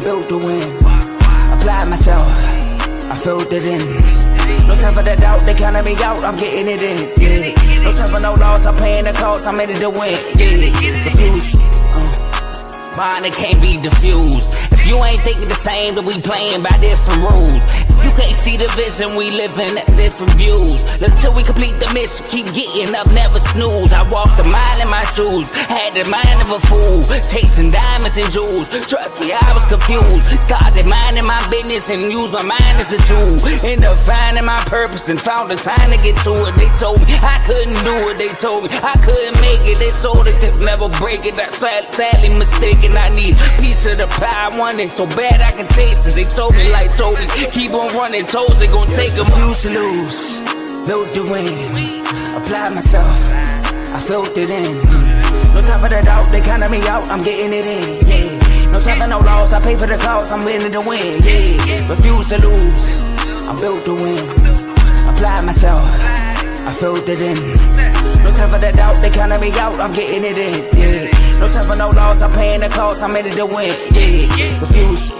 built to win. Applied myself, I filled it in. No time for the doubt, they counted me out, I'm getting it in. Yeah. No time for no loss, I'm paying the cost, I'm in it to win. Yeah. Refuse. Mine, it can't be diffused. If you ain't thinking the same, then we playing by different rules. You can't see the vision, we living at different views. Until we complete the mission, keep getting up, never snooze. I walked a mile in my shoes, had the mind of a fool, chasing diamonds and jewels. Trust me, I was confused. Started minding my business and used my mind as a tool. Ended up finding my purpose and found the time to get to it. They told me I couldn't do it, they told me I couldn't make it. They sold it, could never break it. That's sadly mistaken. I need a piece of the pie, I want it so bad I can taste it. They told me like Toby, keep on running toes, they gon' take them. Refuse to lose, built to win. Applied myself, I filled it in. No time for the doubt, they counted me out, I'm getting it in. Yeah. No time for no loss, I pay for the cost, I'm winning to win. Yeah. Refuse to lose, I'm built to win. Applied myself, I filled it in. No time for the doubt, they counted me out, I'm getting it in. Yeah. No time for no loss, I'm paying the cost, I'm in it to win. Yeah. Refuse.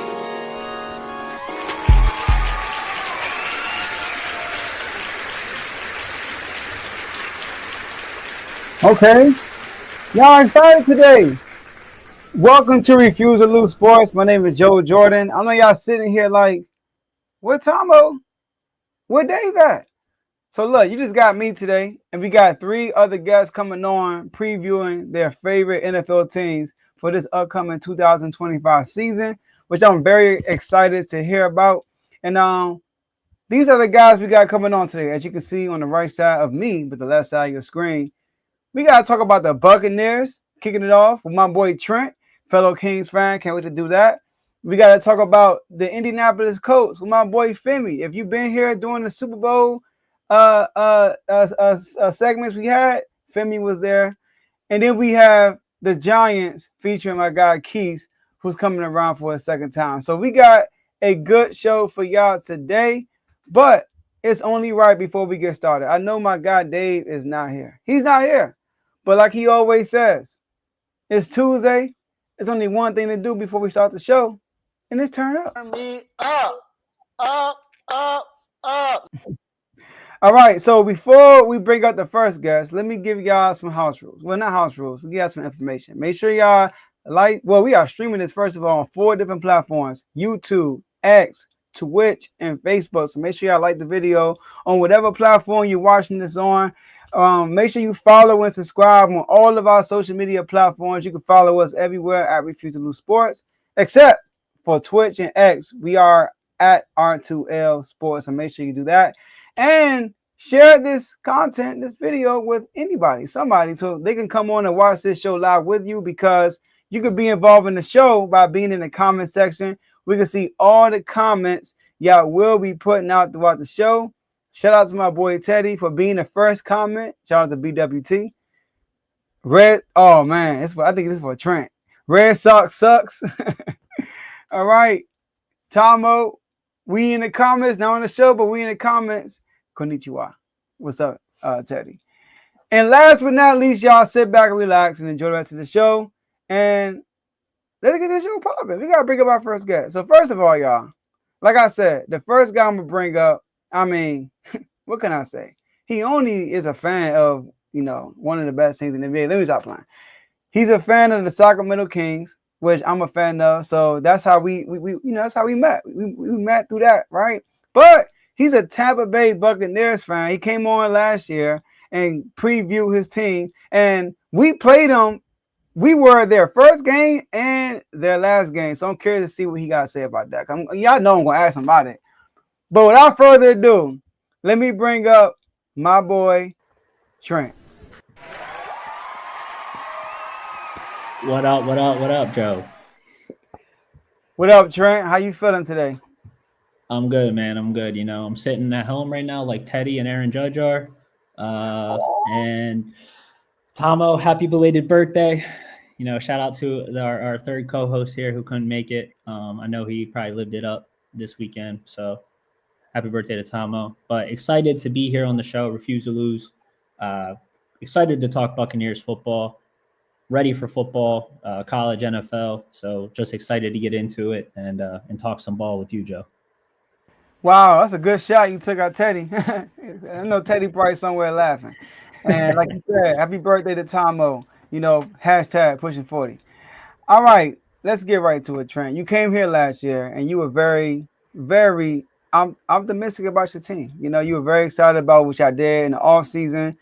Okay, y'all excited today? Welcome to Refuse to Lose Sports. My name is Joe Jordan. I know y'all sitting here like, where Tomo? Where Dave at? So look, you just got me today, and we got 3 other guests coming on previewing their favorite NFL teams for this upcoming 2025 season, which I'm very excited to hear about. And these are the guys we got coming on today. As you can see on the right side of me, but the left side of your screen, we got to talk about the Buccaneers, kicking it off with my boy Trent, fellow Kings fan. Can't wait to do that. We got to talk about the Indianapolis Colts with my boy Femi. If you've been here during the Super Bowl segments we had, Femi was there. And then we have the Giants featuring my guy Keith, who's coming around for a second time. So we got a good show for y'all today, but it's only right before we get started. I know my guy Dave is not here. He's not here. But like he always says, it's Tuesday. There's only one thing to do before we start the show, and it's turn up. Turn me up. All right, so before we bring up the first guest, let me give y'all some house rules. Well, not house rules. Let me give y'all some information. Make sure y'all we are streaming this, first of all, on 4 different platforms: YouTube, X, Twitch, and Facebook. So make sure y'all like the video on whatever platform you're watching this on. Make sure you follow and subscribe on all of our social media platforms. You can follow us everywhere at Refuse to Lose Sports, except for Twitch and X. We are at R2L Sports, so make sure you do that. And share this content, this video with anybody, somebody, so they can come on and watch this show live with you, because you could be involved in the show by being in the comment section. We can see all the comments y'all will be putting out throughout the show. Shout out to my boy Teddy for being the first comment. Shout out to BWT. Oh man, I think this is for Trent. Red Sox sucks. All right. Tomo, we in the comments, not on the show, but we in the comments. Konnichiwa. What's up, Teddy? And last but not least, y'all sit back and relax and enjoy the rest of the show. And let's get this show popping. We got to bring up our first guest. So first of all, y'all, like I said, the first guy I'm going to bring up, I mean, what can I say? He only is a fan of, one of the best teams in the NBA. Let me stop playing. He's a fan of the Sacramento Kings, which I'm a fan of. So that's how we that's how we met. We met through that, right? But he's a Tampa Bay Buccaneers fan. He came on last year and previewed his team. And we played them. We were their first game and their last game. So I'm curious to see what he got to say about that. Y'all know I'm going to ask him about it. But without further ado, let me bring up my boy, Trent. What up, Joe? What up, Trent? How you feeling today? I'm good, man. I'm good. I'm sitting at home right now like Teddy and Aaron Judge are. And Tomo, happy belated birthday. Shout out to our third co-host here who couldn't make it. I know he probably lived it up this weekend. So happy birthday to Tomo. But excited to be here on the show, Refuse to Lose. Excited to talk Buccaneers football. ready for football, college, NFL. So just excited to get into it and talk some ball with you, Joe. Wow, that's a good shot you took out Teddy. I know Teddy probably somewhere laughing. And like you said, happy birthday to Tomo. Hashtag pushing 40. All right, let's get right to it, Trent. You came here last year and you were very, very optimistic about your team. You were very excited about what y'all did in the off season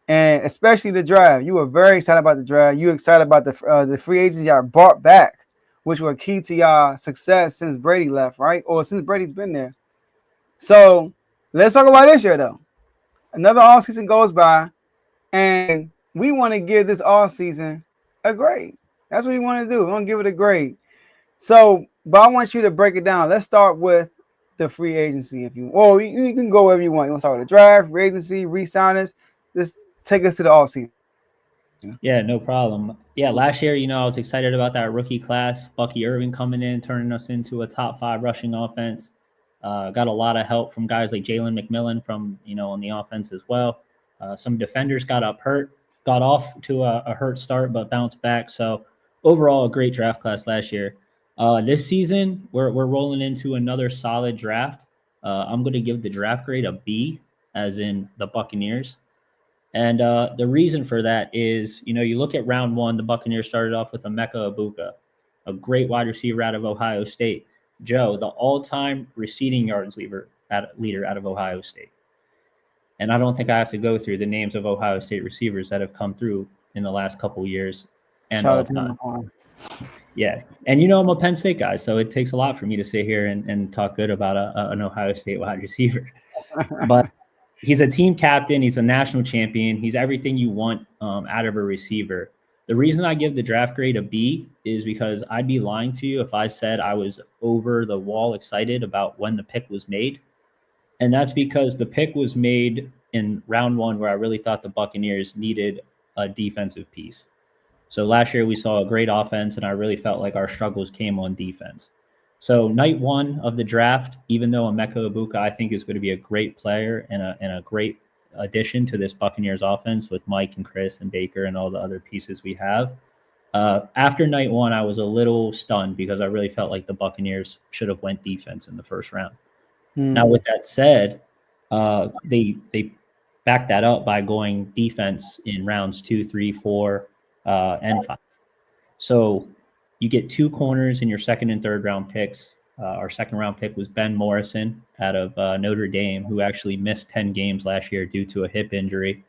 and especially the draft. You were very excited about the draft. You were excited about the free agents y'all brought back, which were key to y'all success since Brady left, right? Or since Brady's been there. So let's talk about this year, though. Another offseason goes by, and we want to give this offseason a grade. That's what we want to do. We want to give it a grade. So, but I want you to break it down. Let's start with the free agency. If you can go wherever you want. You want to start with the draft, free agency, re-signings. Just take us to the offseason. Yeah, no problem. Yeah, last year, I was excited about that rookie class. Bucky Irving coming in, turning us into a top 5 rushing offense. Got a lot of help from guys like Jalen McMillan from, on the offense as well. Some defenders got off to a hurt start, but bounced back. So overall, a great draft class last year. This season, we're rolling into another solid draft. I'm going to give the draft grade a B, as in the Buccaneers. And the reason for that is, you look at round 1, the Buccaneers started off with Emeka Egbuka, a great wide receiver out of Ohio State. Joe, the all-time receiving yards leader out of Ohio State. And I don't think I have to go through the names of Ohio State receivers that have come through in the last couple of years and all time. Yeah. And, I'm a Penn State guy, so it takes a lot for me to sit here and talk good about an Ohio State wide receiver. But he's a team captain. He's a national champion. He's everything you want out of a receiver. The reason I give the draft grade a B is because I'd be lying to you if I said I was over the wall excited about when the pick was made. And that's because the pick was made in round 1 where I really thought the Buccaneers needed a defensive piece. So last year we saw a great offense, and I really felt like our struggles came on defense. So night 1 of the draft, even though Emeka Egbuka I think is going to be a great player and a great addition to this Buccaneers offense with Mike and Chris and Baker and all the other pieces we have. After night 1, I was a little stunned because I really felt like the Buccaneers should have went defense in the first round. Now, with that said, they backed that up by going defense in rounds 2, 3, 4, and 5. So you get 2 corners in your second and third round picks. Our second round pick was Ben Morrison out of Notre Dame, who actually missed 10 games last year due to a hip injury.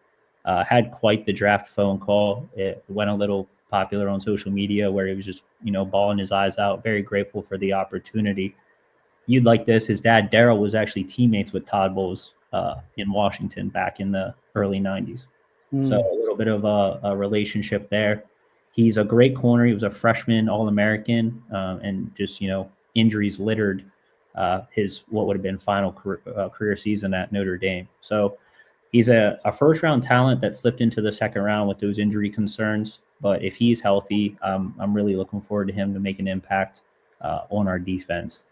Had quite the draft phone call. It went a little popular on social media where he was just, bawling his eyes out. Very grateful for the opportunity. You'd like this. His dad, Daryl, was actually teammates with Todd Bowles in Washington back in the early 90s. So a little bit of a relationship there. He's a great corner. He was a freshman All-American and just, injuries littered his what would have been final career season at Notre Dame. So he's a first-round talent that slipped into the second round with those injury concerns. But if he's healthy, I'm really looking forward to him to make an impact on our defense.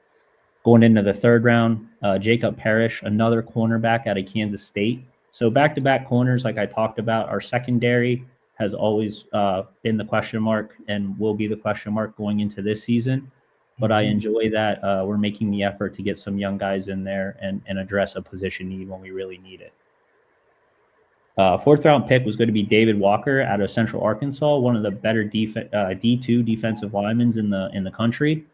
Going into the third round, Jacob Parrish, another cornerback out of Kansas State. So back-to-back corners, like I talked about, our secondary has always been the question mark and will be the question mark going into this season. But I enjoy that we're making the effort to get some young guys in there and address a position need when we really need it. Fourth round pick was going to be David Walker out of Central Arkansas, one of the better D2 defensive linemen in the country.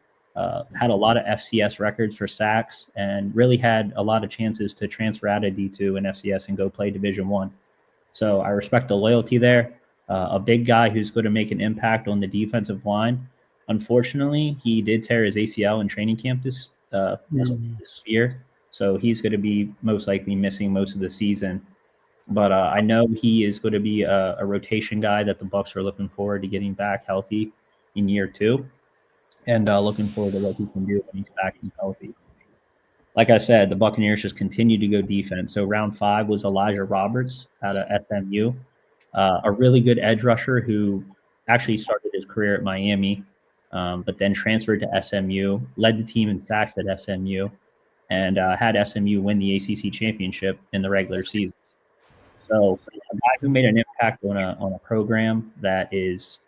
Had a lot of FCS records for sacks and really had a lot of chances to transfer out of D2 and FCS and go play Division I. So I respect the loyalty there. A big guy who's going to make an impact on the defensive line. Unfortunately, he did tear his ACL in training camp this year. So he's going to be most likely missing most of the season. But I know he is going to be a rotation guy that the Bucs are looking forward to getting back healthy in year 2. And looking forward to what he can do when he's back and healthy. Like I said, the Buccaneers just continue to go defense. So round 5 was Elijah Roberts out of SMU, a really good edge rusher who actually started his career at Miami, but then transferred to SMU, led the team in sacks at SMU, and had SMU win the ACC championship in the regular season. So a guy who made an impact on a program that is,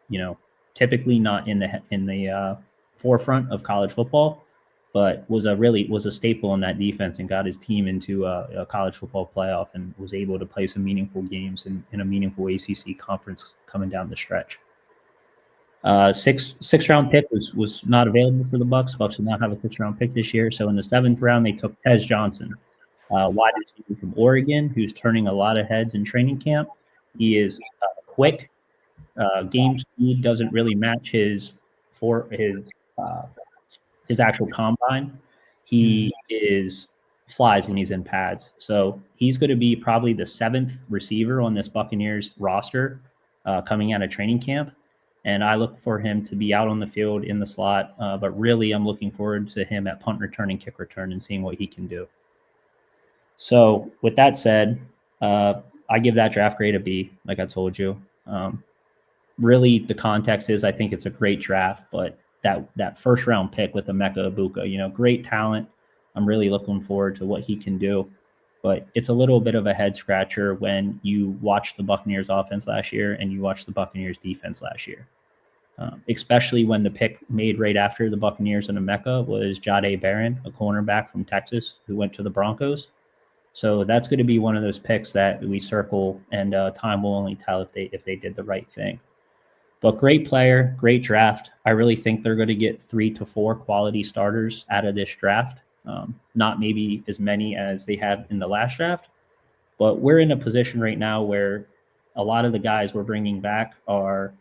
typically not in the forefront of college football, but was a staple in that defense and got his team into a college football playoff and was able to play some meaningful games in a meaningful ACC conference coming down the stretch. Sixth round pick was not available for the Bucs. Bucs did not have a 6th round pick this year. So in the 7th round, they took Tez Johnson, wide receiver from Oregon, who's turning a lot of heads in training camp. He is quick. Game speed doesn't really match his actual combine. He flies when he's in pads. So he's going to be probably the 7th receiver on this Buccaneers roster coming out of training camp. And I look for him to be out on the field in the slot. But really, I'm looking forward to him at punt return and kick return and seeing what he can do. So with that said, I give that draft grade a B, like I told you. Really, the context is I think it's a great draft, but that 1st round pick with Emeka Egbuka, great talent. I'm really looking forward to what he can do. But it's a little bit of a head scratcher when you watch the Buccaneers offense last year and you watch the Buccaneers defense last year, especially when the pick made right after the Buccaneers and Emeka was Jahdae Barron, a cornerback from Texas who went to the Broncos. So that's going to be one of those picks that we circle, and time will only tell if they did the right thing. But great player, great draft. I really think they're going to get 3 to 4 quality starters out of this draft. Not maybe as many as they had in the last draft, but we're in a position right now where a lot of the guys we're bringing back are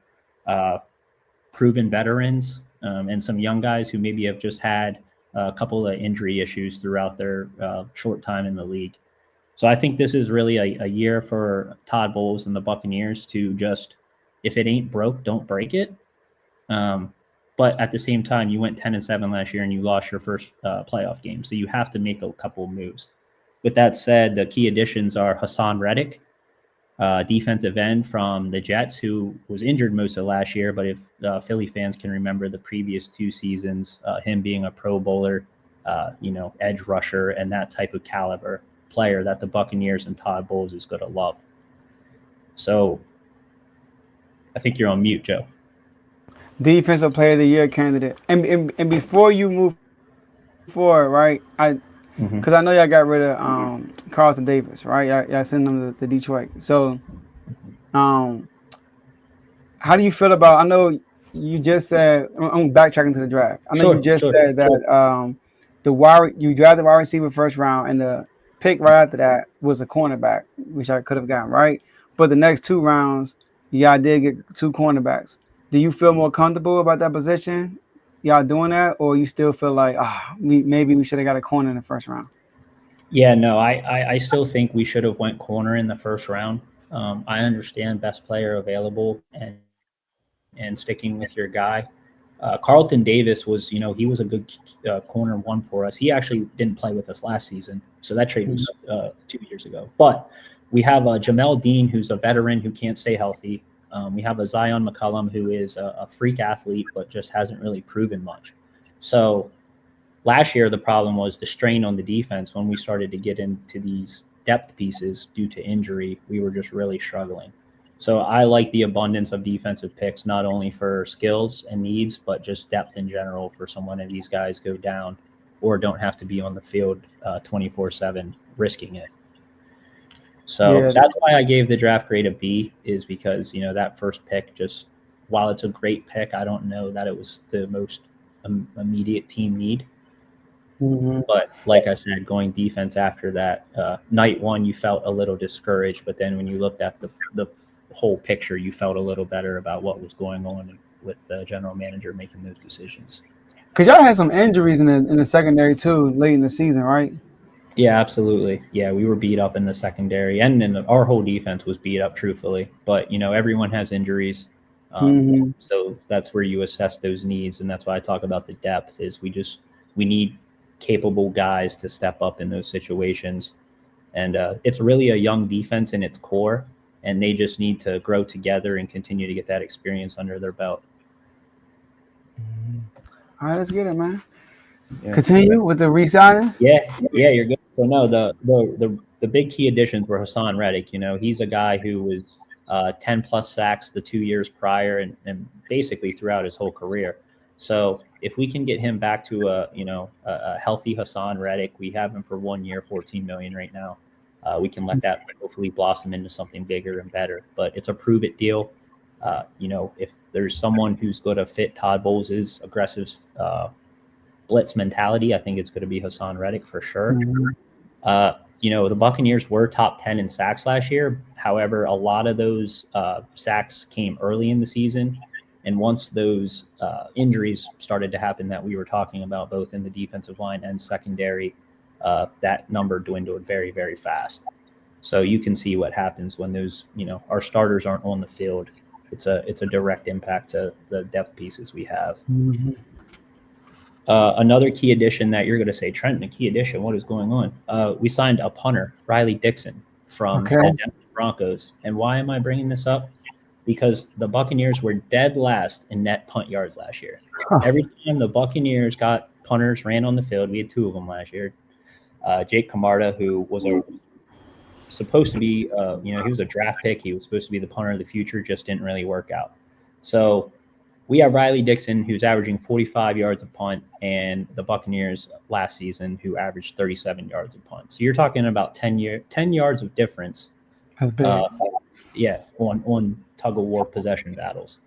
proven veterans and some young guys who maybe have just had a couple of injury issues throughout their short time in the league. So I think this is really a year for Todd Bowles and the Buccaneers to just, if it ain't broke, don't break it. But at the same time, you went 10-7 last year and you lost your first playoff game. So you have to make a couple of moves. With that said, the key additions are Hassan Reddick, defensive end from the Jets, who was injured most of last year. But if Philly fans can remember the previous 2 seasons, him being a Pro Bowler, edge rusher and that type of caliber player that the Buccaneers and Todd Bowles is going to love. So I think you're on mute, Joe. Defensive Player of the Year candidate. And before you move forward, right? Because I know y'all got rid of Carlton Davis, right? Y'all sent him to Detroit. So, how do you feel about? I know you just said I'm backtracking to the draft. I know you just said that you drafted wide receiver 1st round, and the pick right after that was a cornerback, which I could have gotten right. But the next 2 rounds, y'all did get 2 cornerbacks. Do you feel more comfortable about that position, y'all doing that, or you still feel like maybe we should have got a corner in the 1st round? Yeah, no, I still think we should have went corner in the 1st round. I understand best player available and sticking with your guy. Carlton Davis was, he was a good corner 1 for us. He actually didn't play with us last season, so that trade was 2 years ago. But we have Jamel Dean, who's a veteran who can't stay healthy. We have a Zion McCollum who is a freak athlete, but just hasn't really proven much. So last year, the problem was the strain on the defense. When we started to get into these depth pieces due to injury, we were just really struggling. So I like the abundance of defensive picks, not only for skills and needs, but just depth in general for some one of these guys go down or don't have to be on the field 24/7 risking it. So that's why I gave the draft grade a B, is because, that first pick, just while it's a great pick, I don't know that it was the most immediate team need. But like I said, going defense after that, night 1, you felt a little discouraged. But then when you looked at the whole picture, you felt a little better about what was going on with the general manager making those decisions. Because y'all had some injuries in the secondary too late in the season, right? Yeah, absolutely. Yeah, we were beat up in the secondary, and our whole defense was beat up, truthfully. But, everyone has injuries. So that's where you assess those needs. And that's why I talk about the depth is we need capable guys to step up in those situations. And it's really a young defense in its core, and they just need to grow together and continue to get that experience under their belt. All right, let's get it, man. Yeah. Continue with the re-signings. Yeah, you're good. So no, the the big key additions were Hassan Reddick. He's a guy who was 10 plus sacks the 2 years prior and basically throughout his whole career. So if we can get him back to a healthy Hassan Reddick, we have him for 1 year, $14 million right now. We can let that hopefully blossom into something bigger and better. But it's a prove it deal. If there's someone who's going to fit Todd Bowles' aggressive blitz mentality, I think it's going to be Hassan Reddick for sure. The Buccaneers were top 10 in sacks last year. However, a lot of those sacks came early in the season. And once those injuries started to happen that we were talking about, both in the defensive line and secondary, that number dwindled very, very fast. So you can see what happens when those, our starters aren't on the field. It's a direct impact to the depth pieces we have. Another key addition that you're going to say, Trenton, a key addition, what is going on? We signed a punter, Riley Dixon, from the Denver Broncos. And why am I bringing this up? Because the Buccaneers were dead last in net punt yards last year. Every time the Buccaneers got punters ran on the field, we had 2 of them last year. Jake Camarda, who was supposed to be, he was a draft pick. He was supposed to be the punter of the future, just didn't really work out. So we have Riley Dixon, who's averaging 45 yards a punt, and the Buccaneers last season, who averaged 37 yards a punt. So you're talking about 10 yards of difference. That's big. On tug-of-war possession battles.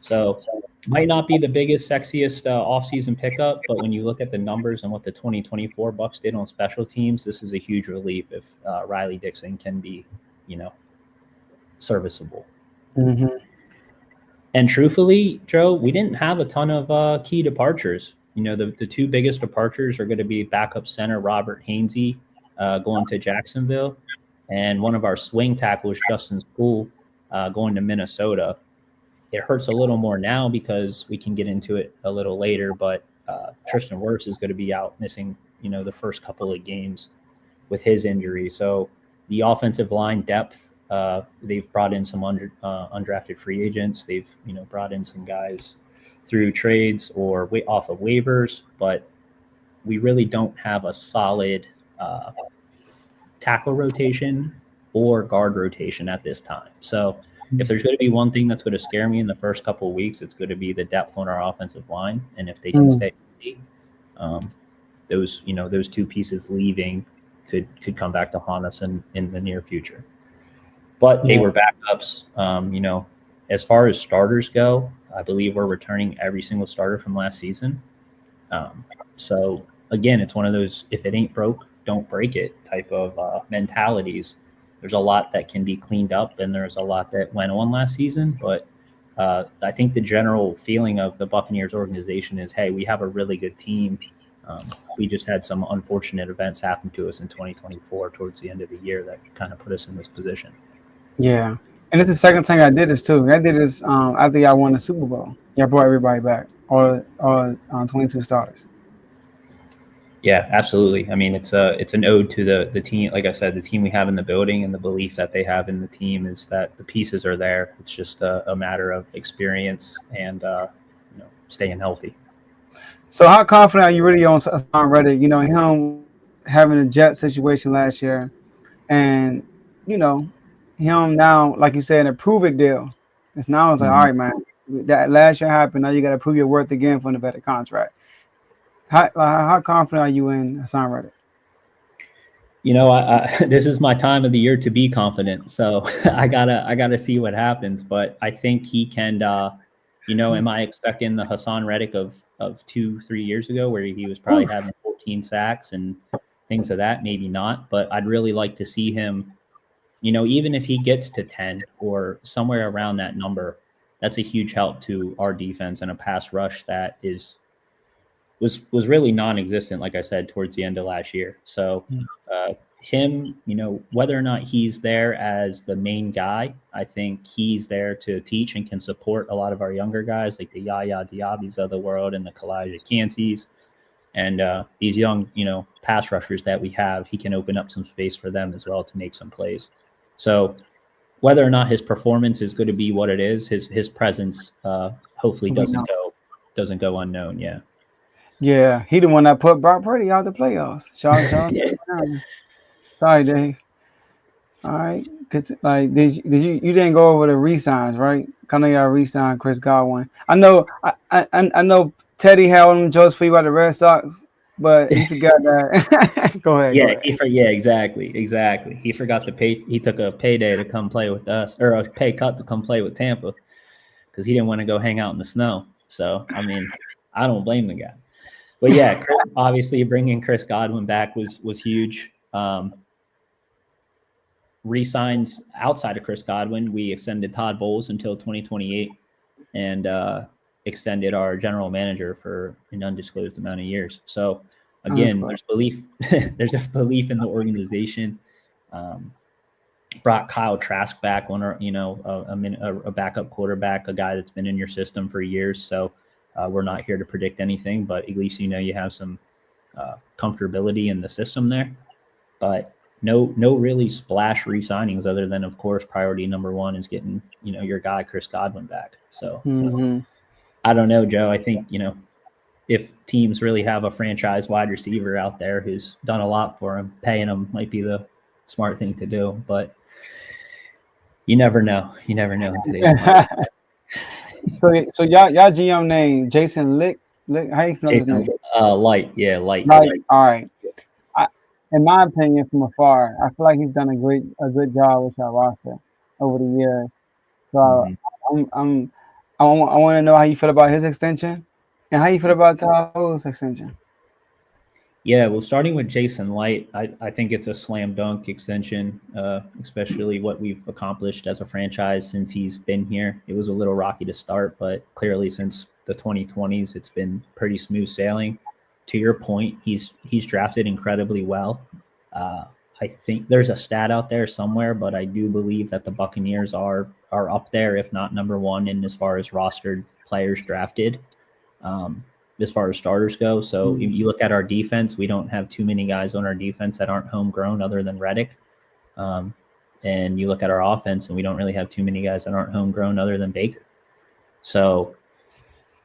So might not be the biggest, sexiest offseason pickup, but when you look at the numbers and what the 2024 Bucs did on special teams, this is a huge relief if Riley Dixon can be, serviceable. And truthfully, Joe, we didn't have a ton of key departures. The 2 biggest departures are going to be backup center Robert Hainsey going to Jacksonville, and one of our swing tackles, Justin School, going to Minnesota. It hurts a little more now because we can get into it a little later, but Tristan Wirfs is going to be out missing, the first couple of games with his injury. So the offensive line depth, they've brought in some undrafted free agents. They've, brought in some guys through trades or off of waivers, but we really don't have a solid tackle rotation or guard rotation at this time. So if there's going to be one thing that's going to scare me in the first couple of weeks, it's going to be the depth on our offensive line. And if they can stay healthy, those 2 pieces leaving could come back to haunt us in the near future. But they were backups. As far as starters go, I believe we're returning every single starter from last season. So again, it's one of those, if it ain't broke, don't break it type of mentalities. There's a lot that can be cleaned up, and there's a lot that went on last season. But I think the general feeling of the Buccaneers organization is, hey, we have a really good team. We just had some unfortunate events happen to us in 2024 towards the end of the year that kind of put us in this position. Yeah. And it's the second time I did this, too. I did this after I won the Super Bowl. I brought everybody back, all 22 starters. Yeah, absolutely. I mean, it's an ode to the team. Like I said, the team we have in the building and the belief that they have in the team is that the pieces are there. It's just a matter of experience and staying healthy. So how confident are you really on Hassan Reddick? Him having a jet situation last year, and him now, like you said, a prove it deal. It's now it's like, all right, man, that last year happened. Now you got to prove your worth again for the better contract. How confident are you in Hassan Reddick? This is my time of the year to be confident. So I gotta see what happens. But I think he can. Am I expecting the Hassan Reddick of 2-3 years ago, where he was probably having 14 sacks and things of that? Maybe not. But I'd really like to see him. Even if he gets to 10 or somewhere around that number, that's a huge help to our defense and a pass rush that was really non-existent, like I said, towards the end of last year. So him, whether or not he's there as the main guy, I think he's there to teach and can support a lot of our younger guys, like the Yaya Diabis of the world and the Kalijah Canseys. And these young, pass rushers that we have, he can open up some space for them as well to make some plays. So whether or not his performance is going to be what it is, his presence hopefully doesn't go unknown. Yeah. Yeah, he the one that put Brock Purdy out of the playoffs. Sorry, Dave. All right. Like, you didn't go over the re-signs, right? I know y'all re-signed Chris Godwin. I know Teddy had one of them jokes for you about the Red Sox, but he forgot that. Go ahead. Yeah, exactly. He forgot to pay. He took a payday to come play with us, or a pay cut to come play with Tampa, because he didn't want to go hang out in the snow. So I mean, I don't blame the guy. But yeah, obviously bringing Chris Godwin back was huge. Resigns outside of Chris Godwin, we extended Todd Bowles until 2028, and extended our general manager for an undisclosed amount of years. So again, there's belief. There's a belief in the organization. Brought Kyle Trask back, a backup quarterback, a guy that's been in your system for years. So we're not here to predict anything, but at least you have some comfortability in the system there. But no really splash re-signings other than, of course, priority number one is getting your guy Chris Godwin back. So I don't know, Joe. I think if teams really have a franchise wide receiver out there who's done a lot for him, paying him might be the smart thing to do. But you never know. You never know in today's market. So y'all GM name Jason Lick. How you know his name? Light. Light. All right. In my opinion, from afar, I feel like he's done a good job with our roster over the years. So I want to know how you feel about his extension, and how you feel about Todd Bowles' extension. Yeah, well, starting with Jason Light, I think it's a slam dunk extension, especially what we've accomplished as a franchise since he's been here. It was a little rocky to start, but clearly since the 2020s, it's been pretty smooth sailing. To your point, he's drafted incredibly well. I think there's a stat out there somewhere, but I do believe that the Buccaneers are up there, if not number one, in as far as rostered players drafted. As far as starters go. So if you look at our defense, we don't have too many guys on our defense that aren't homegrown other than Reddick. And you look at our offense, and we don't really have too many guys that aren't homegrown other than Baker. So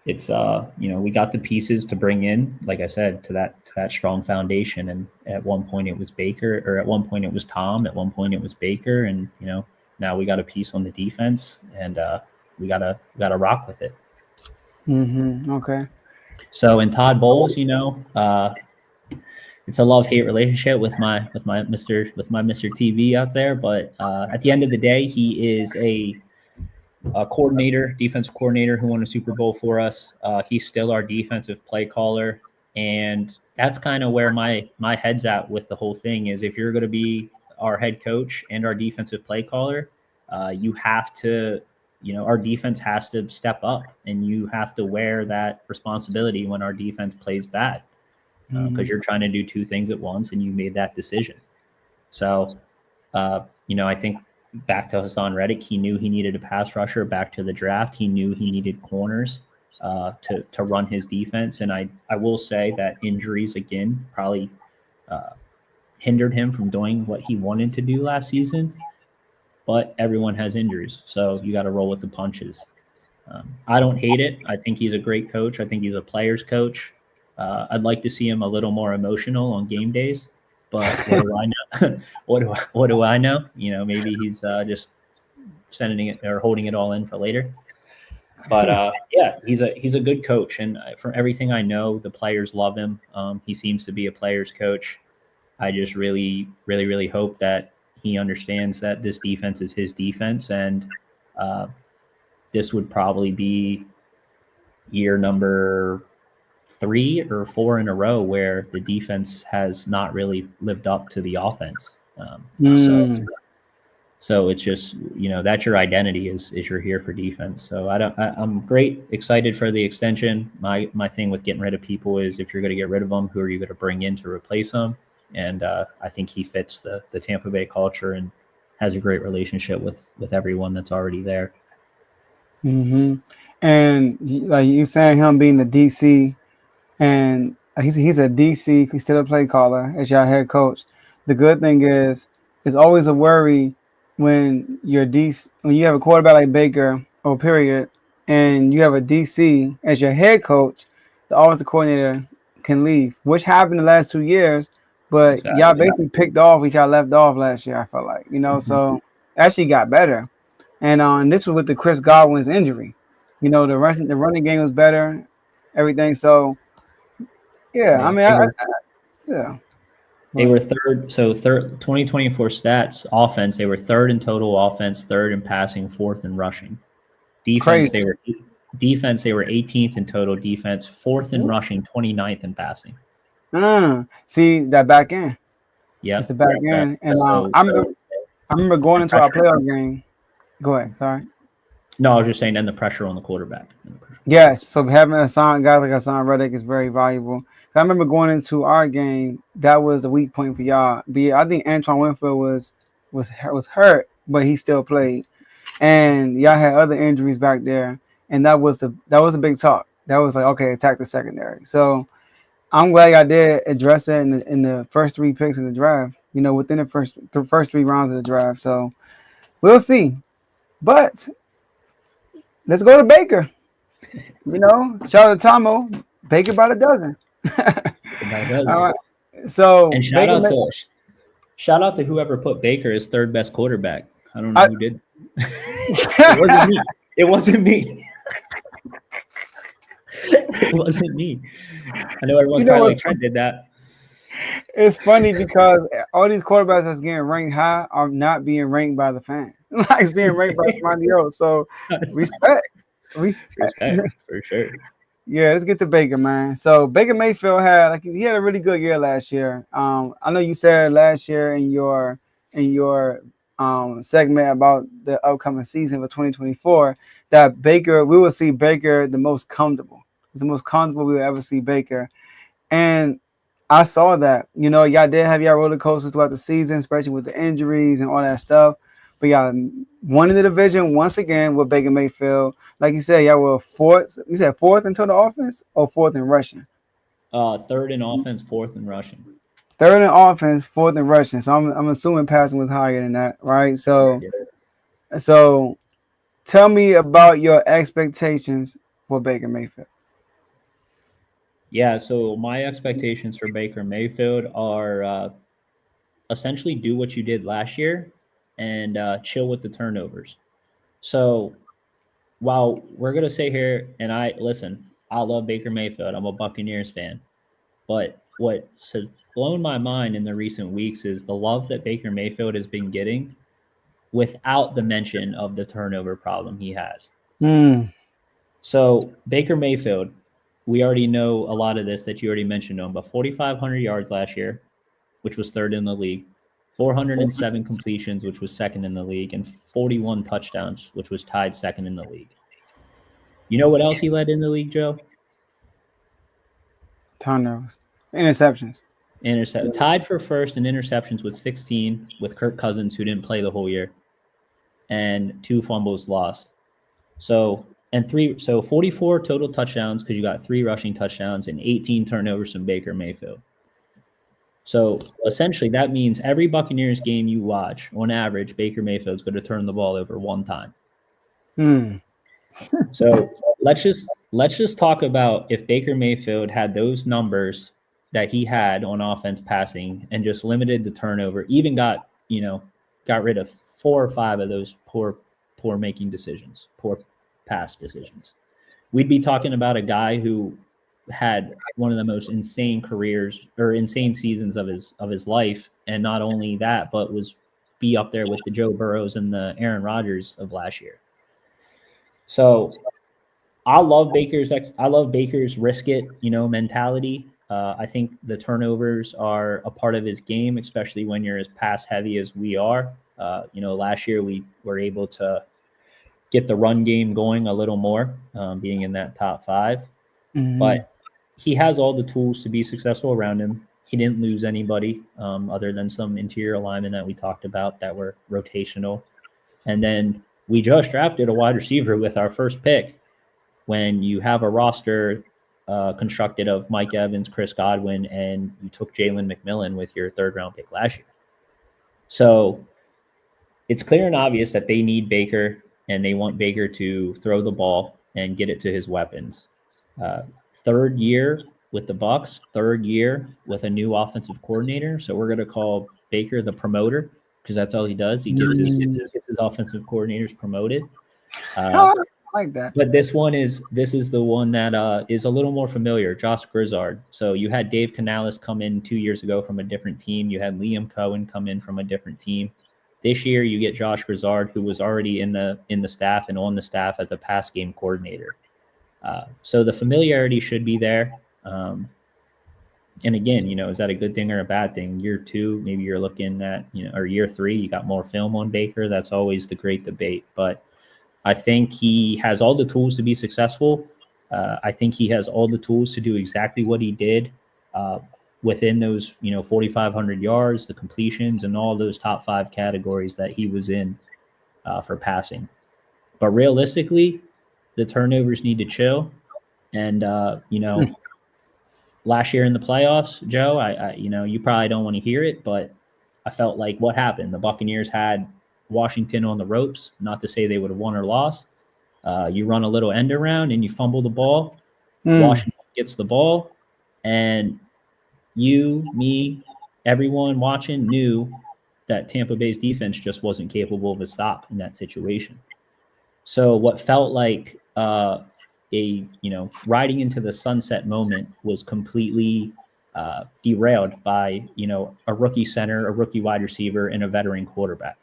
it's, we got the pieces to bring in, like I said, to that strong foundation. And at one point it was Baker, or at one point it was Tom, at one point it was Baker. And, now we got a piece on the defense, and we gotta rock with it. Okay. So in Todd Bowles, it's a love-hate relationship with my Mr. TV out there. But at the end of the day, he is a defensive coordinator who won a Super Bowl for us. He's still our defensive play caller, and that's kind of where my head's at with the whole thing. Is if you're going to be our head coach and our defensive play caller, you have to. Our defense has to step up, and you have to wear that responsibility when our defense plays bad, because you're trying to do two things at once, and you made that decision. So, I think back to Hassan Reddick, he knew he needed a pass rusher. Back to the draft, he knew he needed corners to run his defense. And I will say that injuries, again, probably hindered him from doing what he wanted to do last season. But everyone has injuries, so you got to roll with the punches. I don't hate it. I think he's a great coach. I think he's a player's coach. I'd like to see him a little more emotional on game days, but what do I know? what do I know? Maybe he's just sending it or holding it all in for later. But yeah, he's a good coach, and from everything I know, the players love him. He seems to be a player's coach. I just really, really, really hope that he understands that this defense is his defense, and this would probably be year number 3 or 4 in a row where the defense has not really lived up to the offense. So it's just, that's your identity is you're here for defense. So I'm excited for the extension. My thing with getting rid of people is, if you're going to get rid of them, who are you going to bring in to replace them? And I think he fits the Tampa Bay culture and has a great relationship with everyone that's already there. And like you saying, him being the DC, and he's a DC, he's still a play caller as your head coach. The good thing is, it's always a worry when you have a quarterback like Baker, or period, and you have a DC as your head coach. The offensive coordinator can leave, which happened the last 2 years. But y'all Exactly. basically picked off which y'all left off last year. I felt like, so actually got better. And this was with the Chris Godwin's injury. The running game was better, everything. So yeah, I Yeah, mean, yeah. they were third. So third 2024 stats offense. They were third in total offense, third in passing, fourth in rushing. Defense. Crazy. They were 18th in total defense, fourth in rushing, 29th in passing. See that back end. Yeah, It's the back end, and so, I remember going into our pressure. playoff game. Go ahead. Sorry. No, I was just saying, and the pressure on the quarterback. Yes, so having guys like Hassan Reddick is very valuable. I remember going into our game, that was the weak point for y'all. I think Antoine Winfield was hurt, but he still played. And y'all had other injuries back there, and that was a big talk. That was like, okay, attack the secondary. So I'm glad y'all did address that in the first 3 picks in the draft. Within the first 3 rounds of the draft. So we'll see. But let's go to Baker. Shout out to Tomo. Baker by the dozen. All right. So And shout out to whoever put Baker as third best quarterback. I don't know who did. It wasn't me. It wasn't me. It wasn't me. I know everyone's probably like, Trent did that. It's funny because all these quarterbacks that's getting ranked high are not being ranked by the fans. Like it's being ranked by somebody else. So respect for sure. Yeah, let's get to Baker, man. So Baker Mayfield he had a really good year last year. I know you said last year in your segment about the upcoming season for 2024 that we will see Baker the most comfortable. It's the most comfortable we will ever see Baker. And I saw that. Y'all did have y'all roller coasters throughout the season, especially with the injuries and all that stuff. But y'all won in the division once again with Baker Mayfield. Like you said, y'all were fourth. You said fourth in total offense or fourth in rushing? Third in offense, fourth in rushing. Third in offense, fourth in rushing. So I'm assuming passing was higher than that, right? So tell me about your expectations for Baker Mayfield. Yeah, so my expectations for Baker Mayfield are essentially do what you did last year and chill with the turnovers. So while we're going to sit here and I love Baker Mayfield. I'm a Buccaneers fan. But what's blown my mind in the recent weeks is the love that Baker Mayfield has been getting without the mention of the turnover problem he has. So Baker Mayfield, we already know a lot of this that you already mentioned on, but 4,500 yards last year, which was third in the league, 407 completions, which was second in the league, and 41 touchdowns, which was tied second in the league. You know what else he led in the league, Joe? Turnovers. Interceptions. Tied for first in interceptions with 16 with Kirk Cousins, who didn't play the whole year, and 2 fumbles lost. So 44 total touchdowns because you got 3 rushing touchdowns and 18 turnovers from Baker Mayfield. So essentially that means every Buccaneers game you watch, on average, Baker Mayfield's going to turn the ball over 1 time. So let's just talk about if Baker Mayfield had those numbers that he had on offense passing and just limited the turnover, even got rid of 4 or 5 of those poor making decisions, poor pass decisions. We'd be talking about a guy who had one of the most insane careers or insane seasons of his life, and not only that, but be up there with the Joe Burrows and the Aaron Rodgers of last year. So I love Baker's risk it, mentality. I think the turnovers are a part of his game, especially when you're as pass heavy as we are. Last year we were able to get the run game going a little more, being in that top 5. Mm-hmm. But he has all the tools to be successful around him. He didn't lose anybody other than some interior linemen that we talked about that were rotational. And then we just drafted a wide receiver with our first pick. When you have a roster constructed of Mike Evans, Chris Godwin, and you took Jalen McMillan with your 3rd-round pick last year. So it's clear and obvious that they need Baker, and they want Baker to throw the ball and get it to his weapons. 3rd year with the Bucs, third year with a new offensive coordinator. So we're going to call Baker the promoter because that's all he does. He gets his offensive coordinators promoted. I like that. But this is the one that is a little more familiar, Josh Grizzard. So you had Dave Canales come in 2 years ago from a different team. You had Liam Cohen come in from a different team. This year you get Josh Grizzard, who was already in the staff and on the staff as a pass game coordinator. So the familiarity should be there. And again, is that a good thing or a bad thing? Year 2, maybe you're looking at, or year 3, you got more film on Baker. That's always the great debate. But I think he has all the tools to be successful. I think he has all the tools to do exactly what he did within those, 4,500 yards, the completions, and all those top 5 categories that he was in for passing. But realistically, the turnovers need to chill. And, last year in the playoffs, Joe, I you probably don't want to hear it, but I felt like what happened? The Buccaneers had Washington on the ropes, not to say they would have won or lost. You run a little end around and you fumble the ball. Washington gets the ball, and you, me, everyone watching knew that Tampa Bay's defense just wasn't capable of a stop in that situation. So what felt like riding into the sunset moment was completely derailed by, a rookie center, a rookie wide receiver, and a veteran quarterback.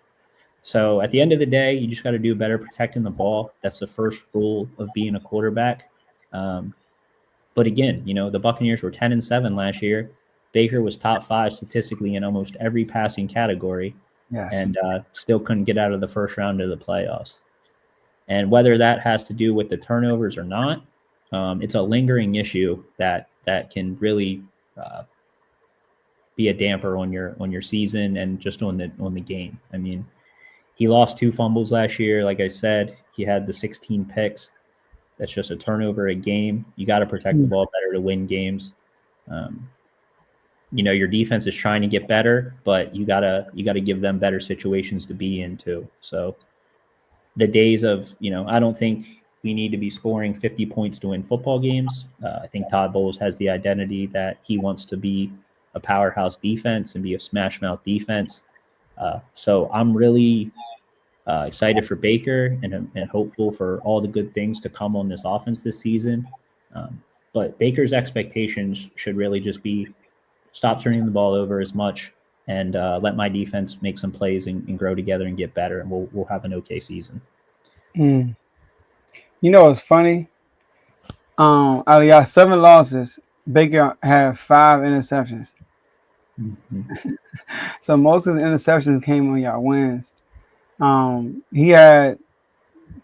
So at the end of the day, you just got to do better protecting the ball. That's the first rule of being a quarterback. But again, the Buccaneers were 10-7 last year. Baker was top 5 statistically in almost every passing category, and still couldn't get out of the first round of the playoffs. And whether that has to do with the turnovers or not, it's a lingering issue that can really be a damper on your season and just on the game. I mean, he lost 2 fumbles last year. Like I said, he had the 16 picks. That's just a turnover a game. You got to protect the ball better to win games. Your defense is trying to get better, but you gotta give them better situations to be in too. So the days of, I don't think we need to be scoring 50 points to win football games. I think Todd Bowles has the identity that he wants to be a powerhouse defense and be a smash mouth defense. So I'm really excited for Baker and hopeful for all the good things to come on this offense this season. But Baker's expectations should really just be stop turning the ball over as much and let my defense make some plays and grow together and get better, and we'll have an okay season. It's funny? Out of y'all 7 losses, Baker had 5 interceptions. So most of the interceptions came on y'all wins. He had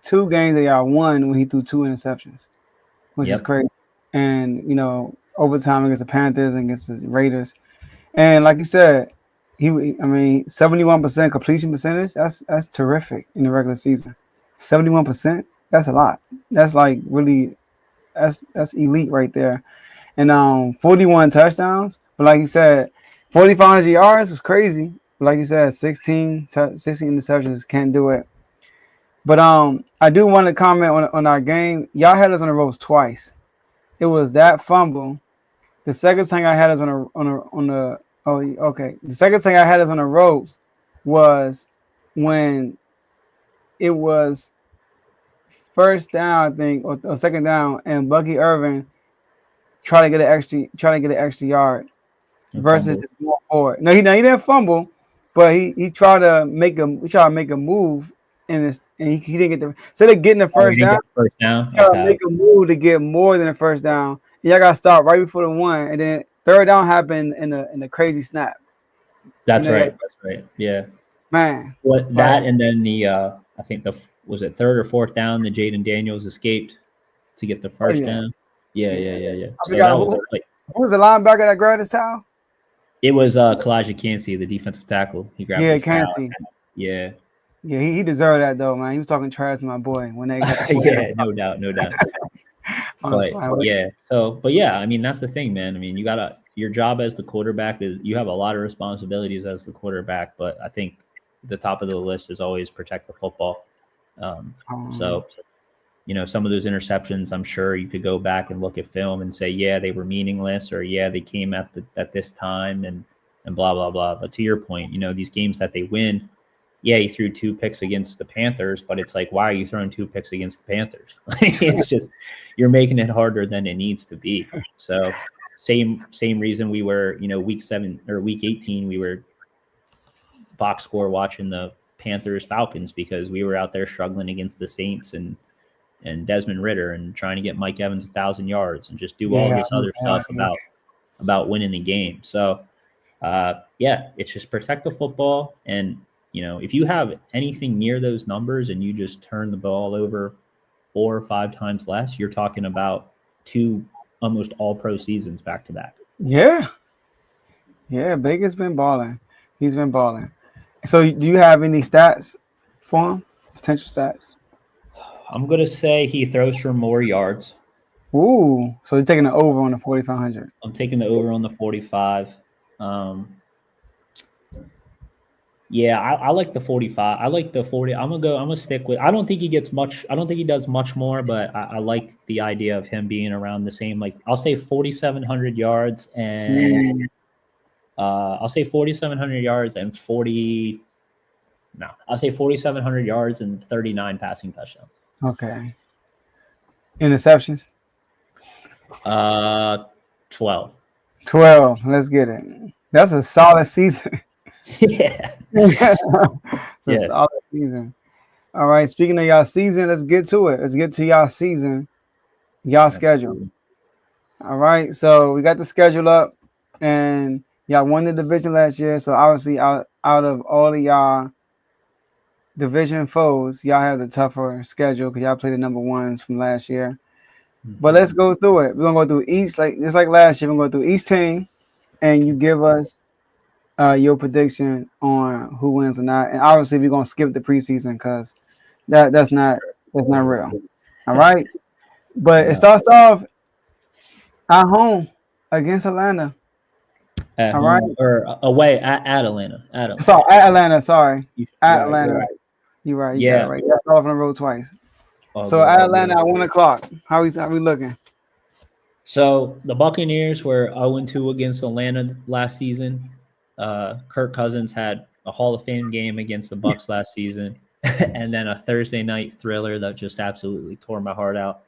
2 games that y'all won when he threw 2 interceptions, which is crazy. And, overtime against the Panthers and against the Raiders. And like you said, 71% completion percentage, that's terrific in the regular season. 71%, that's a lot. That's like really, that's elite right there. And 41 touchdowns, but like you said, 4,500 yards was crazy. Like you said, 16 interceptions, can't do it. But I do want to comment on our game. Y'all had us on the ropes twice. It was that fumble. The second time I had us the second time I had us on the ropes was when it was first down, I think, or second down, and Bucky Irvin tried to get an extra yard versus just going forward. No, he didn't fumble, but he tried to make a move and he didn't get instead of getting the first down. He tried to make a move to get more than the first down. And y'all got to stop right before the 1, and then third down happened in the crazy snap. That's right. Yeah, man. And then the I think was it 3rd or 4th down that Jaden Daniels escaped to get the first down. Yeah. So who was the linebacker that grabbed his towel? It was Kalijah Cansey, the defensive tackle. He grabbed his towel. Yeah. Yeah, he deserved that though, man. He was talking trash to my boy when they got no doubt. But yeah, I mean, that's the thing, man. I mean, your job as the quarterback is you have a lot of responsibilities as the quarterback, but I think the top of the list is always protect the football. So some of those interceptions, I'm sure you could go back and look at film and say, yeah, they were meaningless, or yeah, they came at this time and blah, blah, blah. But to your point, these games that they win, yeah, he threw 2 picks against the Panthers, but it's like, why are you throwing 2 picks against the Panthers? It's just, you're making it harder than it needs to be. So same reason we were, week 7 or week 18, we were box score watching the Panthers Falcons, because we were out there struggling against the Saints and Desmond Ritter and trying to get Mike Evans 1,000 yards and just do all this other stuff about winning the game. So it's just protect the football. And, if you have anything near those numbers and you just turn the ball over 4 or 5 times less, you're talking about 2 almost all pro seasons back to back. Yeah. Yeah, Baker's been balling. He's been balling. So do you have any stats for him? Potential stats? I'm going to say he throws for more yards. Ooh. So you're taking the over on the 4,500. I'm taking the over on the 45. Yeah, I like the 45. I like the 40. I'm gonna stick with. I don't think he gets much. I don't think he does much more, but I like the idea of him being around the same. Like, I'll say 4,700 yards and I'll say 4,700 yards and 40. No, I'll say 4,700 yards and 39 passing touchdowns. Okay. Interceptions? 12. 12. Let's get it. That's a solid season. Yeah. It's Yes. a solid season. All right. Speaking of y'all season, let's get to it. Let's get to y'all season, y'all schedule. All right. So we got the schedule up, and y'all won the division last year. So obviously, out of all of y'all division foes, y'all have the tougher schedule because y'all played the number ones from last year. But let's go through it. We're gonna go through each, just like last year. We're gonna go through each team, and you give us your prediction on who wins or not. And obviously, we're gonna skip the preseason because that's not real. All right. But it starts off at home against Atlanta. At All home, right. or away at Atlanta. Sorry, at Atlanta. Sorry, at Right, Atlanta. right. You're right. Yeah. You got it right. That's off on the road twice. So good, at all Atlanta good. at 1:00. How we looking? So the Buccaneers were 0-2 against Atlanta last season. Kirk Cousins had a Hall of Fame game against the Bucs last season, and then a Thursday night thriller that just absolutely tore my heart out.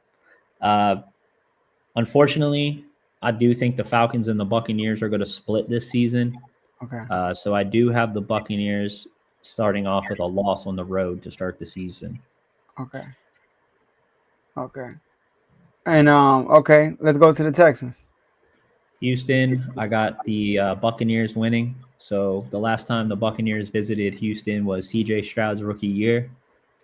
Unfortunately, I do think the Falcons and the Buccaneers are going to split this season. Okay. So I do have the Buccaneers starting off with a loss on the road to start the season. Okay. And okay, let's go to the Texans. Houston, I got the Buccaneers winning. So the last time the Buccaneers visited Houston was C.J. Stroud's rookie year,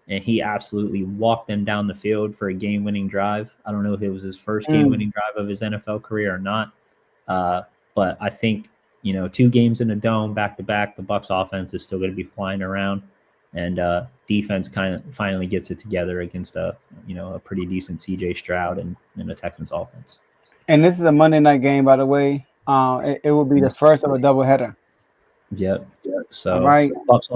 and he absolutely walked them down the field for a game-winning drive. I don't know if it was his first game-winning drive of his NFL career or not, but I think 2 games in a dome back-to-back, the Bucs offense is still going to be flying around, and defense kind of finally gets it together against a pretty decent C.J. Stroud and the Texans offense. And this is a Monday night game, by the way. It will be the first of a doubleheader. Yep. So right. Bucs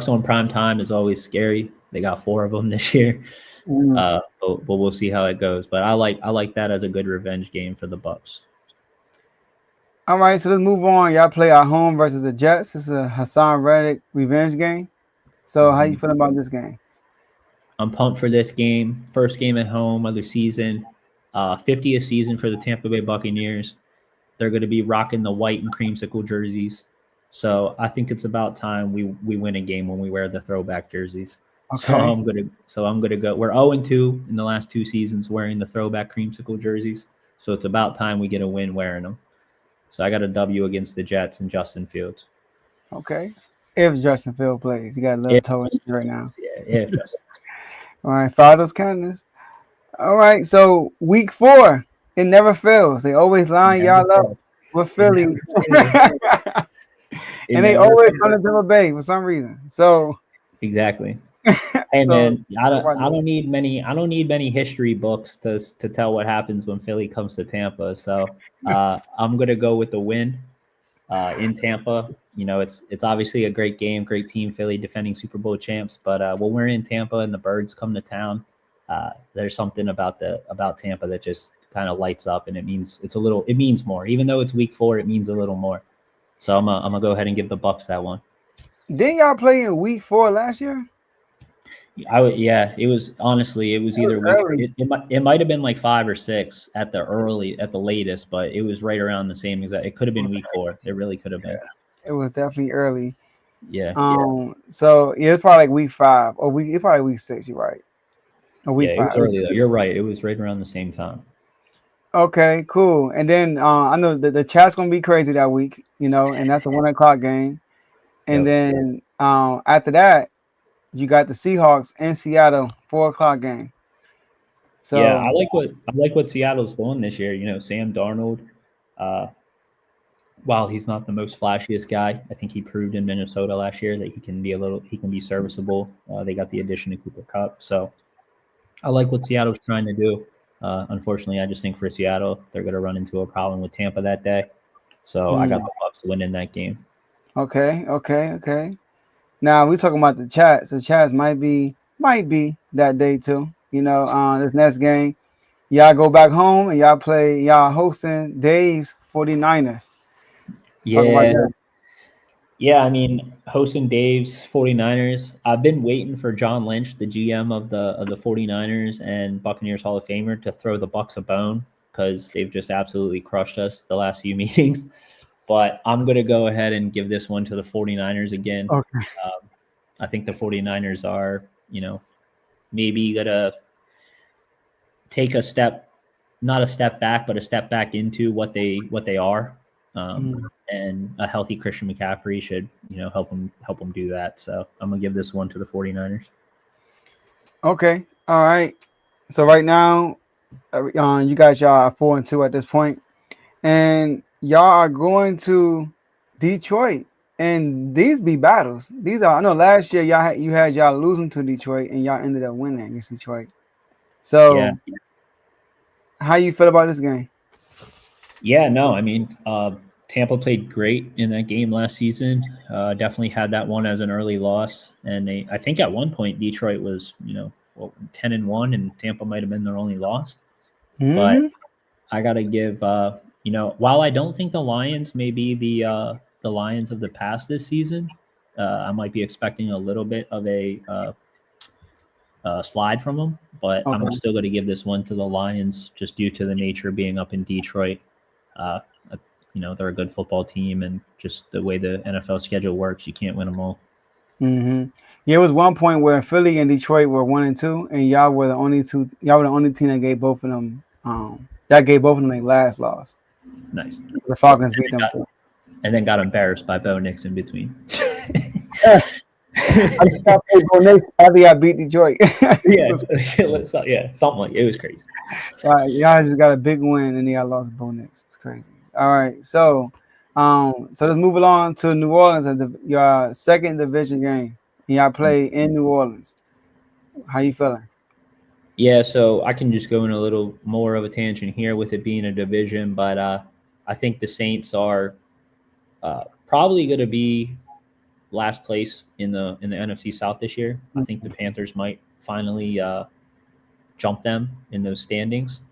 on prime time is always scary. They got 4 of them this year, but we'll see how it goes. But I like that as a good revenge game for the Bucs. All right, so let's move on. Y'all play at home versus the Jets. This is a Hassan Reddick revenge game. So how you feeling about this game? I'm pumped for this game. First game at home of the season. 50th season for the Tampa Bay Buccaneers. They're going to be rocking the white and creamsicle jerseys. So I think it's about time we win a game when we wear the throwback jerseys. Okay. So I'm gonna go. We're 0-2 in the last 2 seasons wearing the throwback creamsicle jerseys. So it's about time we get a win wearing them. So I got a W against the Jets and Justin Fields. Okay. If Justin Fields plays, you got a little toe in right now. Yeah, if Justin. All right, follow those kindness. All right, so week 4, it never fails. They always line y'all up with Philly. And they always come to Tampa Bay for some reason. So exactly. Hey man, I don't need many history books to tell what happens when Philly comes to Tampa. So I'm gonna go with the win in Tampa. It's obviously a great game, great team, Philly defending Super Bowl champs. But when we're in Tampa and the Birds come to town, there's something about Tampa that just kind of lights up, and it means more. Even though it's week 4, it means a little more. So I'm gonna go ahead and give the Bucs that one. Didn't y'all play in week 4 last year? Yeah, it was either week. It might have been like 5 or 6 at the latest, but it was right around the same exact. It could have been week 4. It really could have been. It was definitely early. Yeah. So yeah, it's probably like week 5 or probably week 6. You're right. Or week 5. It was early though. You're right. It was right around the same time. Okay, cool. And then I know the chat's gonna be crazy that week, and that's a 1:00 game. And then after that, you got the Seahawks in Seattle 4:00 game. So yeah, I like what Seattle's doing this year. Sam Darnold, while he's not the most flashiest guy, I think he proved in Minnesota last year that he can be serviceable. They got the addition of Cooper Kupp, so I like what Seattle's trying to do. Unfortunately, I just think for Seattle, they're going to run into a problem with Tampa that day. So I got the Bucs winning that game. Okay. Now we talking about the Chats. The Chats might be that day too. This next game, y'all go back home and y'all hosting Dave's 49ers. Talk about that. Yeah, I mean, hosting Dave's 49ers, I've been waiting for John Lynch, the GM of the 49ers and Buccaneers Hall of Famer, to throw the Bucs a bone because they've just absolutely crushed us the last few meetings. But I'm going to go ahead and give this one to the 49ers again. Okay. I think the 49ers are, maybe going to take not a step back, but a step back into what they are. And a healthy Christian McCaffrey should, help them do that. So I'm gonna give this one to the 49ers. Okay. All right. So right now, you guys, y'all are 4-2 at this point, and y'all are going to Detroit, and these be battles. I know last year you had y'all losing to Detroit, and y'all ended up winning against Detroit. So, how you feel about this game? Yeah, no, I mean, Tampa played great in that game last season. Definitely had that one as an early loss, and I think at one point Detroit was 10-1, and Tampa might have been their only loss. But I gotta give while I don't think the Lions may be the Lions of the past this season, I might be expecting a little bit of a slide from them. But I'm still going to give this one to the Lions just due to the nature of being up in Detroit. They're a good football team, and just the way the NFL schedule works, you can't win them all. Yeah, it was one point where Philly and Detroit were 1-2, and y'all were the only team that gave both of them. That gave both of them their last loss. Nice. The Falcons beat them too, and then got embarrassed by Bo Nix in between. I stopped Bo Nix after I beat Detroit. Something like it was crazy. Y'all just got a big win, and y'all lost Bo Nix. It's crazy. All right, so let's move along to New Orleans, your second division game. And y'all play in New Orleans. How you feeling? Yeah, so I can just go in a little more of a tangent here with it being a division, but I think the Saints are probably going to be last place in the NFC South this year. I think the Panthers might finally jump them in those standings,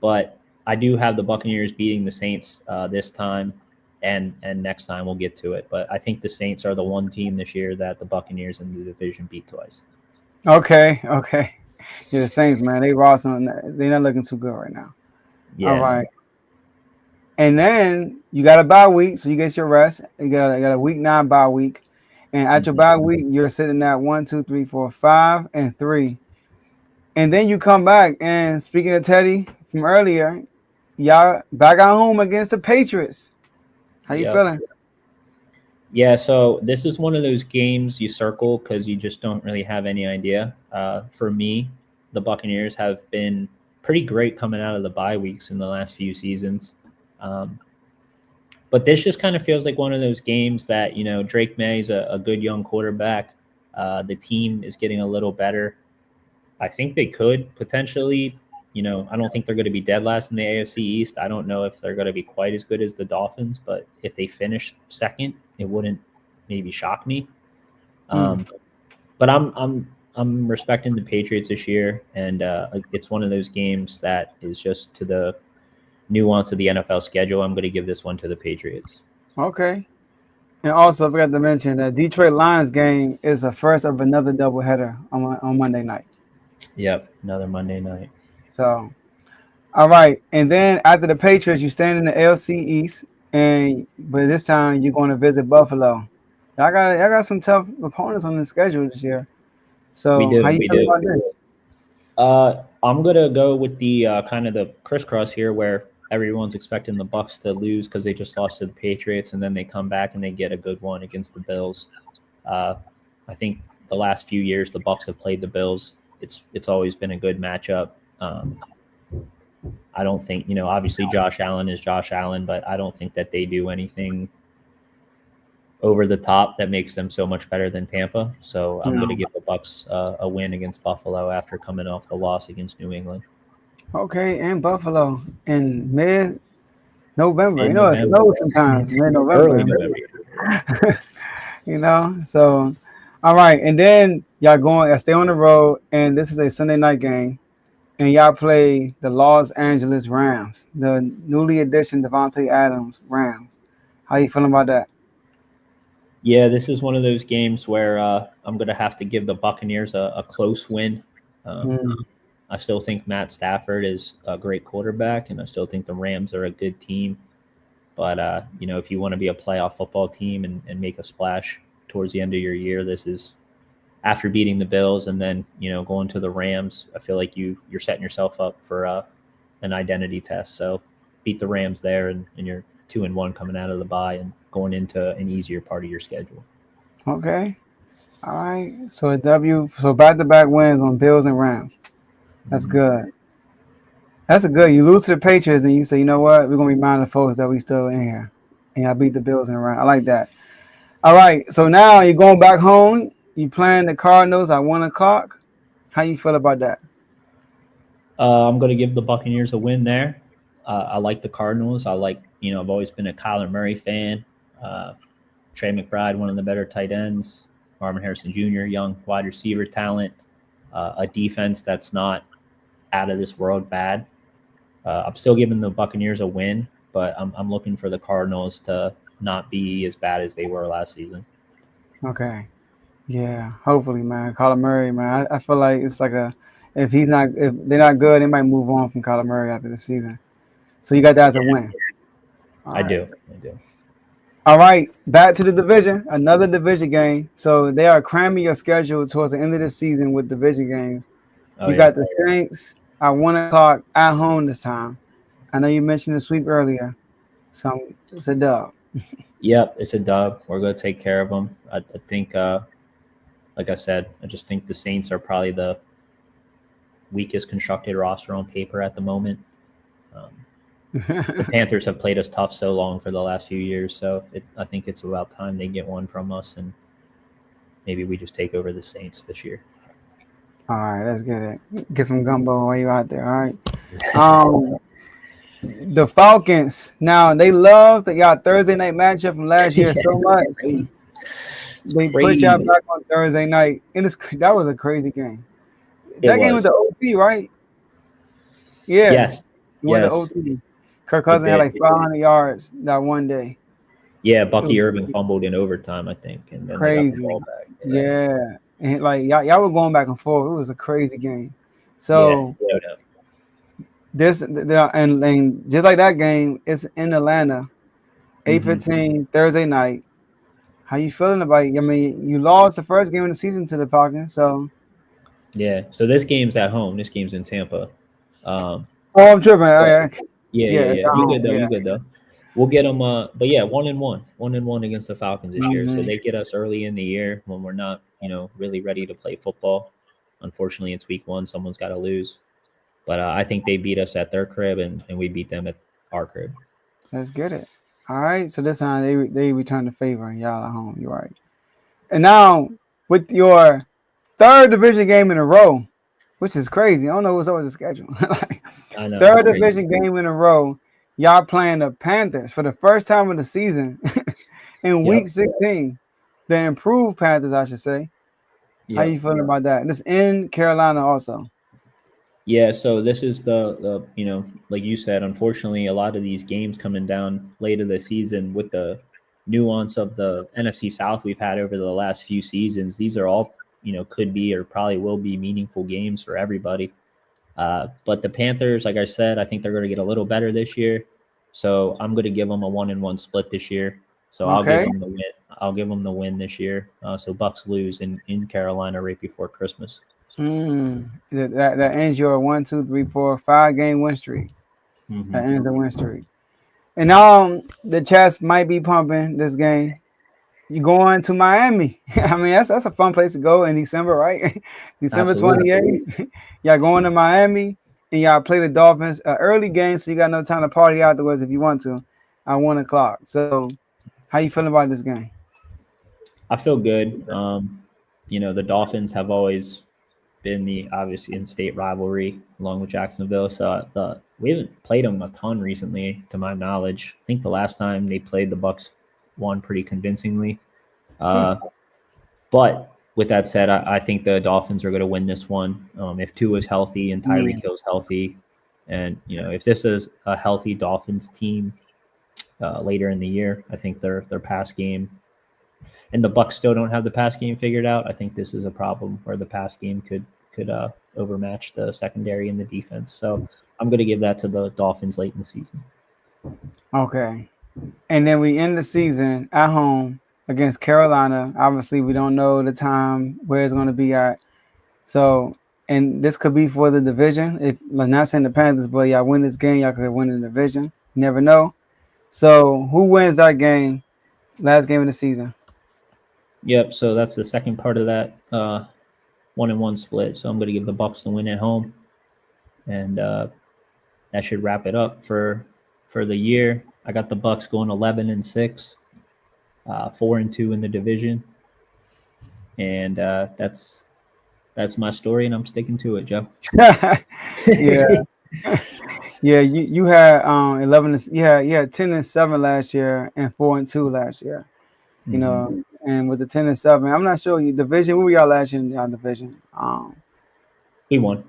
but I do have the Buccaneers beating the Saints this time, and next time we'll get to it. But I think the Saints are the one team this year that the Buccaneers in the division beat twice. Okay. Yeah, the Saints, man, they're not looking too good right now. Yeah. All right. And then you got a bye week, so you get your rest. You got a week 9 bye week. And at your bye week, you're sitting at 1, 2, 3, 4, 5, and 3. And then you come back, and speaking of Teddy from earlier, y'all back at home against the Patriots. How you feeling? Yeah, so this is one of those games you circle because you just don't really have any idea. For me, the Buccaneers have been pretty great coming out of the bye weeks in the last few seasons. But this just kind of feels like one of those games that, Drake May is a good young quarterback. The team is getting a little better. I think they could potentially, I don't think they're going to be dead last in the AFC East. I don't know if they're going to be quite as good as the Dolphins, but if they finish second, it wouldn't maybe shock me. But I'm I'm respecting the Patriots this year, and it's one of those games that is just to the nuance of the NFL schedule. I'm going to give this one to the Patriots. Okay. And also, I forgot to mention that Detroit Lions game is the first of another doubleheader on Monday night. Yep, another Monday night. So, all right. And then after the Patriots, you stand in the AFC East, but this time you're going to visit Buffalo. I got some tough opponents on the schedule this year. We So, do, how you we feel do. about this? I'm gonna go with the kind of the crisscross here, where everyone's expecting the Bucs to lose because they just lost to the Patriots, and then they come back and they get a good one against the Bills. I think the last few years the Bucs have played the Bills. It's always been a good matchup. I don't think obviously Josh Allen is Josh Allen, but I don't think that they do anything over the top that makes them so much better than Tampa. So I'm going to give the Bucs a win against Buffalo after coming off the loss against New England. Okay, and Buffalo in mid-November. It Mid-November. snows sometimes, mid-November. Early November. So, all right. And then y'all stay on the road, and this is a Sunday night game, and y'all play the Los Angeles Rams, the newly addition Devontae Adams Rams. How you feeling about that? Yeah, this is one of those games where I'm going to have to give the Buccaneers a close win. I still think Matt Stafford is a great quarterback, and I still think the Rams are a good team. But, if you want to be a playoff football team and make a splash towards the end of your year, this is after beating the Bills and then, going to the Rams. I feel like you're setting yourself up for an identity test. So beat the Rams there, and you're 2-1 coming out of the bye and going into an easier part of your schedule. Okay. All right. So a W. So back-to-back wins on Bills and Rams. That's good. That's a good. You lose to the Patriots, and you say, you know what? We're gonna remind the folks that we still in here, and I beat the Bills and Rams. I like that. All right. So now you're going back home. You playing the Cardinals at 1:00. How you feel about that? I'm going to give the Buccaneers a win there. I like the Cardinals. I've always been a Kyler Murray fan. Trey McBride, one of the better tight ends. Marvin Harrison Jr., young wide receiver talent. A defense that's not out of this world bad. I'm still giving the Buccaneers a win, but I'm looking for the Cardinals to not be as bad as they were last season. Okay. Yeah, hopefully, man. Kyler Murray, man. I feel like it's like if they're not good, they might move on from Kyler Murray after the season. So you got that as a win. I do. All right, back to the division. Another division game. So they are cramming your schedule towards the end of the season with division games. You got the Saints at 1:00 at home this time. I know you mentioned the sweep earlier. So it's a dub. Yep, it's a dub. We're going to take care of them. I think, like I said, I just think the Saints are probably the weakest constructed roster on paper at the moment. The Panthers have played us tough so long for the last few years, so I think it's about time they get one from us, and maybe we just take over the Saints this year. All right, let's get it. Get some gumbo while you out there. All right. The Falcons. Now they love that y'all Thursday night matchup from last year so much. They put y'all back on Thursday night, and that was a crazy game. That game was the OT, right? Yeah. Yes. You won the OT. Kirk Cousins had like 500 yards that one day. Yeah, Bucky Irving fumbled in overtime, I think, and then crazy. They got the ball back. Yeah. And like y'all were going back and forth. It was a crazy game. So and just like that game, it's in Atlanta, 8:15 Thursday night. How you feeling about it? I mean, you lost the first game of the season to the Falcons, so yeah. So this game's at home. This game's in Tampa. I'm tripping. Yeah. You good though. We'll get them. But yeah, 1-1 against the Falcons this year. So they get us early in the year when we're not, really ready to play football. Unfortunately, it's week 1. Someone's got to lose. But I think they beat us at their crib, and we beat them at our crib. Let's get it. All right. So this time they return the favor, and y'all at home. You're right. And now with your third division game in a row, which is crazy. I don't know what's up with the schedule. I know, third division game in a row. Y'all playing the Panthers for the first time of the season in week 16. The improved Panthers, I should say. How you feeling about that? This in Carolina also. Yeah, so this is the like you said, unfortunately, a lot of these games coming down late of the season with the nuance of the NFC South we've had over the last few seasons. These are all could be or probably will be meaningful games for everybody. But the Panthers, like I said, I think they're going to get a little better this year. So I'm going to give them a 1-1 split this year. So I'll give Okay. them the win. I'll give them the win this year. So Bucs lose in Carolina right before Christmas. That ends your 1, 2, 3, 4, 5 game win streak. That ends the win streak. And the chest might be pumping this game. You going to Miami? I mean, that's a fun place to go in December, right? December Absolutely. 28th. Y'all going to Miami, and y'all play the Dolphins early game, so you got no time to party afterwards if you want to at 1 o'clock. So, how you feeling about this game? I feel good. The Dolphins have always been the obviously in-state rivalry along with Jacksonville. So we haven't played them a ton recently, to my knowledge. I think the last time they played, the Bucs won pretty convincingly. But with that said, I think the Dolphins are going to win this one. If Tua is healthy and Tyreek Hill's healthy, and if this is a healthy Dolphins team later in the year, I think their pass game, and the Bucs still don't have the pass game figured out. I think this is a problem where the pass game could overmatch the secondary and the defense. So I'm going to give that to the Dolphins late in the season. Okay. And then we end the season at home against Carolina. Obviously, we don't know the time where it's going to be at. So, and this could be for the division. If I'm not saying the Panthers, but y'all win this game, y'all could win the division. You never know. So, who wins that game? Last game of the season. Yep. So that's the second part of that 1-1 split. So I'm going to give the Bucs the win at home, and that should wrap it up for the year. I got the Bucs going 11-6, 4-2 in the division, and that's my story, and I'm sticking to it, Joe. Yeah. Yeah, you had 11. You had 10-7 last year and 4-2 last year. You know, and with the 10-7, I'm not sure your division. Where were y'all last year in your division? We won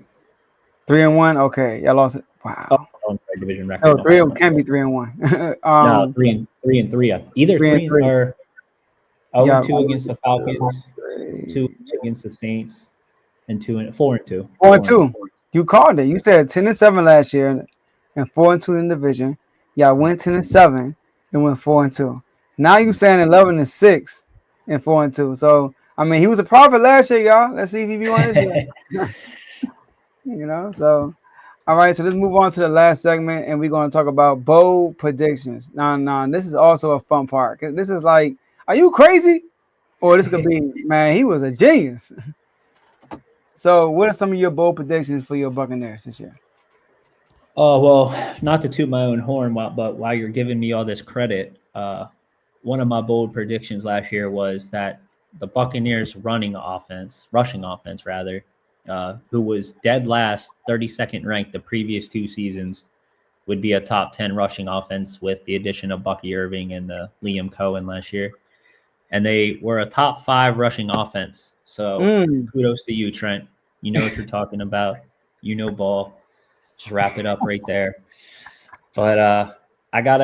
3-1. Okay, y'all lost it. Wow. Division record. Oh, 3 can be 3-1. No, 3-3. Either 3 or 0-2 against the Falcons, 2 against the Saints, and 4-2. 4-2. You called it. You said 10-7 last year and 4-2 in the division. Y'all went 10-7 and went 4-2. Now you saying 11-6 and 4-2. So I mean, he was a prophet last year, y'all. Let's see if he be one this year. So all right. So let's move on to the last segment, and we're going to talk about bold predictions. Now, this is also a fun part. This is like, are you crazy? Or this could be, man, he was a genius. So, what are some of your bold predictions for your Buccaneers this year? Oh, well, not to toot my own horn, but while you're giving me all this credit, one of my bold predictions last year was that the Buccaneers rushing offense, who was dead last, 32nd ranked the previous 2 seasons, would be a top 10 rushing offense with the addition of Bucky Irving and Liam Cohen last year. And they were a top 5 rushing offense. So kudos to you, Trent. You know what you're talking about. You know ball. Just wrap it up right there. But I got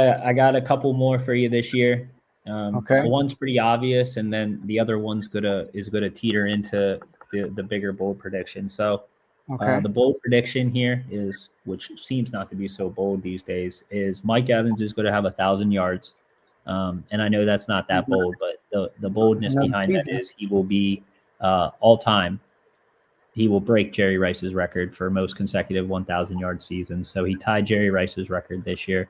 a couple more for you this year. Okay. One's pretty obvious, and then the other one's gonna teeter into the bigger bold prediction. So the bold prediction here is, which seems not to be so bold these days, is Mike Evans is going to have 1,000 yards. And I know that's not that bold, but the boldness behind that is he will be all time. He will break Jerry Rice's record for most consecutive 1,000-yard seasons. So he tied Jerry Rice's record this year,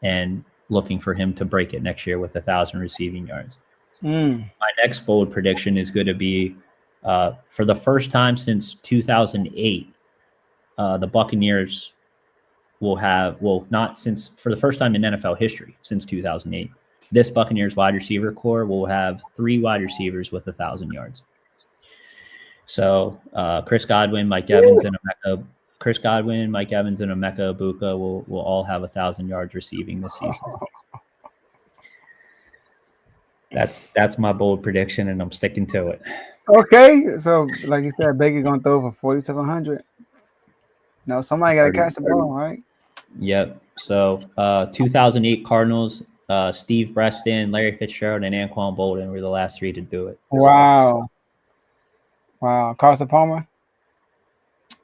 and looking for him to break it next year with 1,000 receiving yards. My next bold prediction is going to be for the first time since 2008, the Buccaneers for the first time in NFL history since 2008, this Buccaneers wide receiver core will have 3 wide receivers with 1,000 yards. So Chris Godwin, Mike Evans, and Emeka Egbuka will all have 1,000 yards receiving this season. That's my bold prediction, and I'm sticking to it. Okay, so like you said, Baker gonna throw for 4,700. No, somebody gotta 30. catch the ball, right? Yep. So 2008 Cardinals, Steve Breston, Larry Fitzgerald, and Anquan Bolden were the last three to do it. Wow, wow. Carson Palmer,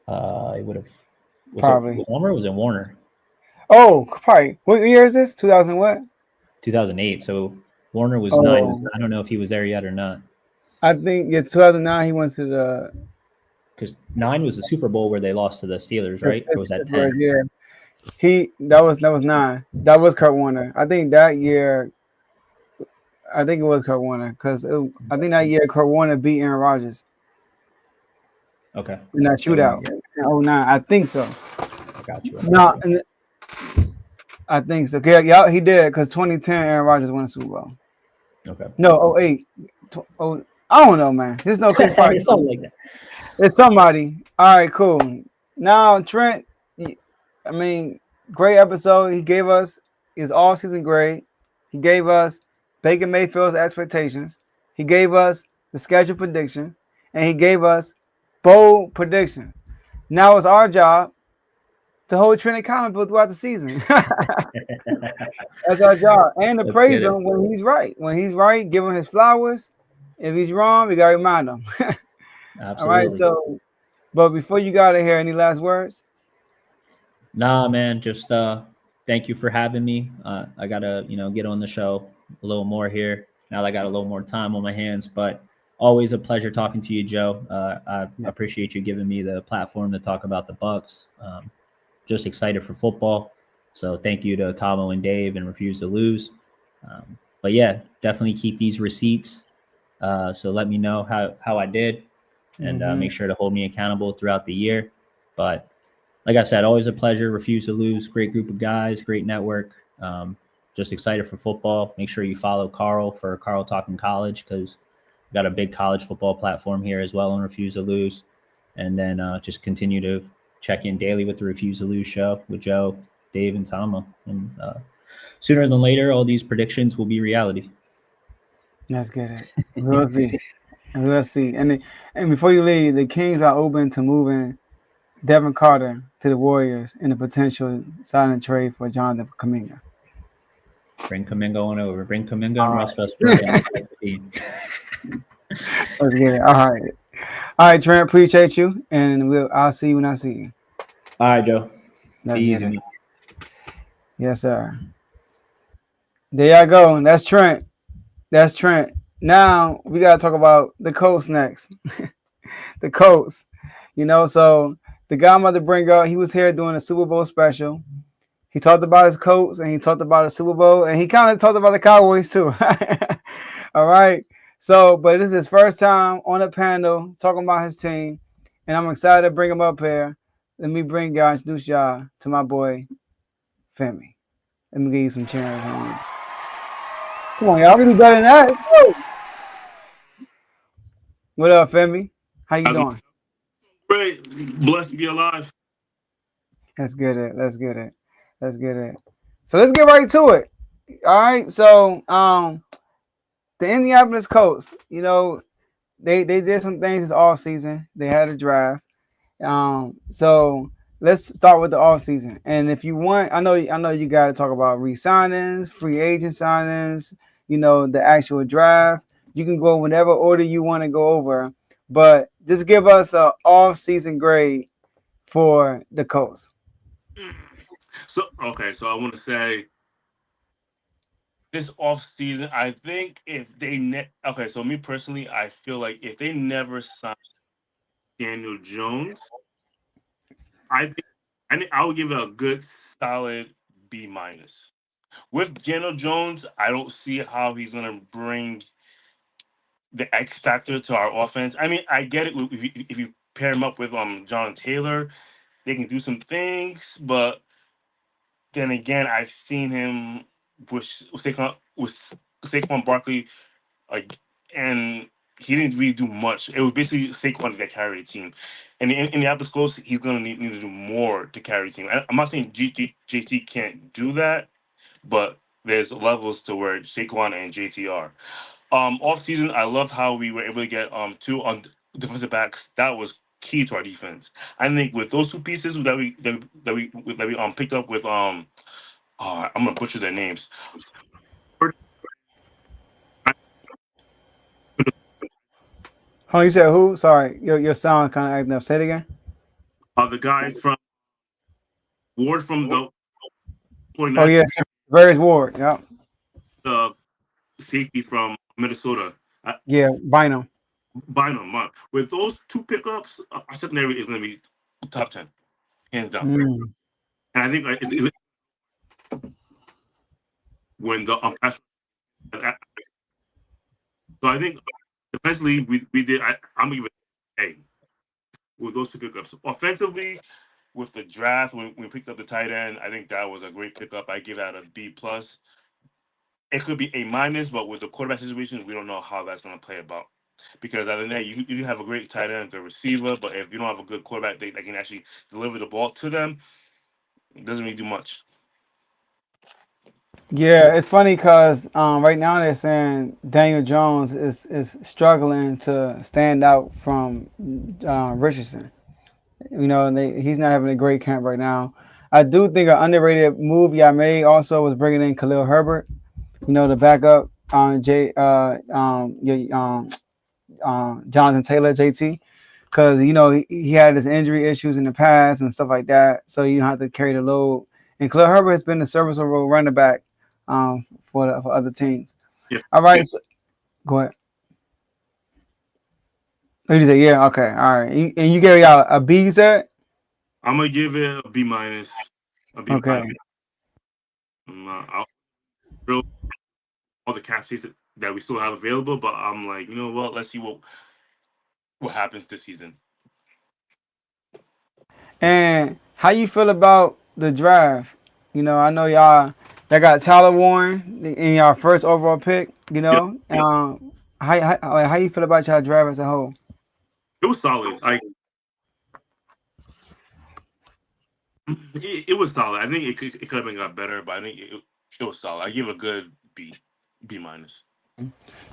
So it would have was probably. it Warner? Or was it Warner? Oh, probably. What year is this? 2000 what? 2008. So Warner was 9. Oh, I don't know if he was there yet or not, I think yeah, 2009. He went to the because 9 was the Super Bowl where they lost to the Steelers, right? Or was that 10? Yeah. That was 9. That was Kurt Warner. I think that year. I think it was Kurt Warner because I think that year Kurt Warner beat Aaron Rodgers Okay. in that So, shootout in '09. I think so. I got you. No, I think so. Yeah, he did because 2010 Aaron Rodgers won the Super Bowl. Okay. No, '08. I don't know, man. There's no quick fight. Something like that. It's somebody. All right, cool. Now Trent, I mean, great episode. He gave us his all-season grade. He gave us Baker Mayfield's expectations. He gave us the schedule prediction, and he gave us bold prediction. Now it's our job to hold Trent accountable throughout the season. That's our job, and to Let's praise get it. him when he's right. When he's right, give him his flowers. If he's wrong, we gotta remind him. All right. Absolutely. So, but before you got to hear any last words? Nah, man. Just thank you for having me. I gotta get on the show a little more here now that I got a little more time on my hands. But always a pleasure talking to you, Joe. I appreciate you giving me the platform to talk about the Bucs. Just excited for football. So thank you to Tomo and Dave and Refuse to Lose. But yeah, definitely keep these receipts. So let me know how I did, and make sure to hold me accountable throughout the year. But like I said, always a pleasure. Refuse to Lose. Great group of guys, great network. Just excited for football. Make sure you follow Carl for Carl Talking College, because we got a big college football platform here as well on Refuse to Lose. And then just continue to check in daily with the Refuse to Lose show with Joe, Dave, and Tomo. And sooner than later, all these predictions will be reality. Let's get it. We'll see. We'll see. And before you leave, the Kings are open to moving Devin Carter to the Warriors in a potential signing trade for Jonathan Kuminga. Bring Kuminga on over. Bring Kuminga and Russ Westbrook. Let's get it. All right, Trent. Appreciate you, and I'll see you when I see you. All right, Joe. Let's Be get easy. it. Yes, sir. There you go. That's Trent. That's Trent. Now we gotta talk about the Colts next. The Colts. So the guy I'm about to bring up, he was here doing a Super Bowl special. He talked about his Colts and he talked about the Super Bowl, and he kind of talked about the Cowboys too. All right. So, but this is his first time on a panel talking about his team, and I'm excited to bring him up here. Let me introduce y'all to my boy, Femi. Let me give you some cheering. Come on, y'all. We do better than that. Woo! What up, Femi? How you doing? Great. Blessed to be alive. Let's get it. So let's get right to it. All right. So the Indianapolis Colts, they did some things this off season. They had a draft. So let's start with the off season. And if you want, I know you got to talk about re-signings, free agent signings, the actual draft. You can go whatever order you want to go over, but just give us an off season grade for the Colts. So I want to say this off season, I think if they so me personally, I feel like if they never signed Daniel Jones, I would give it a good solid B minus. With Daniel Jones, I don't see how he's gonna bring the X factor to our offense. I mean, I get it if you pair him up with John Taylor, they can do some things, but then again, I've seen him with Saquon Barkley, like, and he didn't really do much. It was basically Saquon that carried the team. And in Indianapolis Colts, he's going to need to do more to carry the team. I'm not saying JT can't do that, but there's levels to where Saquon and JT are. Off season, I loved how we were able to get two on defensive backs. That was key to our defense. I think with those two pieces that we picked up with I'm gonna butcher their names. Oh, you said who? Sorry, your sound kind of acting up. Say it again. The guys from Ward from the Oh 49, yeah, Various Ward. Yeah, the safety from Minnesota. yeah, Bynum. Bynum. With those two pickups, our secondary is going to be top 10, hands down. Mm. And I think when the so I think defensively we did. I'm gonna give it A with those two pickups. Offensively, with the draft when we picked up the tight end, I think that was a great pickup. I give that a B plus. It could be A minus, but with the quarterback situation, we don't know how that's going to play about. Because other than that, you have a great tight end, good receiver, but if you don't have a good quarterback that can actually deliver the ball to them, it doesn't really do much. Yeah, it's funny because right now they're saying Daniel Jones is struggling to stand out from Richardson. You know, and he's not having a great camp right now. I do think an underrated move y'all made also was bringing in Khalil Herbert. You know, the backup on Jonathan Taylor, JT, because you know he had his injury issues in the past and stuff like that, so you don't have to carry the load. And Khalil Herbert has been a serviceable running back for other teams. Yeah, All right, so, go ahead. Oh, you say yeah, okay, all right. And you gave y'all a B, you said? I'm gonna give it a B minus. A B Okay. minus. I'll throw all the cap space that we still have available, but I'm like, you know what? Let's see what happens this season. And how you feel about the draft? You know, I know y'all got Tyler Warren in y'all first overall pick. You Yeah, know, how you feel about y'all draft as a whole? it was solid. It was solid. I think it could have been got better, but I think it was solid. I give a good B minus.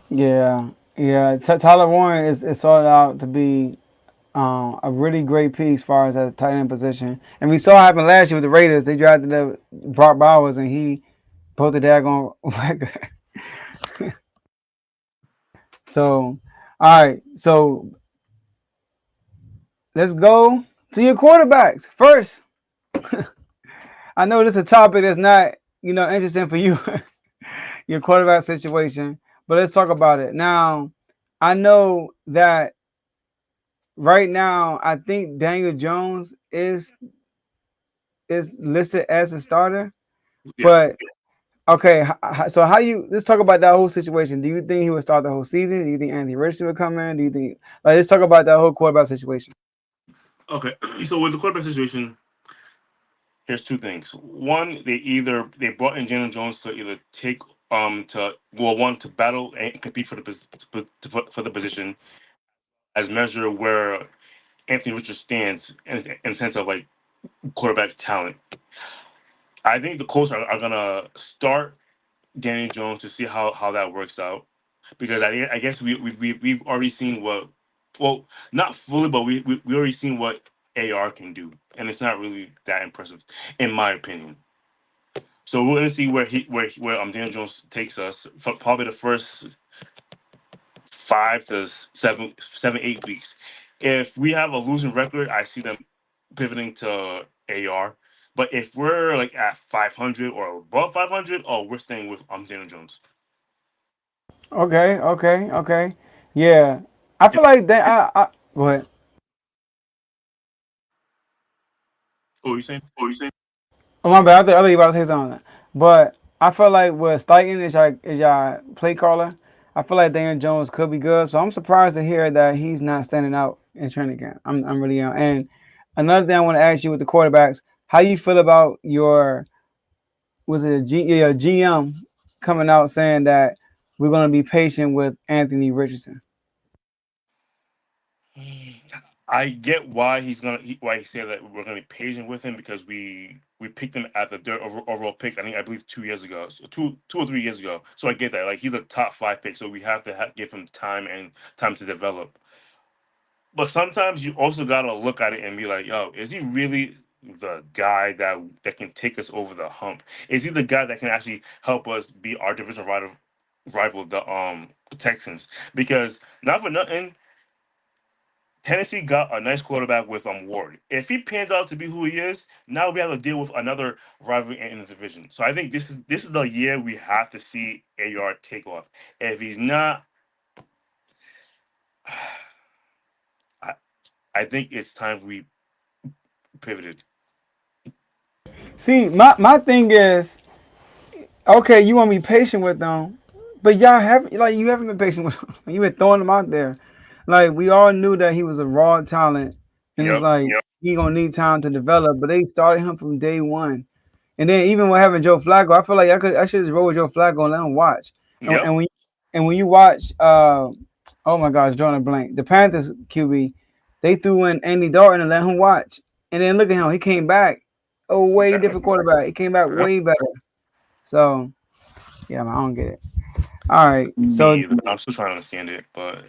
Yeah, yeah. Tyler Warren is sorted out to be a really great piece as far as that tight end position. And we saw what happened last year with the Raiders. They drafted Brock Bowers, and he put the daggone record. So, all right. So let's go to your quarterbacks first. I know this is a topic that's not interesting for you, your quarterback situation, but let's talk about it now. I know that right now, I think Daniel Jones is listed as a starter. Yeah. But okay, so let's talk about that whole situation. Do you think he would start the whole season? Do you think Anthony Richardson would come in? Do you think let's talk about that whole quarterback situation? Okay. So with the quarterback situation, here's two things. One, they brought in Daniel Jones to either take one to battle and compete for for the position as measure where Anthony Richardson stands in the sense of like quarterback talent. I think the Colts are gonna start Daniel Jones to see how that works out because I guess we've already seen what, well, not fully, but we already seen what AR can do, and it's not really that impressive in my opinion. So we're gonna see where Daniel Jones takes us for probably the first 5 to 7 8 weeks. If we have a losing record, I see them pivoting to AR. But if we're like at 500 or above 500, oh, we're staying with Daniel Jones. Okay. Yeah, I feel like that. I go ahead. Oh, you saying? Oh my bad. I thought you were about to say something. But I feel like with Steichen is y'all play caller. I feel like Daniel Jones could be good. So I'm surprised to hear that he's not standing out in training camp. I'm really am. And another thing I want to ask you with the quarterbacks, how you feel about your was it your GM coming out saying that we're going to be patient with Anthony Richardson? I get why why he said that we're gonna be patient with him because we picked him at the third overall pick. I believe 2 years ago, so two or 3 years ago. So I get that. Like he's a top 5 pick, so we have to give him time to develop. But sometimes you also gotta look at it and be like, yo, is he really the guy that can take us over the hump? Is he the guy that can actually help us beat our division rival the Texans? Because not for nothing, Tennessee got a nice quarterback with Ward. If he pans out to be who he is, now we have to deal with another rival in the division. So I think this is the year we have to see AR take off. If he's not, I, I think it's time we pivoted. See, my thing is, okay, you want to be patient with them, but y'all have you haven't been patient with them. You been throwing them out there. Like we all knew that he was a raw talent, and it's Yep. like he gonna need time to develop. But they started him from day one, and then even with having Joe Flacco, I feel like I should just roll with Joe Flacco and let him watch. And, Yep. and when you watch, oh my gosh, drawing a blank, the Panthers QB, they threw in Andy Dalton and let him watch, and then look at him, he came back a way different quarterback. He came back way better. So yeah, man, I don't get it. All right, so Me either. I'm still trying to understand it, but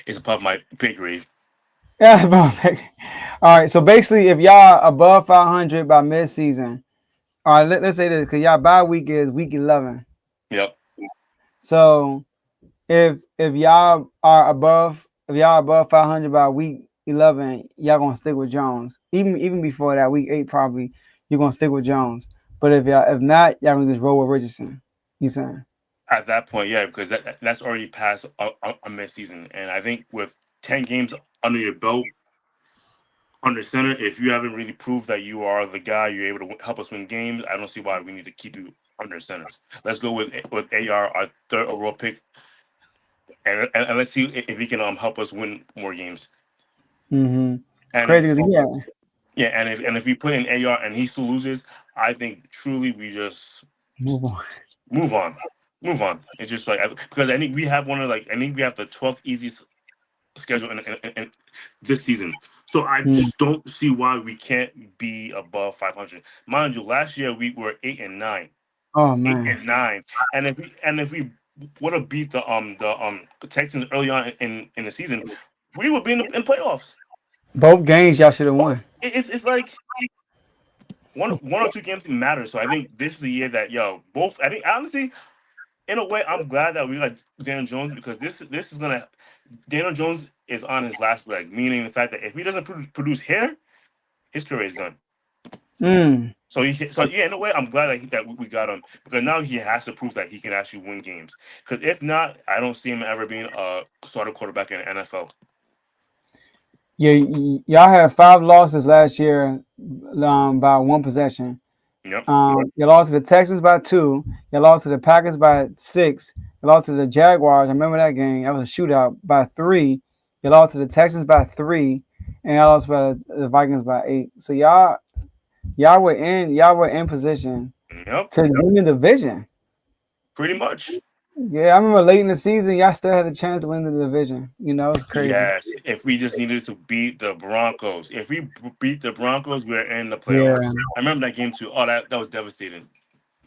it's above my pay grade. yeah, all right. So basically, if y'all above 500 by mid-season, all right, let's say this because y'all bye week is week 11. Yep. So if y'all above 500 by week 11, y'all gonna stick with Jones. Even before that, week 8 probably you're gonna stick with Jones. But if not, y'all gonna just roll with Richardson. You saying? At that point, yeah, because that's already past a mid-season, and I think with 10 games under your belt, under center, if you haven't really proved that you are the guy, you're able to help us win games. I don't see why we need to keep you under center. Let's go with AR, our third overall pick, and let's see if he can help us win more games. Mm-hmm. It's And crazy if because yeah, and if we put in AR and he still loses, I think truly we just move on. move on, move on. It's just like because I think we have I think we have the 12th easiest schedule in this season. So I Mm. just don't see why we can't be above 500. Mind you, last year we were 8-9, Oh eight man, and nine, and if we would have beat the Texans early on in the season, we would be in playoffs. both games y'all should have won. It's like one or two games didn't matter. So I think this is the year that both. I think honestly, in a way, I'm glad that we like Daniel Jones because this is gonna. Daniel Jones is on his last leg, meaning the fact that if he doesn't produce here, his career is done. Mm. So yeah, in a way, I'm glad that we got him because now he has to prove that he can actually win games. Because if not, I don't see him ever being a starter quarterback in the NFL. Yeah, y'all had 5 losses last year, by one possession. Yep. You lost to the Texans by 2. You lost to the Packers by 6. You lost to the Jaguars. I remember that game. That was a shootout by 3. You lost to the Texans by 3, and y'all lost by the Vikings by 8. So y'all were in position Yep. to win the division. Pretty much. Yeah, I remember late in the season, y'all still had a chance to win the division. It's crazy. Yes. If we just needed to beat the Broncos, if we beat the Broncos, we're in the Yeah. playoffs. I remember that game too. Oh, that was devastating.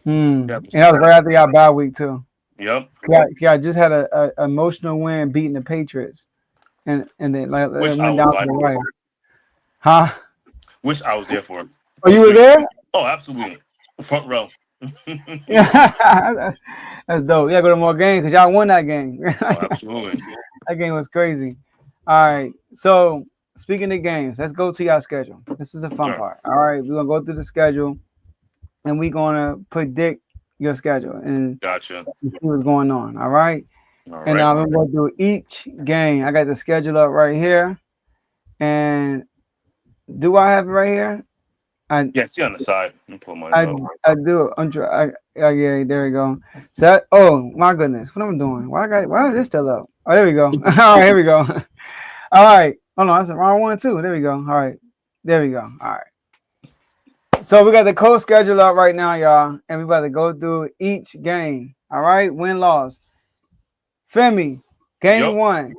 And that was Devastating. right after y'all bye week too. Yep. Yeah, just had a emotional win beating the Patriots, and then like it Which I went was down to live the for. wire. Huh? Which I was there for. Oh, you were there? Oh, absolutely. Front row. Yeah, that's dope. Yeah, go to more games because y'all won that game. Oh, absolutely. That game was crazy. All right, so speaking of games, let's go to y'all schedule. This is the fun Sure. part. All right, we're gonna go through the schedule, and we're gonna predict your schedule and Gotcha. see what's going on. All right. All And right. I'm going to do each game. I got the schedule up right here. And do I have it right here? I Yeah, see on the side. Let me pull mine I up. I do. Yeah, there we go. So oh my goodness, what am I doing? Why is this still up? Oh, there we go. All right, here we go. All right. Oh no, that's the wrong one too. There we go. All right. There we go. All right. So we got the Colts schedule up right now, y'all. And we about to go through each game. All right. Win loss. Femi, game Yep. 1.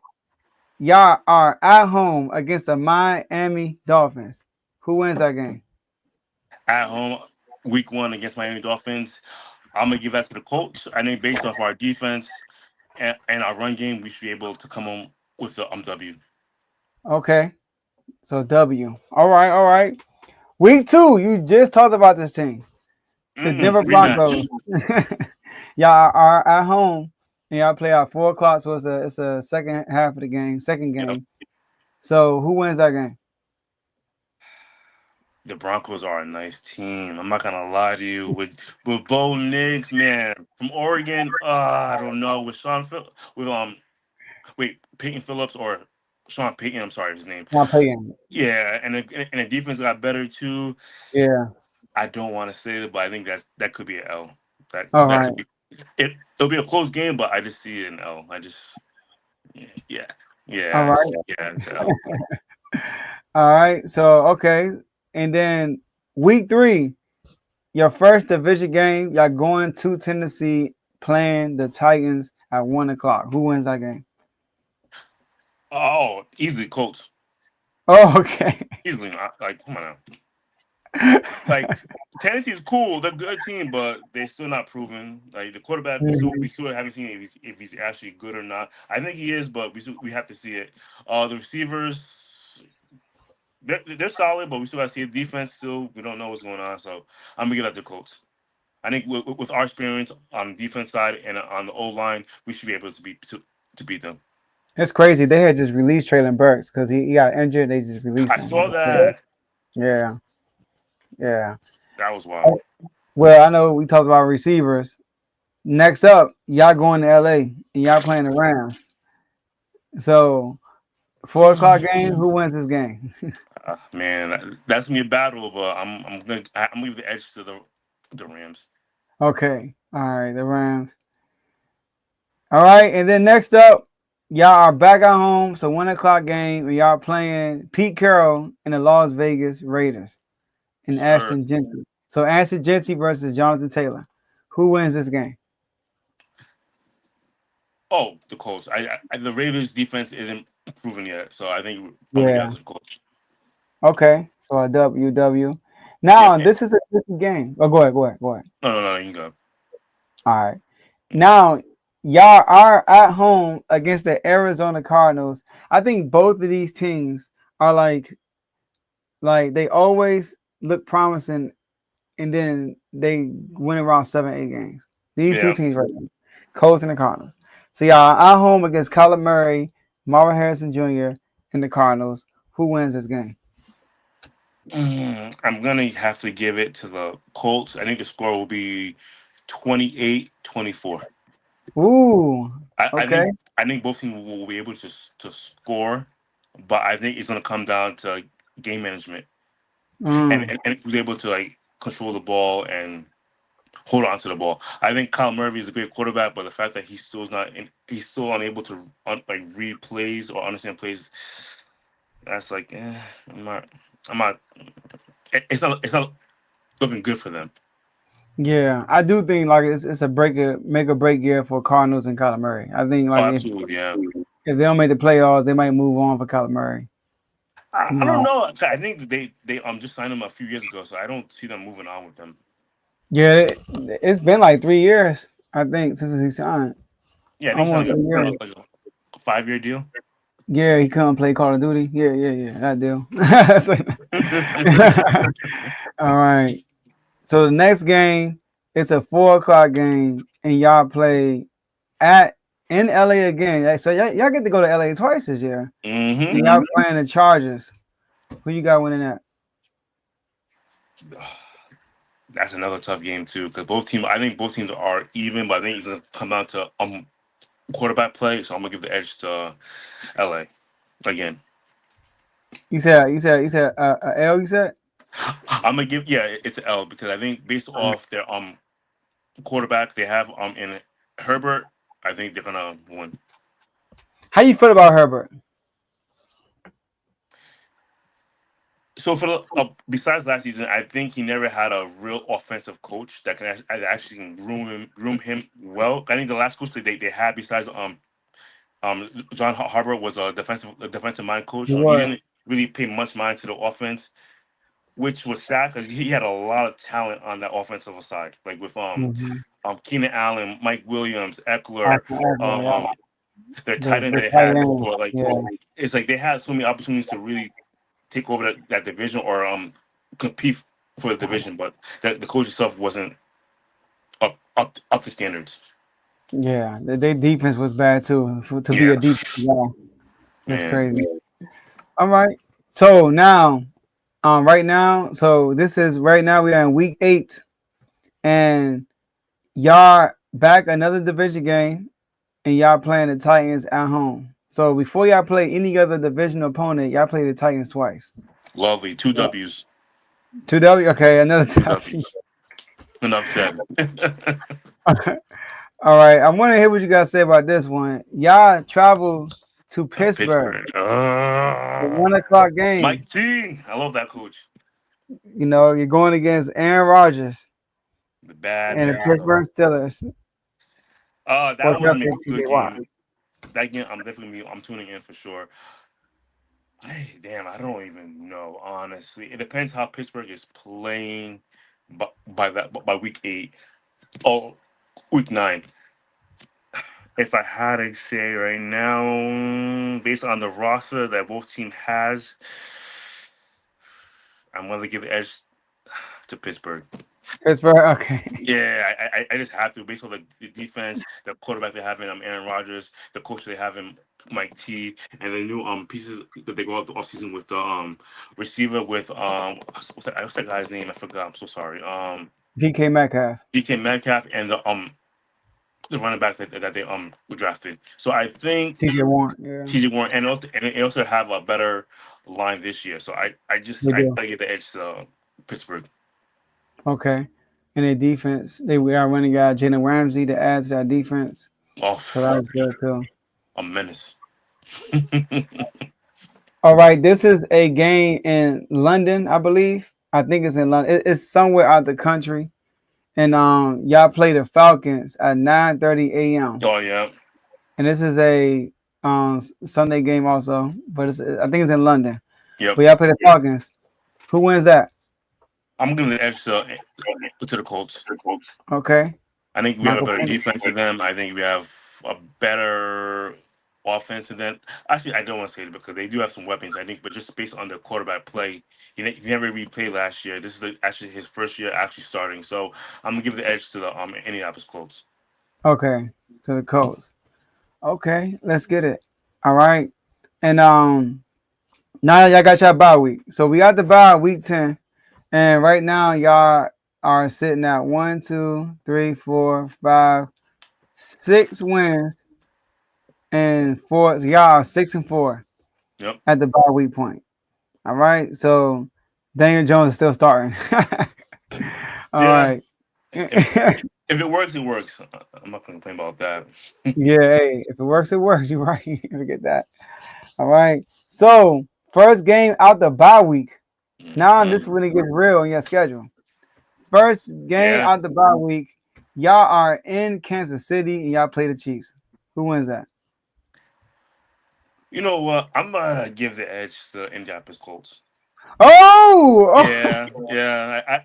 Y'all are at home against the Miami Dolphins. Who wins that game? at home, week 1 against Miami Dolphins. I'm gonna give that to the Colts. I think based off our defense and our run game, we should be able to come home with the W. Okay, so W. All right, all right. Week 2, you just talked about this team, the Denver Broncos. Rematch. Y'all are at home, and y'all play at 4 o'clock. So it's a second half of the game, second Yep. game. So who wins that game? The Broncos are a nice team. I'm not gonna lie to you. With Bo Nix, man, from Oregon. I don't know with wait, Peyton Phillips or Sean Payton. I'm sorry, his name. Not paying. Yeah, and the defense got better too. Yeah. I don't want to say it, but I think that could be an L. All That right. could be it'll be a close game, but I just see it an L. Yeah, All yeah, right. it's an L. All right. So okay, and then week 3, your first division game. Y'all going to Tennessee, playing the Titans at 1 o'clock. Who wins that game? Oh, easily Colts. Oh, okay. Easily, like come on now. Like Tennessee is cool. They're a good team, but they're still not proven. Like the quarterback, we still haven't seen if he's actually good or not. I think he is, but we have to see it. The receivers, they're solid, but we still got to see it. Defense, still we don't know what's going on. So I'm gonna give that to Colts. I think with our experience on the defense side and on the O line, we should be able to beat them. It's crazy. They had just released Traylon Burks because he got injured. They just released I him. saw that. Yeah. Yeah. That was wild. Well, I know we talked about receivers. Next up, y'all going to LA and y'all playing the Rams. So 4 o'clock game. Who wins this game? Man, that's gonna be a battle, but I'm gonna give the edge to the Rams. Okay. All right. The Rams. All right. And then next up, y'all are back at home. So 1 o'clock game and y'all playing Pete Carroll and the Las Vegas Raiders and Sure. Ashton Genty. So Ashton Genty versus Jonathan Taylor. Who wins this game? Oh, the Colts. The Ravens defense isn't proven yet, so I think I'm gonna Yeah. guess the Colts. Okay. So a W. Yep. Now this is a different game. Oh, go ahead. No, you can go. All right. Now, y'all are at home against the Arizona Cardinals. I think both of these teams are like they always look promising, and then they win around 7, 8 games. These two Yeah. teams right now, Colts and the Cardinals. So y'all are at home against Kyler Murray, Marvin Harrison Jr., and the Cardinals. Who wins this game? I'm gonna have to give it to the Colts. I think the score will be 28-24. Ooh. I, I Okay. think I think both teams will be able to score, but I think it's gonna come down to game management Mm. and who's able to like control the ball and hold on to the ball. I think Kyle Murray is a great quarterback, but the fact that he's still unable to like read plays or understand plays, that's like I'm not. It's not looking good for them. Yeah, I do think like it's a make or break year for Cardinals and Kyler Murray. I think Oh, like absolutely, yeah. if they don't make the playoffs, they might move on for Kyler Murray. I You don't know. know. I think that they just signed him a few years ago, so I don't see them moving on with them. Yeah, it's been like 3 years, I think, since he signed. Yeah, I think he Almost signed a year. like a 5-year deal. Yeah, he couldn't play Call of Duty. Yeah, that deal. All right. So the next game, it's a 4 o'clock game, and y'all play at in LA again. So y'all get to go to LA twice this year. Mm-hmm. And y'all playing the Chargers. Who you got winning that? That's another tough game too, because I think both teams are even, but I think it's gonna come down to quarterback play. So I'm gonna give the edge to LA again. You said L. You said I'm gonna give it's an L because I think based off their quarterback they have in Herbert, I think they're gonna win. how you feel about Herbert? So besides last season, I think he never had a real offensive coach that can actually can groom him well. I think the last coach that they had besides John Harbaugh was a defensive mind coach, He so he was. didn't really pay much mind to the offense. which was sad because he had a lot of talent on that offensive side, like with Keenan Allen, Mike Williams, Eckler, Yeah. their tight end The they tight had end. before. Like Yeah. it's like they had so many opportunities to really take over that division or compete for the division, but the coach itself wasn't up to standards. Yeah. Their defense was bad too. To be a Yeah, defense guy. That's man. crazy. All right. So now, right now, so this is right now we are in week 8, and y'all back another division game, and y'all playing the Titans at home. So before y'all play any other division opponent, y'all play the Titans twice. Lovely. Two W's. 2W. Okay, another Two W. W's. Enough said. All right. I want to hear what you guys say about this one. Y'all travel to Pittsburgh, Pittsburgh. the 1 o'clock Mike game. T. I love that coach. You know, you're going against Aaron Rodgers The bad and the news. Pittsburgh Steelers. That Watch was out a for good TJ Watt. game. That game, I'm tuning in for sure. Damn, I don't even know. Honestly, it depends how Pittsburgh is playing. By week 8, oh, week 9. If I had to say right now, based on the roster that both team has, I'm gonna give the edge to Pittsburgh. Pittsburgh. Okay. Yeah, I just have to based on the defense, the quarterback they have in Aaron Rodgers, the coach they have in Mike T, and the new pieces that they go out the offseason with the receiver with what's that guy's name? I forgot. I'm so sorry. DK Metcalf. DK Metcalf and the running back that they drafted. So I think TJ Warren. Yeah, TJ Warren and they also have a better line this year. So they I do. gotta get the edge to Pittsburgh. Okay. And their defense, we are running guy Jalen Ramsey to add to that defense. Oh, So that's good too. a menace. All right, this is a game in London, I believe. I think it's in London. It's somewhere out the country. And y'all play the Falcons at 9:30 a.m. Oh yeah. And this is a Sunday game also, but I think it's in London. Yep. But y'all play the Falcons. Who wins that? I'm giving the edge to the Colts. Okay. I think we have a Michael better Penix. defense than them. I think we have a better offense than them. Actually, I don't want to say it because they do have some weapons. I think, but just based on the quarterback play, he never replayed last year. This is actually his first year actually starting. So I'm gonna give the edge to the Indianapolis Colts. Okay. So the Colts. Okay, let's get it. All right. And now y'all got y'all bye week. So we got the bye week 10. And right now y'all are sitting at 1, 2, 3, 4, 5, 6 wins and 4. So y'all are 6-4 Yep. at the bye week point. All right. So Daniel Jones is still starting. All Yeah. right. If it works, it works. I'm not gonna complain about that. Yeah, hey, if it works, it works. You're right. Look at that. All right. So first game out the bye week. Now this is when it gets real in your schedule. First game Yeah. out the bye week. Y'all are in Kansas City and y'all play the Chiefs. Who wins that? You know what? I'm gonna give the edge to Indianapolis Colts. Oh, Yeah, yeah.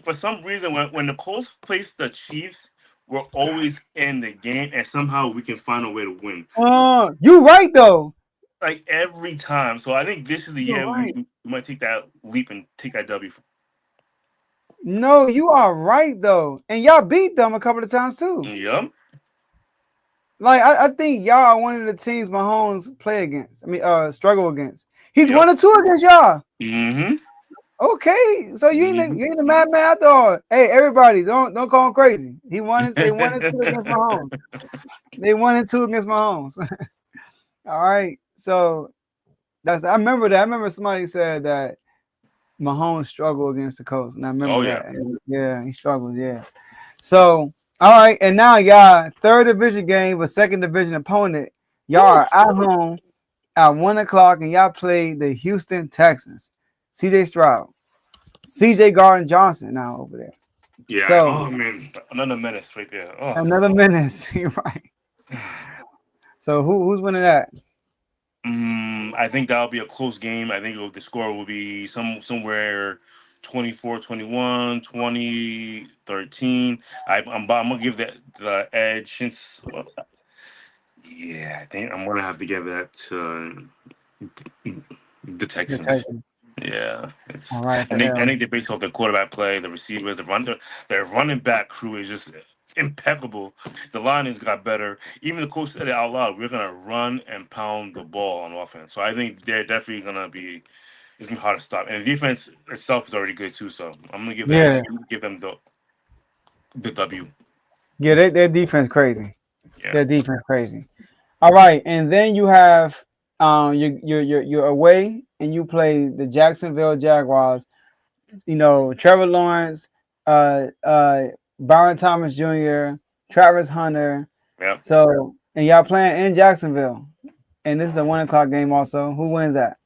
For some reason, when the Colts place the Chiefs, we're always in the game, and somehow we can find a way to win. You right though. Like every time. So I think this is the You're year right. we might take that leap and take that W. No, you are right though, and y'all beat them a couple of times too. Yep. Like I think y'all are one of the teams Mahomes play against. I mean, struggle against. He's Yep. 1-2 against y'all. Mm-hmm. Okay, so you ain't the madman after all. Hey, everybody, don't call him crazy. They 1-2 against Mahomes. They 1-2 against Mahomes. All right, so I remember that. I remember somebody said that Mahomes struggled against the Colts, and I remember Oh, yeah. that. Yeah, he struggles. Yeah. So all right, and now y'all third division game with second division opponent. Y'all are at home at 1 o'clock, and y'all play the Houston Texans. CJ Stroud, CJ Garden Johnson now over there. Yeah. So Oh man, another menace right there. Oh. another menace. You're right. So who's winning that? I think that'll be a close game. I think the score will be somewhere 24-21, 20-13. I'm gonna give the edge since. Yeah, I think I'm gonna have to give that to the The Texans. Texans. Yeah, All it's. right, I so think I L. think they based off the quarterback play, the receivers, their running back crew is just impeccable. The line has got better. Even the coach said it out loud. We're gonna run and pound the ball on offense. So I think they're definitely gonna be. It's gonna be hard to stop. And the defense itself is already good too. So I'm gonna give the edge. Yeah, Give them the W. yeah, their defense crazy. Yeah. Their defense crazy. All right, and then you have you're away and you play the Jacksonville Jaguars. You know, Trevor Lawrence, Byron Thomas Jr., Travis Hunter. Yeah. So, and y'all playing in Jacksonville, and this is a 1 o'clock game. Also, who wins that?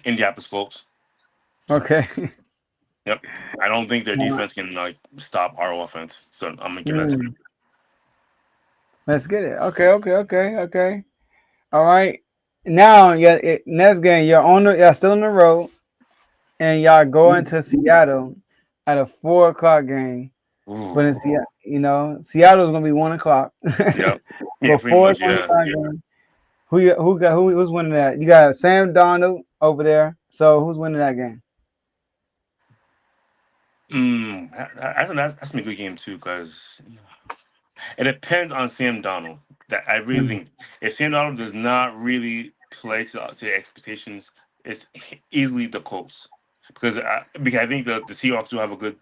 Indianapolis Colts. Okay. Yep. I don't think their defense can stop our offense. So I'm gonna give that to them. Let's get it. Okay. All right. Now, next game, y'all still on the road, and y'all going to Seattle at a 4 o'clock game. But in Ooh. Seattle, Seattle's gonna be 1 o'clock. Yep. Yeah, But pretty much. Yeah. 4 o'clock game. Who's winning that? You got Sam Darnold over there. So who's winning that game? That's a good game too, because it depends on Sam Donald. That I really Mm. think if Sam Donald does not really play to the expectations, it's easily the Colts. Because I think the Seahawks do have a good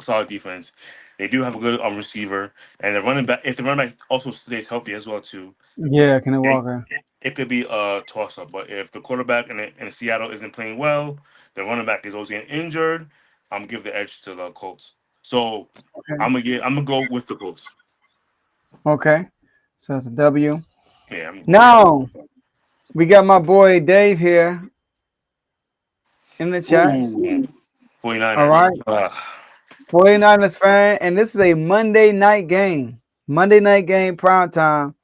solid defense. They do have a good receiver, and the running back. If the running back also stays healthy as well too, Yeah, Kenneth it, Walker. it could be a toss up. But if the quarterback in Seattle isn't playing well, the running back is always getting injured. I'm gonna give the edge to the Colts. So Okay. I'm gonna go with the Colts. Okay. So it's a W. Yeah, I'm gonna go Now we got my boy Dave here in the chat. Ooh, All 49ers. right. 49ers fan, and this is a Monday night game. Monday night game, prime time,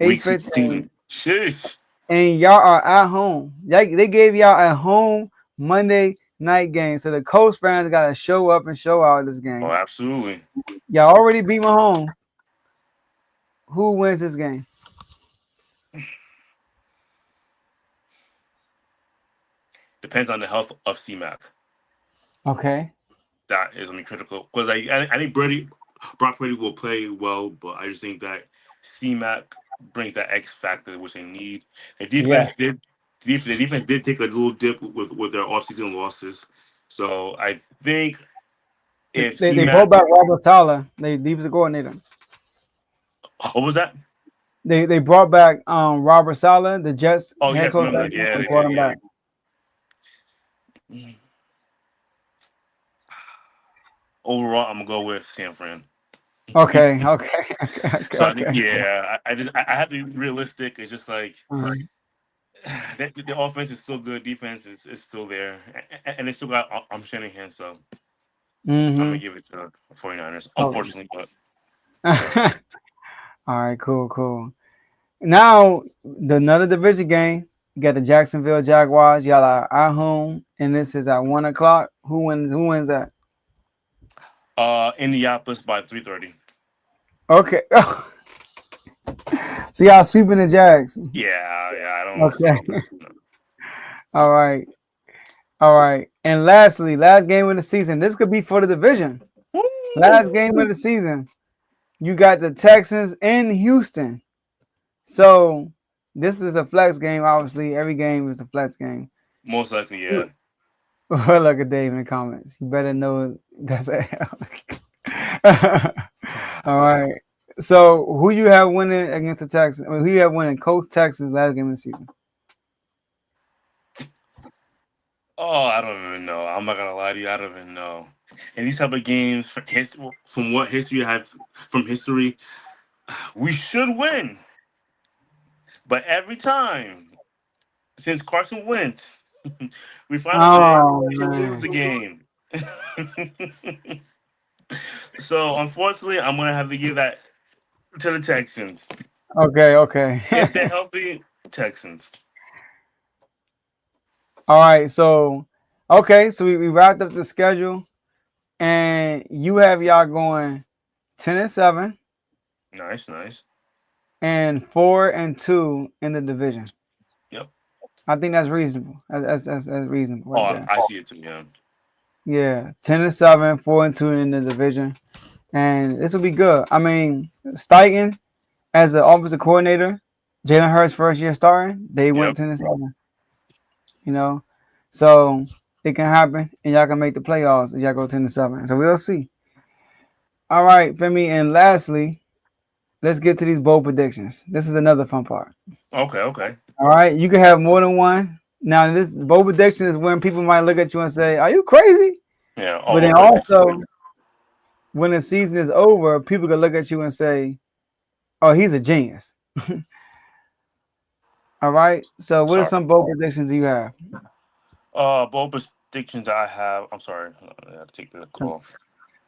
Week 8:15. 16. Sheesh. And y'all are at home. They gave y'all a home Monday night game. So the Colts fans gotta show up and show out this Oh, game. absolutely. Y'all already beat Mahomes. Who wins this game? Depends on the health of C-Mac. Okay. That is, critical. Because I think Brock Purdy will play well, but I just think that C-Mac brings that X factor which they need. The Yes. defense did take a little dip with their offseason losses. So I think if They brought C-Mac, back Robert Saleh. He was a coordinator. what was that? They brought back Robert Saleh, the Jets Oh head yes, coach. remember that? Yeah, They they brought did. him Yeah. back. Overall, I'm gonna go with San Fran. So I think, Okay. yeah, I have to be realistic. It's just like Uh-huh. the offense is still good, defense is still there, and they still got Shanahan. So I'm gonna Mm-hmm. give it to 49ers, Oh. unfortunately. But All right, cool. Now another division game. You got the Jacksonville Jaguars. Y'all are at home, and this is at 1 o'clock. Who wins that? Indianapolis by 3:30. Okay. So y'all sweeping the Jags. Yeah, I don't Okay. see. All right. All right. And lastly, last game of the season. This could be for the division. Last Woo! game of the season. You got the Texans in Houston. So this is a flex game. Obviously, every game is a flex game. Most likely, yeah. Look at Dave in the comments. You better know that's a All right. So who you have winning against the Texans? Who you have winning Colts Texans last game of the season? Oh, I don't even know. I'm not gonna lie to you. I don't even know. And these type of games, from what history I have from history, we should win. But every time since Carson Wentz, we find a way Oh to lose man. the game. So unfortunately, I'm gonna have to give that to the Texans. Okay. If they're healthy, Texans. All right, so okay, so we wrapped up the schedule, and you have y'all going 10-7 Nice, nice. and 4-2 in the division. Yep. I think that's reasonable. That's reasonable right there. I see it too. Yeah. Yeah, 10-7, 4-2 in the division, and this will be good. I mean, Steichen as the offensive coordinator, Jalen Hurts first year starting, they went Yep. 10-7. You know, so it can happen, and y'all can make the playoffs if y'all go 10-7. So we'll see. All right, Femi, and lastly, let's get to these bold predictions. This is another fun part. Okay. Okay. All right, you can have more than one. Now, this bold prediction is when people might look at you and say, "Are you crazy?" Yeah. But then Okay. also, when the season is over, people can look at you and say, "Oh, he's a genius." All right. So, what are Sorry. some bold predictions you have? Bold predictions that I have. I'm sorry. I have to take the call.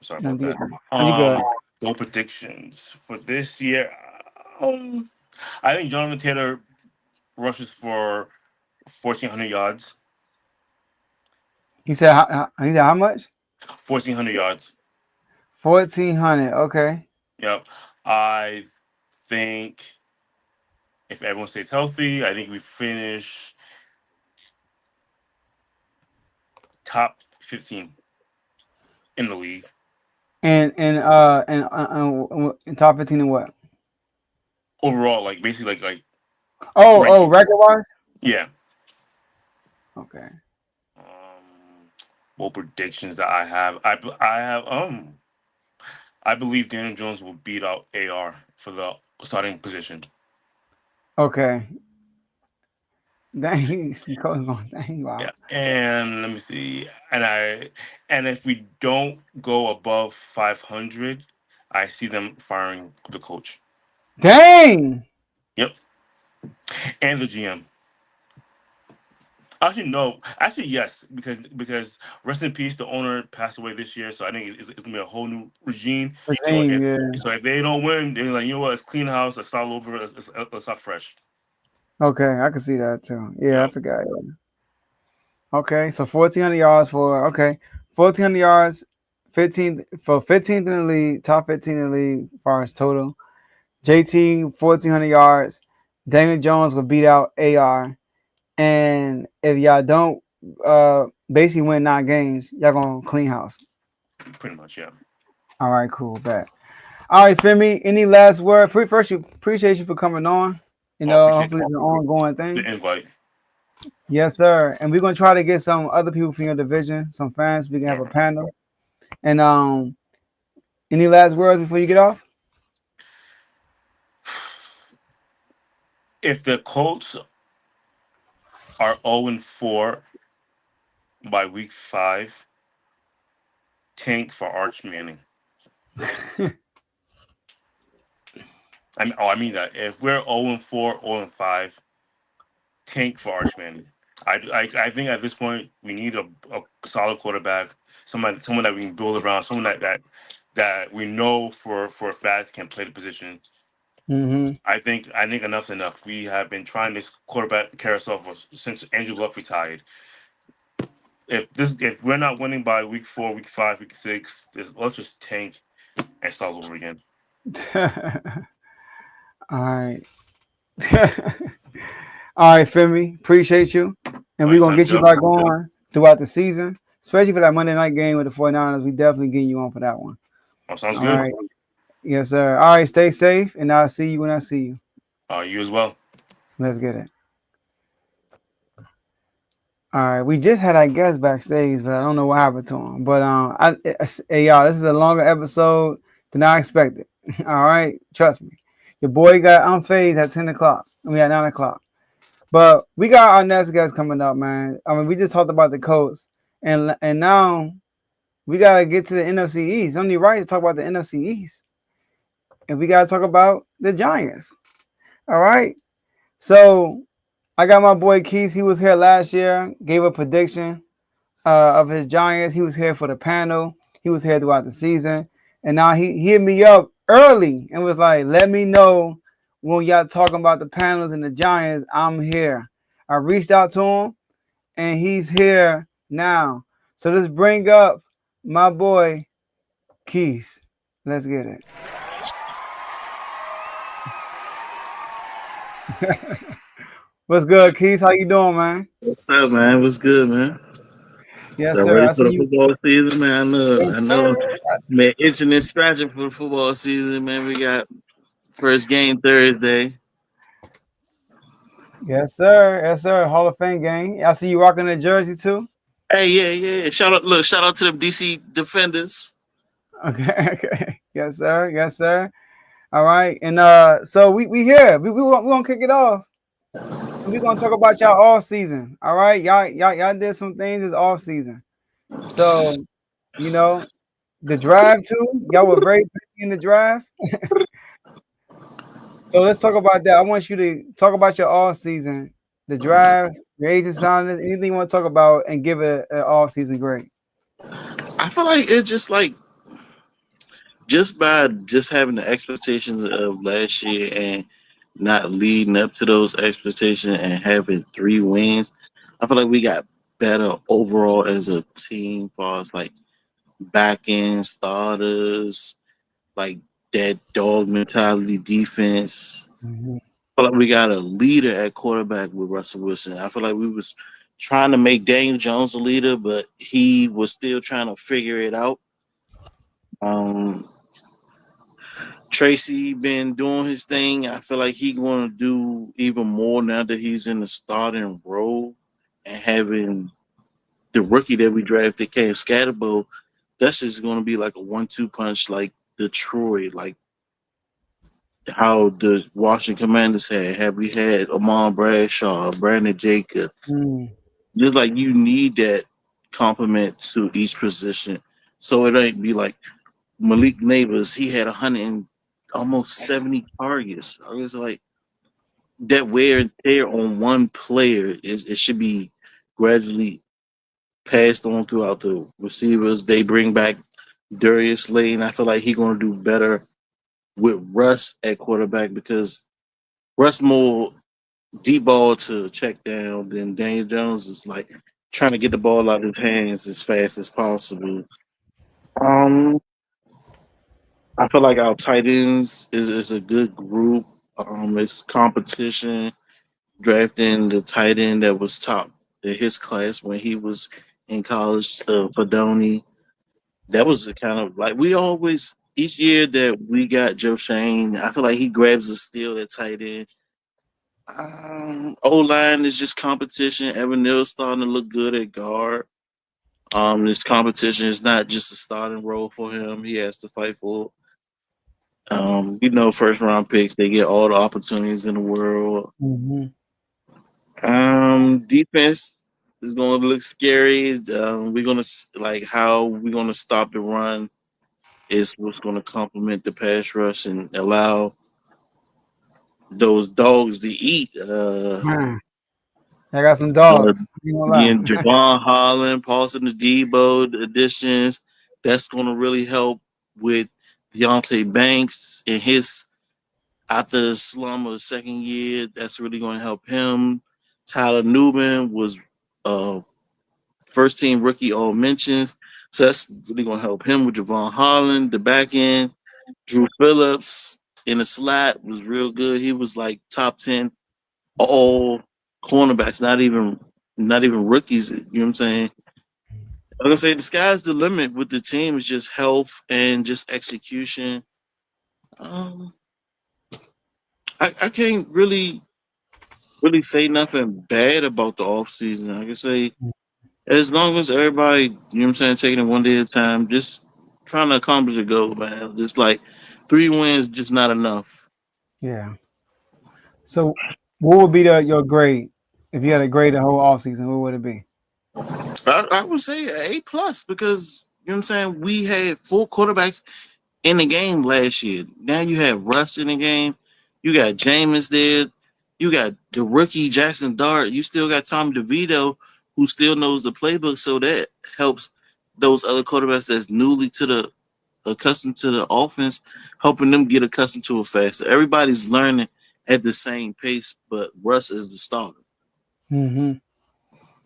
Sorry No, about that. you good. Bold predictions for this year. Um, I think Jonathan Taylor rushes for 1,400 yards. He said, he said how much? 1,400 yards. 1,400. Okay. Yep. I think if everyone stays healthy, I think we finish top 15 in the league And top 15 in what? overall. Like basically, like Oh, rankings. record wise. Yeah. Okay. What predictions that I have? I have I believe Daniel Jones will beat out AR for the starting position. Okay. Dang, he's going. Dang, wow. Yeah, and let me see. And if we don't go above 500, I see them firing the coach. Dang. Yep, and the GM. Actually, no. Actually, yes, because rest in peace, the owner passed away this year, so I think it's gonna be a whole new regime. So Regime, if yeah. so if they don't win, they're like, you know what? Let's clean house. Let's start over. Let's start fresh. Okay, I can see that too. Yeah, I Yeah, forgot. Yeah. Okay, so 1,400 yards for 1,400 yards, 15th in the league, top 15 in the league as far as total. JT 1,400 yards. Daniel Jones will beat out AR, and if y'all don't basically win 9 games, y'all gonna clean house. pretty much. Yeah. All right, cool, bet. All right, Femi, any last word? First, you appreciate you for coming on. You I know, appreciate hopefully it's an ongoing the thing. invite. Yes, sir. And we're gonna try to get some other people from your division, some fans. We can have a panel. And any last words before you get off? If the Colts are 0-4 by week 5, tank for Arch Manning. I mean that. If we're 0-4, 0-5, tank for Arch Manning. I think at this point we need a solid quarterback, someone that we can build around, someone that we know for a fact can play the position. Mm-hmm. I think enough's enough. We have been trying this quarterback carousel since Andrew Luck retired. If we're not winning by week 4, week 5, week 6, let's just tank and start over again. All right. All right, Femi. Appreciate you. And All we're right, gonna time get to you go. back on throughout the season, especially for that Monday night game with the 49ers. We definitely getting you on for that one. Oh, sounds All good. right. Yes, sir. All right, stay safe, and I'll see you when I see you. You as well. Let's get it. All right, we just had our guest backstage, but I don't know what happened to him. But hey y'all, this is a longer episode than I expected. All right, trust me. Your boy got unfazed at 10 o'clock. We at 9 o'clock. But we got our next guest coming up, man. I mean, we just talked about the Colts, and now we gotta get to the NFC East. Only right to talk about the NFC East, and we gotta talk about the Giants. All right, so I got my boy Keith. He was here last year, gave a prediction of his Giants. He was here for the panel. He was here throughout the season. And now he hit me up early and was like, let me know when y'all talking about the panels and the Giants, I'm here. I reached out to him, and he's here now. So let's bring up my boy Keys. Let's get it. What's good, Keys? How you doing, man? What's up, man? What's good, man? Yes, Y'all sir. ready I for see the you. football season, man? Yes, I know, sir. man. Itching and scratching for the football season, man. We got first game Thursday. Yes, sir. Yes, sir. Hall of Fame game. I see you rocking the jersey too. Hey, yeah. Shout out to them DC Defenders. Okay, okay. Yes, sir. Yes, sir. All right. And so we here. We gonna kick it off. We're gonna talk about y'all all season. All right. Y'all did some things this off season. So, you know, the drive too. Y'all were very busy in the draft. So let's talk about that. I want you to talk about your off season, the drive, your agent signings, anything you want to talk about, and give it an off season grade. I feel like it's just like just by just having the expectations of last year and not leading up to those expectations and having 3 wins. I feel like we got better overall as a team, far as like back end starters, like that dog mentality defense. Mhm. I feel like we got a leader at quarterback with Russell Wilson. I feel like we was trying to make Daniel Jones a leader, but he was still trying to figure it out. Um, Tracy been doing his thing. I feel like he's going to do even more now that he's in the starting role and having the rookie that we drafted, Cam Scatterbo. That's just going to be like a 1-2 punch, like Detroit, like how the Washington Commanders had. Have we had Amon Bradshaw, Brandon Jacob? Mm. Just like you need that complement to each position, so it ain't be like Malik Neighbors. He had 170 targets. I was like that wear and tear on one player is it should be gradually passed on throughout the receivers. They bring back Darius Lane. I feel like he's going to do better with Russ at quarterback because Russ more deep ball to check down, then Daniel Jones is like trying to get the ball out of his hands as fast as possible. Um, I feel like our tight ends is a good group. It's competition. Drafting the tight end that was top in his class when he was in college, Fedoni. That was the kind of like we always each year that we got Joe Shane. I feel like he grabs a steal at tight end. O line is just competition. Evan Neal's starting to look good at guard. This competition is not just a starting role for him. He has to fight for. First round picks, they get all the opportunities in the world. Mm-hmm. Defense is going to look scary. We're going to like how we're going to stop the run is what's going to complement the pass rush and allow those dogs to eat. Man, I got some dogs. You know And lie. Javon Holland, Paulson Debo additions, that's going to really help with Deontay Banks and his after the slum of the second year. That's really going to help him. Tyler Newman was first team rookie all mentions. So that's really going to help him with Javon Holland. The back end, Drew Phillips in the slot was real good. He was like top 10 all cornerbacks, not even rookies. You know what I'm saying? Like I say, the sky's the limit with the team. It's just health and just execution. Um, I can't really say nothing bad about the offseason. I can say as long as everybody, you know what I'm saying, taking it one day at a time, just trying to accomplish a goal, man. Just like 3 wins, just not enough. Yeah. So, what would be your grade if you had to grade the whole offseason? What would it be? I would say A+ because you know what I'm saying. We had 4 quarterbacks in the game last year. Now you have Russ in the game. You got Jameis there. You got the rookie Jackson Dart. You still got Tommy DeVito, who still knows the playbook. So that helps those other quarterbacks that's newly accustomed to the offense, helping them get accustomed to it faster. Everybody's learning at the same pace, but Russ is the starter. Mm-hmm. It's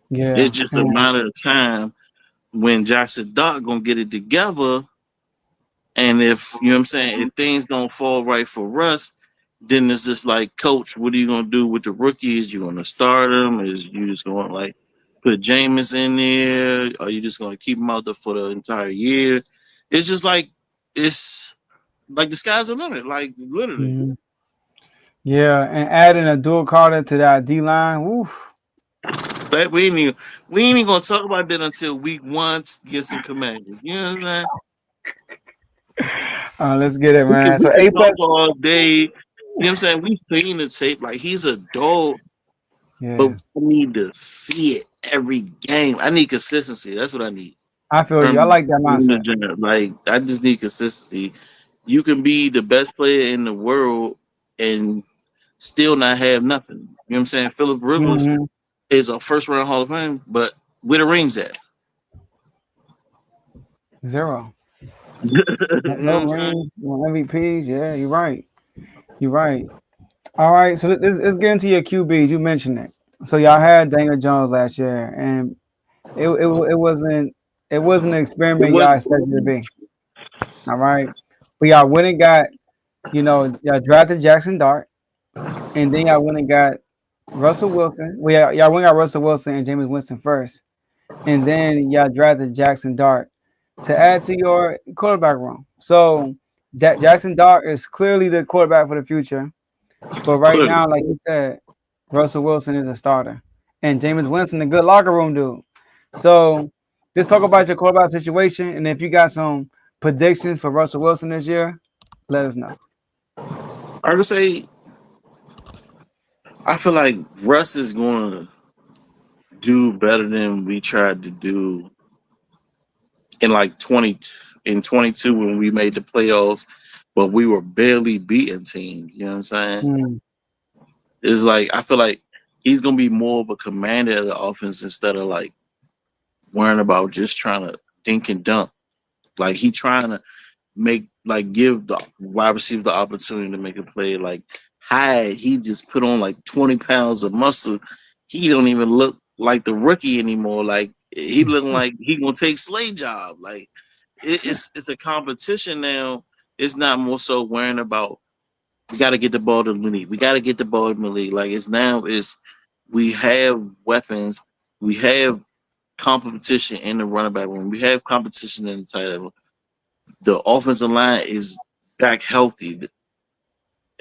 Yeah. just a matter of time when Jackson Doc gonna get it together. And if you know what I'm saying, if things don't fall right for Russ, then it's just like, coach, what are you gonna do with the rookies? You gonna start them? Is you just gonna like put Jameis in there? Are you just gonna keep him out there for the entire year? It's just like it's like the sky's the limit, like literally. Mhm. Yeah, and adding a dual Carter to that D line. Woof. But we ain't even gonna talk about that until week 1 against some Commanders. You know what I'm saying? Let's get it, We can man. we So can A plus. talk all day. You know what I'm saying? We've seen the tape. Like he's a dog, but Yeah, I need to see it every game. I need consistency. That's what I need I feel you. I from like that the mindset. gym. Like I just need consistency. You can be the best player in the world and still not have nothing. You know what I'm saying? Philip Rivers Mm-hmm. is a first round Hall of Fame, but where the rings at? Zero. You No, know what no I'm saying? rings, no MVPs. Yeah, you're right. You're right. All right, so let's get into your QBs. You mentioned it. So y'all had Daniel Jones last year, and it wasn't an It experiment y'all wasn't. expected it to be. All right, but y'all went and got, y'all drafted Jackson Dart, and then y'all went and got Russell Wilson. Well, y'all went and got Russell Wilson and Jameis Winston first, and then y'all drafted Jackson Dart to add to your quarterback room. So that Jackson Dart is clearly the quarterback for the future. But right Clearly. now, like you said, Russell Wilson is a starter, and Jameis Winston a good locker room dude. So let's talk about your quarterback situation, and if you got some predictions for Russell Wilson this year, let us know. I would say I feel like Russ is going to do better than we tried to do in like 22 when we made the playoffs, but we were barely beating teams. You know what I'm saying? Mm, It's like I feel like he's gonna be more of a commander of the offense instead of like worrying about just trying to dink and dunk. Like he trying to give the wide receiver the opportunity to make a play. Like Hyde, he just put on like 20 pounds of muscle. He don't even look like the rookie anymore. Like he looking like he gonna take Slay job. Like it's a competition now. It's not more so worrying about we got to get the ball to Malik. We got to get the ball to Malik. Like it's now is we have weapons. We have competition in the running back room. We have competition in the tight end. The offensive line is back healthy.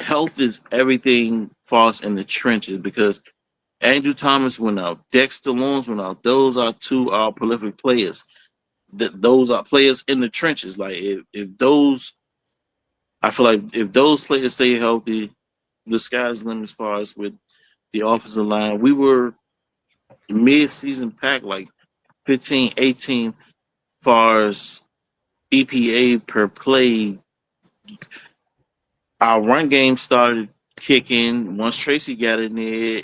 Health is everything for us in the trenches because Andrew Thomas went out, Dexter Lawrence went out. Those are two prolific players. Those are players in the trenches. Like if those, I feel like if those players stay healthy, the sky's the limit as far as with the offensive line. We were mid-season pack like 15, 18 far as EPA per play. Our run game started kicking once Tracy got in there.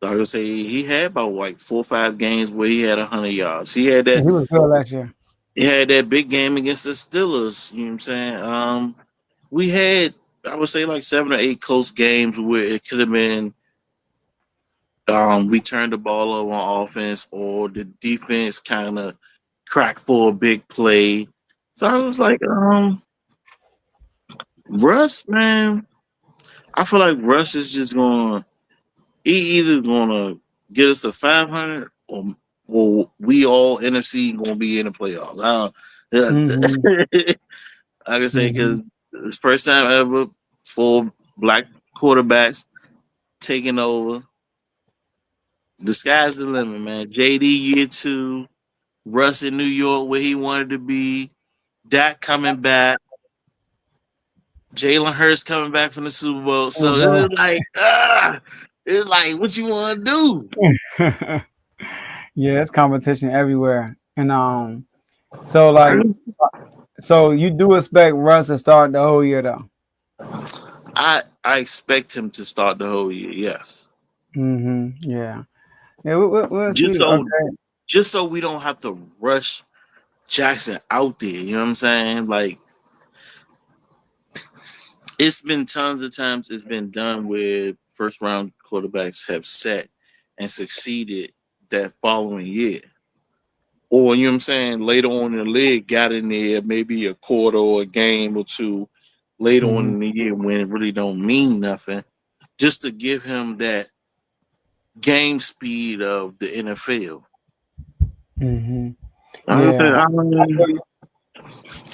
Like I say, he had about like 4 or 5 games where he had 100 yards. He had he that. was good last year. He had that big game against the Steelers. You know what I'm saying? We had, I would say, like 7 or 8 close games where it could have been. We turned the ball over on offense, or the defense kind of cracked for a big play. So I was like, Russ, man. I feel like Russ is just going. He either gonna get us to 500 or we all NFC gonna be in the playoffs. Mm-hmm. I can say Mm-hmm. because it's first time ever for black quarterbacks taking over. The sky's the limit, man. JD year 2, Russ in New York where he wanted to be, Dak coming back, Jalen Hurts coming back from the Super Bowl. So it's like what you want to do. Yeah, it's competition everywhere, and so like, so you do expect Russ to start the whole year though. I expect him to start the whole year. Yes, Mm-hmm. Yeah. Yeah, we'll just see. so Okay. just so we don't have to rush Jackson out there. You know what I'm saying? Like It's been tons of times it's been done where first round quarterbacks have set and succeeded that following year. Or you know what I'm saying, later on in the league got in there maybe a quarter or a game or two later on Mm-hmm. in the year when it really don't mean nothing. Just to give him that game speed of the NFL. Mm-hmm. I, Yeah. I I, feel you.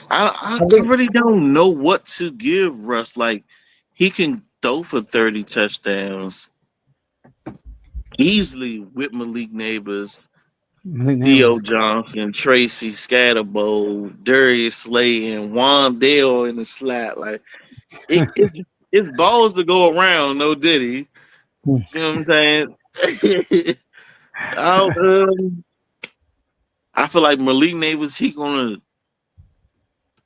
I I think. really don't know what to give Russ. Like he can throw for 30 touchdowns easily with Malik Neighbors, Malik Theo Neighbors. Johnson, Tracy Scatterbo, Darius Slay, and Wandale in the slot. Like it's balls to go around, no diddy. You know what I'm saying? I, I feel like Malik Neighbors, he gonna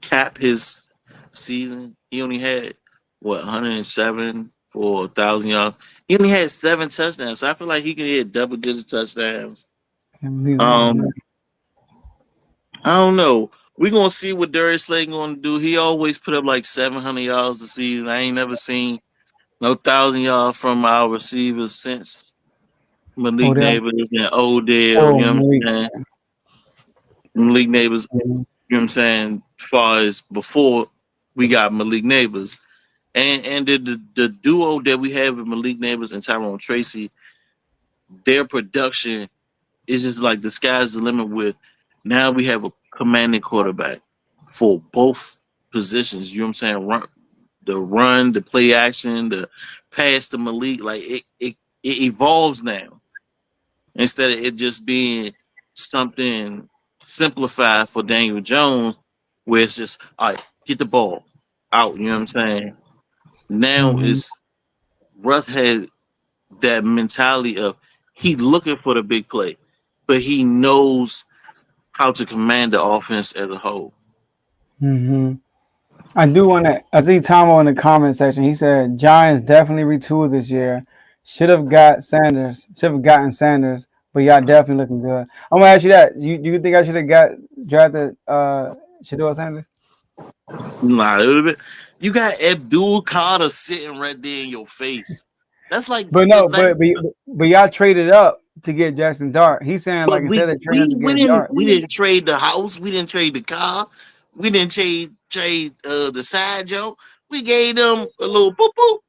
cap his season. He only had what 107 for 1,000 yards. He only had 7 touchdowns. So I feel like he can hit double digit touchdowns. Malik Neighbors. Um, I don't know. We're gonna see what Darius Slay gonna do. He always put up like 700 yards a season. I ain't never seen no 1,000 yards from our receivers since Malik Odell. Neighbors and Odell. Oh, You know what Malik. I'm saying? Malik Neighbors. Mhm. You know what I'm saying? As far as before we got Malik Neighbors. And the duo that we have with Malik Neighbors and Tyrone Tracy, their production is just like the sky's the limit with now we have a commanding quarterback for both positions. You know what I'm saying? Run, the play action, the pass to Malik, like it evolves now. Instead of it just being something simplified for Daniel Jones, where it's just all right, get the ball out, you know what I'm saying? Now Mhm. it's Russ had that mentality of he looking for the big play, but he knows how to command the offense as a whole. Mhm. I do want to. I see Tomo in the comment section. He said Giants definitely retooled this year. Should have got Sanders. Should have gotten Sanders. But y'all definitely looking good. I'm gonna ask you that. Do you think I should have got drafted Shador Sanders? Nah, a little bit. You got Abdul Carter sitting right there in your face. That's like But it's no, like, but y'all traded up to get Jackson Dart. He's saying but like instead of trading up to get Dart. we didn't trade the house, we didn't trade the car, we didn't trade the side Joe. We gave them a little boop boop.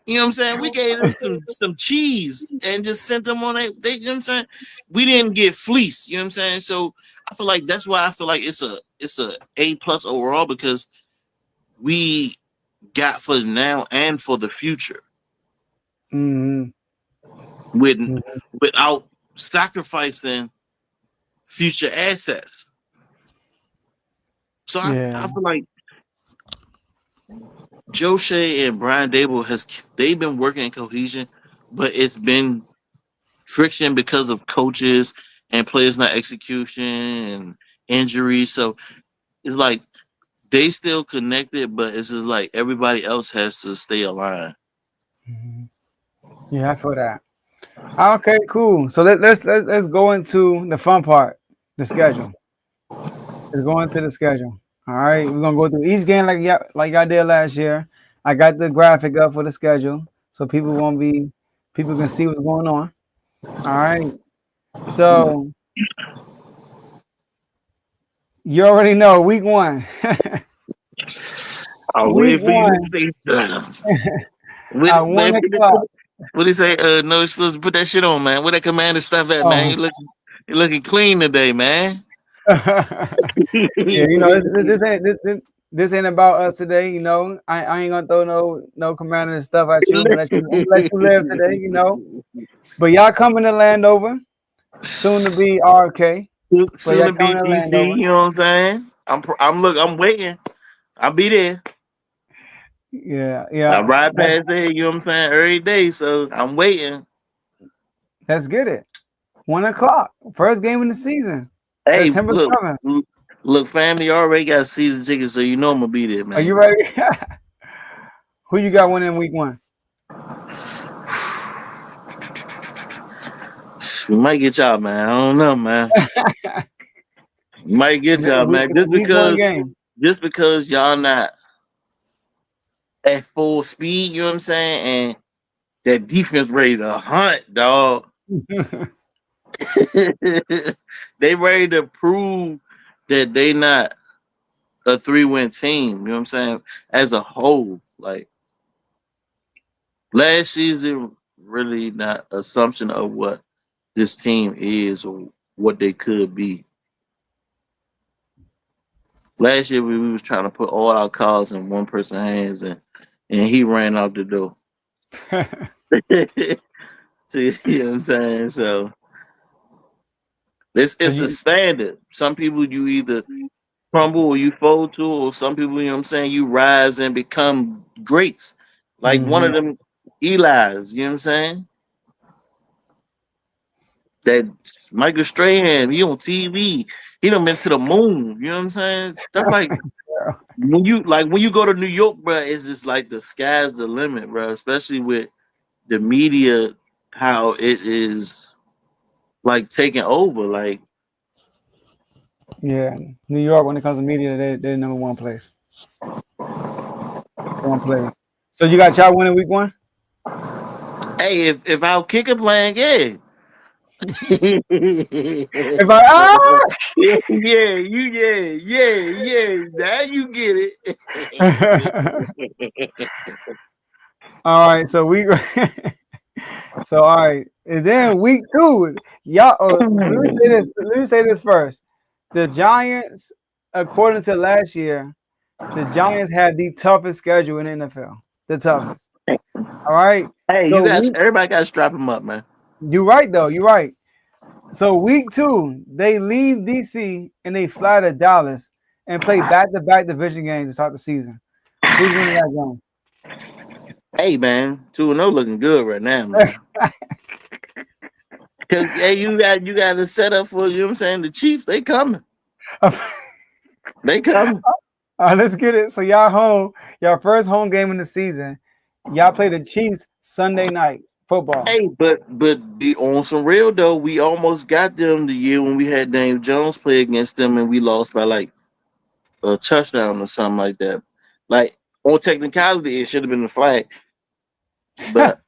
You know what I'm saying? We gave them some cheese and just sent them on they you know what I'm saying? We didn't get fleeced, you know what I'm saying? So I feel like that's why I feel like it's a A+ overall because we got for now and for the future Mm-hmm. with without sacrificing future assets. So Yeah. I feel like Joe Shea and Brian Dable they've been working in cohesion, but it's been friction because of coaches and players not execution and injuries. So it's like they still connected, but it's just like everybody else has to stay aligned. Mhm. Yeah, I feel that. Okay, cool. So let's go into the fun part, the schedule. Let's go into the schedule. All right, we're gonna go through each game like y'all did last year. I got the graphic up for the schedule, so people can see what's going on. All right. So you already know week one. I'll Week wait for you to one say that. at 1 o'clock. What do you say? No, supposed to put that shit on, man. Where that commander stuff at, man? Oh. You looking clean today, man. Yeah, this ain't about us today. You know, I ain't gonna throw no commander stuff at you. I'm gonna let you live today. You know, but y'all coming to Landover, soon to be RK, but Soon y'all to be coming to DC. Landover. You know what I'm saying? I'm waiting. I'll be there. Yeah, I yeah, ride past there. You know what I'm saying? Every day, so I'm waiting. let's get it. 1 o'clock, first game in the season, Hey, September look, 7th. look, family already got season tickets, so you know I'm gonna be there, Are you man. ready? Who you got winning week one? We might get y'all, man. I don't know, man. Might get It's a y'all, week, man. it's a week one game. Just because y'all not at full speed. You know what I'm saying? And that defense ready to hunt, dog. They ready to prove that they not a 3-win team. You know what I'm saying? As a whole, like last season, really not assumption of what this team is or what they could be. Last year we was trying to put all our cards in one person's hands and he ran out the door. So, you know what I'm saying? So So it's a standard. Some people you either crumble or you fold to, or some people, you know what I'm saying, you rise and become greats. Like one of them Eli's, you know what I'm saying? That Michael Strahan, he on TV. He done been to the moon, you know what I'm saying? Stuff like when you go to New York, bro, it's just like the sky's the limit, bro. Especially with the media, how it is like taking over. Like yeah, New York when it comes to media, they're number one place. One place. So you got y'all winning week 1? hey, if our kicker playing, yeah. If I yeah. Now you get it. all right, so so all right, and then week 2, y'all. Let me say this first. The Giants, according to last year, the Giants had the toughest schedule in the NFL. The toughest. All right. Hey, you So guys, everybody got to strap him up, man. you're right though. You're right. So week 2, they leave DC and they fly to Dallas and play back-to-back division games to start the season. Who's winning that game? Hey, man, 2-0 looking good right now, man. Cause hey, you got to set up for, you know what I'm saying, the Chiefs. They coming. They coming. All right, let's get it. So y'all home, y'all first home game in the season. Y'all play the Chiefs Sunday night football. Hey, but be on some real though. We almost got them the year when we had Dave Jones play against them and we lost by like a touchdown or something like that. Like on technicality, it should have been a flag, but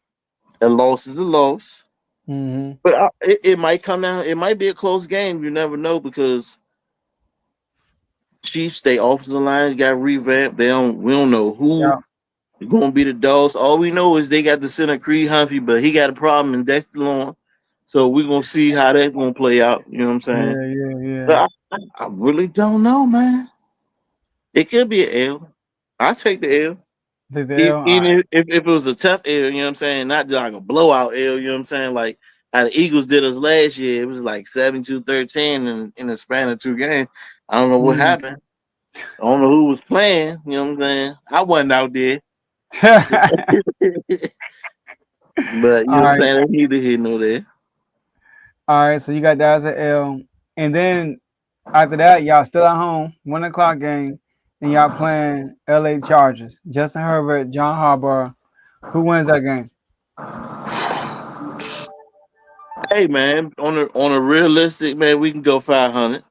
a loss is a loss. Mm-hmm. But it might come down. It might be a close game. You never know because Chiefs, they offensive line got revamped. We don't know who going to be the dogs. All we know is they got the center Creed Humphrey, but he got a problem in Dexter Long. So we're gonna see how that's gonna play out. You know what I'm saying? Yeah. But I really don't know, man. It could be an L. I take the L. Take the L. All right. Even if it was a tough L, you know what I'm saying? Not just like a blowout L, you know what I'm saying? Like how the Eagles did us last year. It was like 7-13 in the span of 2 games. I don't know what happened. I don't know who was playing, you know what I'm saying? I wasn't out there. But you know All what I'm right. saying? That's neither here nor there. All right. So you got that as an L, and then after that, y'all still at home, 1 o'clock game, and y'all playing LA Chargers. Justin Herbert, John Harbaugh. Who wins that game? Hey man, on a realistic man, we can go 500.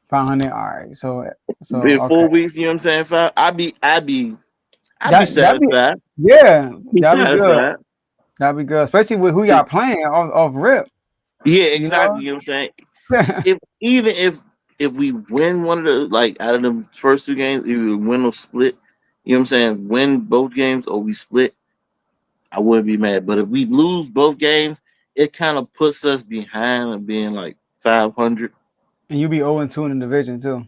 500. All right. So In okay. 4 weeks, you know what I'm saying? I'd be That'd be satisfied. yeah. Be That'd be good. satisfied. That'd be good, especially with who y'all playing off rip. Yeah, You know. exactly. You know what I'm saying? If we win one of the like out of the first 2 games, either we win or split, you know what I'm saying? Win both games or we split, I wouldn't be mad. But if we lose both games, it kind of puts us behind and being like 500. And you be 0-2 in the division too.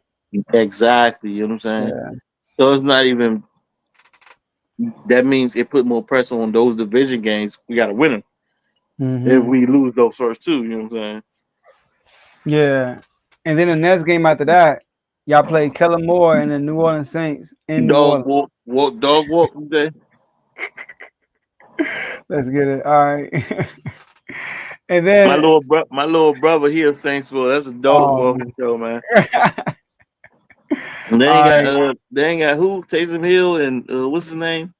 Exactly. You know what I'm saying? Yeah. So it's not even. That means it put more pressure on those division games. We got to win them. If Mm-hmm. we lose those first 2, you know what I'm saying? Yeah. And then the next game after that, y'all play Kellen Moore and the New Orleans Saints in New Dog Orleans. walk, dog walk. You say? Let's get it. All right. And then My little brother here, Saintsville. That's a dog oh walking show, man. man. And All right. they ain't got who? Taysom Hill and what's his name?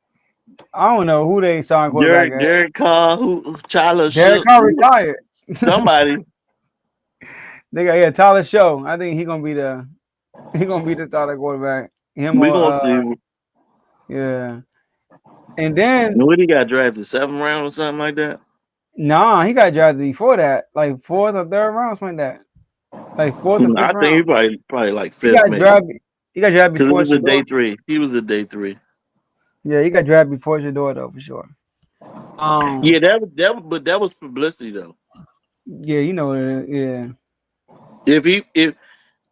I don't know who they starting quarterback at. Derek Carr, who Tyler Derek Shook, Carr retired. somebody. They got Tyler Show. I think he gonna be the starter quarterback. Him We or gonna see. yeah. And then When he got drafted, 7th round or something like that. nah, he got drafted before that, like 4th or 3rd round, something like that. Like 4th or 5th I think he round. probably like He 5th got maybe. drafted. He got drafted Because it before was a Shador. day 3. He was a day 3. Yeah, he got drafted before Shador though, for sure. Yeah, but that was publicity though. Yeah, you know what it is. Yeah. If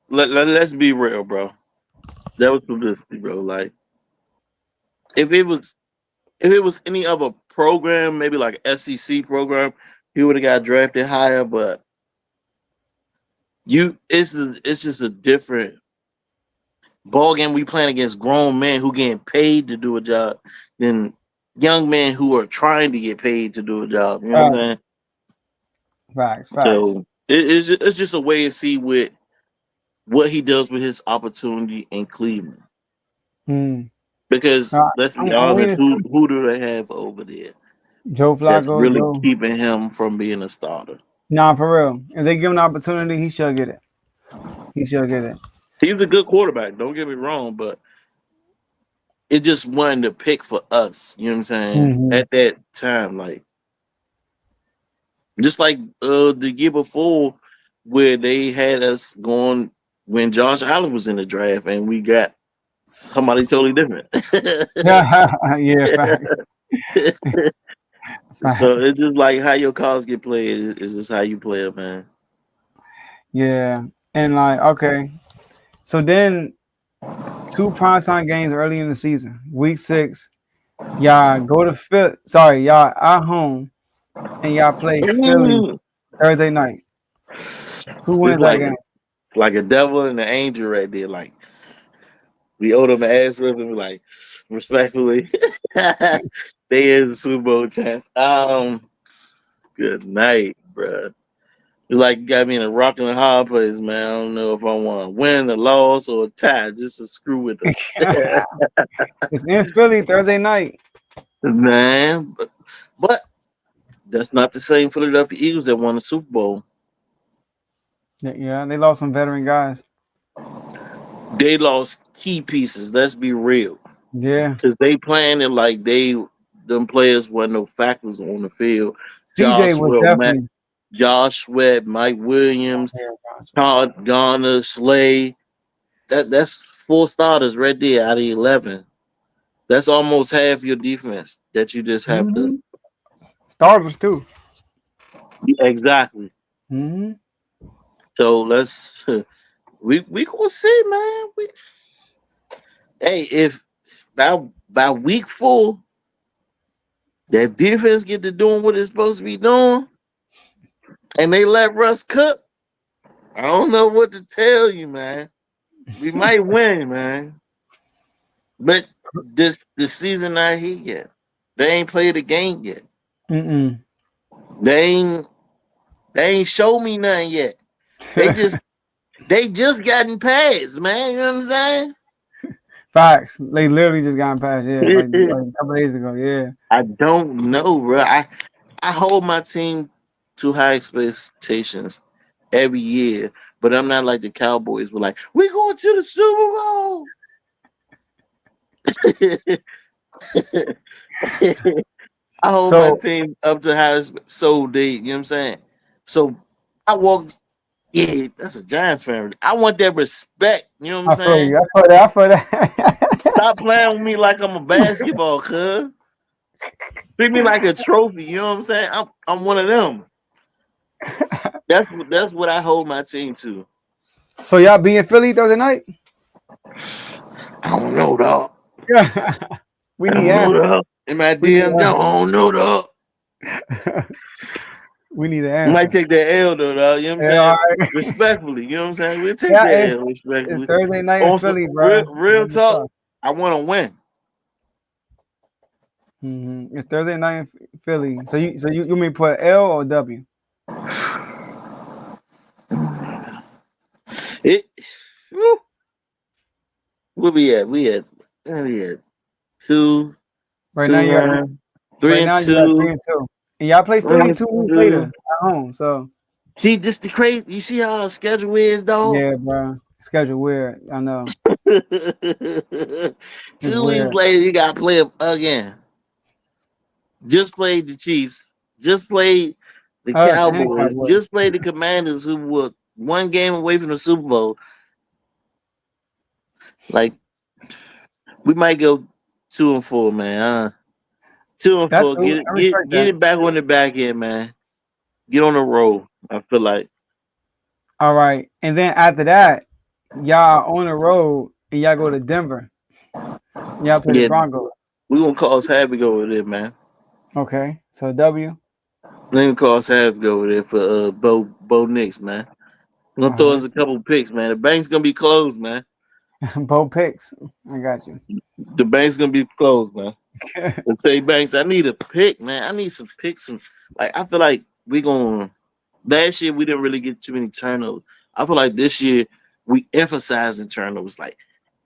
let's be real, bro. That was publicity, bro. Like if it was any other program, maybe like SEC program, he would have got drafted higher. But it's just a different ball game. We playing against grown men who getting paid to do a job than young men who are trying to get paid to do a job. You know what I'm saying? Facts. So it's just a way to see what he does with his opportunity in Cleveland. Because let's be I'm honest, leaning who do they have over there Joe that's Flacco, really Joe. keeping him from being a starter? Nah, for real. If they give him an opportunity, he should get it. He should get it. He's a good quarterback, don't get me wrong, but it just wasn't the pick for us. You know what I'm saying? At that time, like just like the year before, where they had us going when Josh Allen was in the draft, and we got somebody totally different. Yeah, facts. So it's just like how your calls get played is just how you play it, man. Yeah. And like, okay. So then 2 primetime games early in the season. Week 6. Y'all go to Philly. Sorry, y'all at home. And y'all play Philly Thursday night. Who wins It's that game? like a devil and an angel right there. Like we owe them an ass whipping, like respectfully. They is the Super Bowl champs. Good night, bro. You like got me in a rock and a hard place, man. I don't know if I want to win, a loss, or a tie, just to screw with them. It's in Philly Thursday night. Man, but that's not the same Philadelphia Eagles that won the Super Bowl. Yeah, they lost some veteran guys. They lost key pieces. Let's be real. Yeah. Because they playing it like them players weren't no factors on the field. CJ was definitely. Josh Sweat, Mike Williams, Todd Garner, Slay. That's 4 starters right there out of 11. That's almost half your defense that you just have to. Starters too. Exactly. So let's we gonna see, man. If by week 4 that defense get to doing what it's supposed to be doing, and they let Russ cook, I don't know what to tell you, man. We might win, man. But the season not here yet. They ain't played the game yet. They ain't show me nothing yet. They just gotten past, man. You know what I'm saying? Facts. They literally just got past, yeah, like a couple days ago, yeah. I don't know, bro. I hold my team to high expectations every year, but I'm not like the Cowboys. We're like, we're going to the Super Bowl. I hold my team up to high, so they, you know what I'm saying? So I walked. Yeah, that's a Giants fan. I want that respect. You know what I'm saying? I feel that. Stop playing with me like I'm a basketball, cuz. Treat me like a trophy. You know what I'm saying? I'm one of them. That's what I hold my team to. So y'all be in Philly Thursday night? I don't know, dog. We need answers. In my DM, I don't know, dog. We need an We answer. might take that L though, dog. You know what I'm saying? Right. Respectfully, you know what I'm saying? We'll take that L respectfully. It's Thursday night in Philly, bro. Real talk. I want to win. It's Thursday night in Philly. So you mean put L or W? Where we at? We at 2. Right now you're 3 and 2. And y'all play Philly 2 weeks later at home. So see, this the crazy. You see how our schedule is, dog? Yeah, bro. Schedule weird. I know. 2 weeks later, you gotta play them again. just played the Chiefs, just played the Us and Cowboys, Cowboys. just played the Commanders, who were one game away from the Super Bowl. Like we might go 2-4, man. 2-4. Cool. I respect Get that. it back on the back end, man. Get on the roll. I feel like. All right, and then after that, y'all on the road and y'all go to Denver. Y'all play the Yeah, Broncos. we gonna cause havoc over there, man. Okay, so W. We gonna cause havoc over there for Bo Nix, man. We're gonna All throw right, us a couple picks, man. The bank's gonna be closed, man. Bo picks. I got you. The bank's gonna be closed, man. Let's say Banks, I need a pick, man. I need some picks from like I feel like we gonna last year we didn't really get too many turnovers. I feel like this year we emphasizing turnovers, like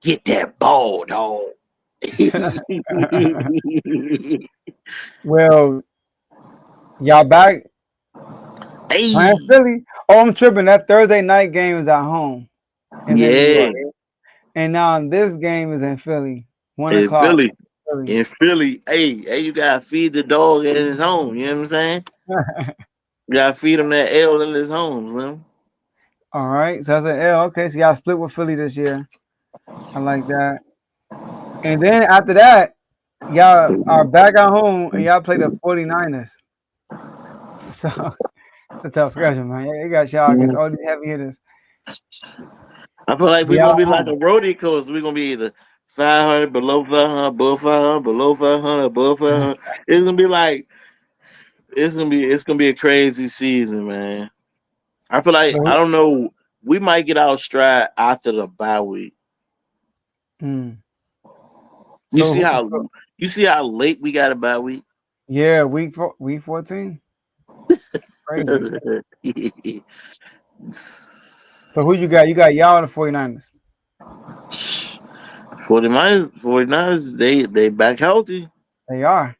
get that ball, dog. Well, y'all back playing Hey, Philly. Oh, I'm tripping. That Thursday night game is at home. It's in New yeah, York. And now this game is in Philly. 1 in o'clock. Philly, Philly. in Philly. Hey, you gotta feed the dog at his home. You know what I'm saying? You gotta feed him that L in his home, man. All right. So I said, L. Okay, so y'all split with Philly this year. I like that. And then after that, y'all are back at home and y'all play the 49ers. So it's a tough schedule, man. You got y'all against all these heavy hitters. I feel like But we're y'all gonna be at like a home. roadie course. We're gonna be either 500, below 500, above 500, below 500, above 500. It's gonna be like it's gonna be a crazy season, man. I feel like I So, don't know. We might get our stride after the bye week. mm. You So see how late we got a bye week. yeah, week 14. Crazy. So who you got? You got y'all and the 49ers. 49ers, they back healthy. They are.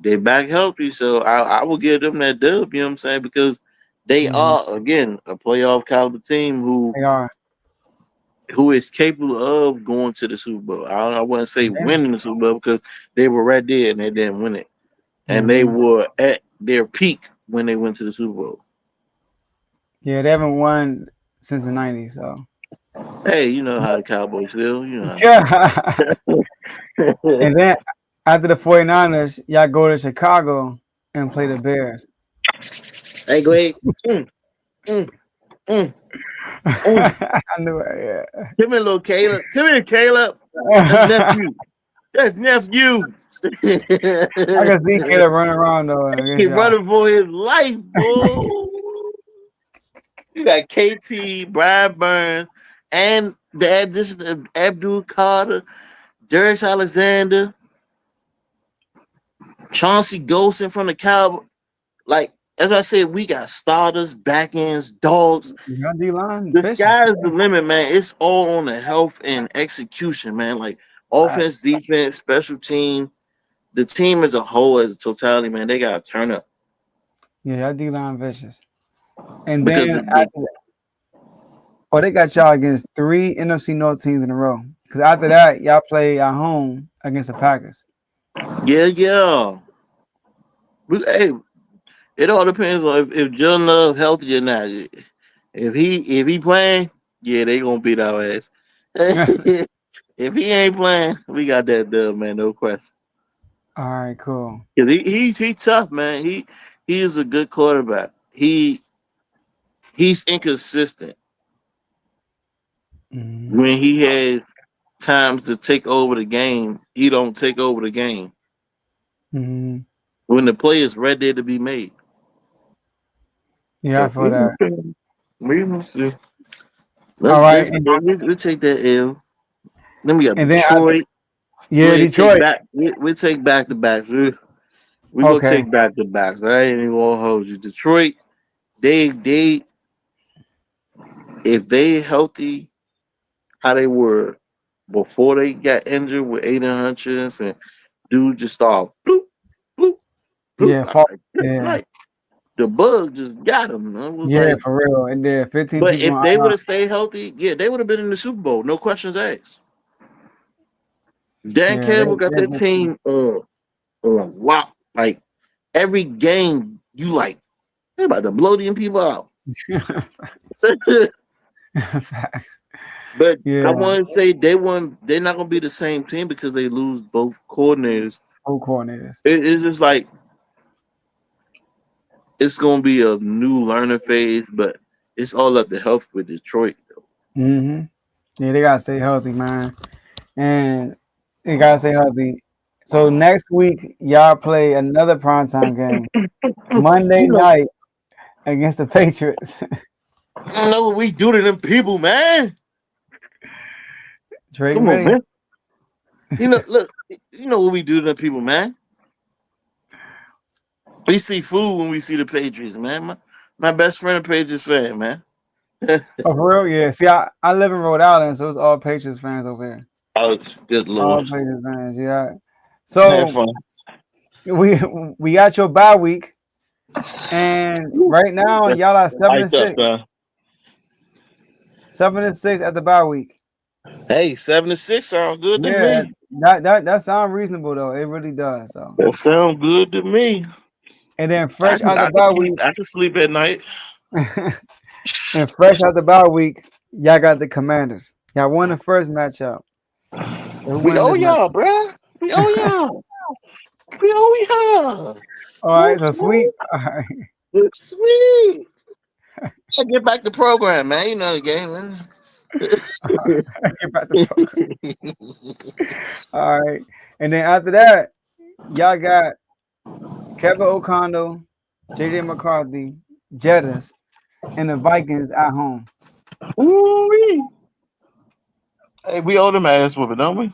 They back healthy, so I will give them that dub. You know what I'm saying? Because they Mhm. are again a playoff caliber team They are. who is capable of going to the Super Bowl. I wouldn't say Yeah. winning the Super Bowl because they were right there and they didn't win it, and they Hmm. were at their peak when they went to the Super Bowl. Yeah, they haven't won since the 90s. So Hey, you know how the Cowboys feel. You know yeah. how. And then after the 49ers, y'all go to Chicago and play the Bears. Hey, go ahead. Mm, mm, mm, mm. I knew it. Come here, little Caleb. Come here, Caleb. That's Yeah. nephew. That's nephew. I can see Caleb running around though against He y'all. running for his life, boy. You got KT, Brian Burns, and the addition of Abdul Carter, Darius Alexander, Chauncey Golson from the Cowboys. Like, as I said, we got starters, back ends, dogs. Your D line The vicious. sky's the limit, man. It's all on the health and execution, man. Like offense, Facts. defense, special team, the team as a whole, as a totality, man, they got to turn up Yeah, your D line vicious. And because then after oh, they got y'all against 3 NFC North teams in a row. Because after that, y'all play at home against the Packers. yeah. Hey, it all depends on if John Love healthy or not. If he playing, yeah, they gonna beat our ass. If he ain't playing, we got that dub, man. No question. All right, cool. 'Cause he tough, man. He is a good quarterback. He's inconsistent Hmm. when he has times to take over the game. He don't take over the game Hmm. when the play is right there to be made. Yeah, I So feel that. we must see. All right, Let's take that L. Then we got and then Detroit. yeah, Detroit. We take back to backs. We gonna Okay. take back to backs. I ain't even gonna hold you. Detroit, they if they healthy how they were before they got injured with Aiden Hutchins and dude just start bloop, bloop, bloop. Yeah, I was like, good yeah, night. The bug just got him. I was yeah, like, for real. And there 15 but people if on they IR. would have stayed healthy, yeah, they would have been in the Super Bowl. No questions asked. Dan Yeah, Campbell got that team on lock. Like every game you like, they're about to blow them people out. Facts. But I Yeah, want to say they're not gonna be the same team because they lose both coordinators. whole coordinators. It's just like it's gonna be a new learning phase, but it's all up to health with Detroit though. Mm-hmm. Yeah, they gotta stay healthy, man, and they gotta stay healthy. So next week, y'all play another primetime game Monday You know, night against the Patriots. you know what we do to them people, man. Drake Come on, May. man. You know, look, you know what we do to them people, man. We see food when we see the Patriots, man. My best friend a Patriots fan, man. Oh, for real? Yeah. See, I live in Rhode Island, so it's all Patriots fans over here. Oh, good All lord. Patriots fans, yeah. Have So fun. we we got your bye week, and right now y'all are seven and Ice up, six. son. 7 and 6 at the bye week. Hey, 7-6 sound good to Yeah, me. that sounds reasonable though. It really does. So, That sound good to me. and then I fresh can, out the I can bye sleep. week, I can sleep at night. and fresh out the bye week, y'all got the Commanders. Y'all won the first matchup. So who We wins owe this y'all, matchup? bruh. We owe y'all. We owe y'all. All right, so sweet. All right, It's sweet. I get back to program, man. You know the game, man. get back to program. All right, and then after that, y'all got Kevin O'Connell, JJ McCarthy, Jettas, and the Vikings at home. Ooh-wee. Hey, we owe them ass whooping, don't we?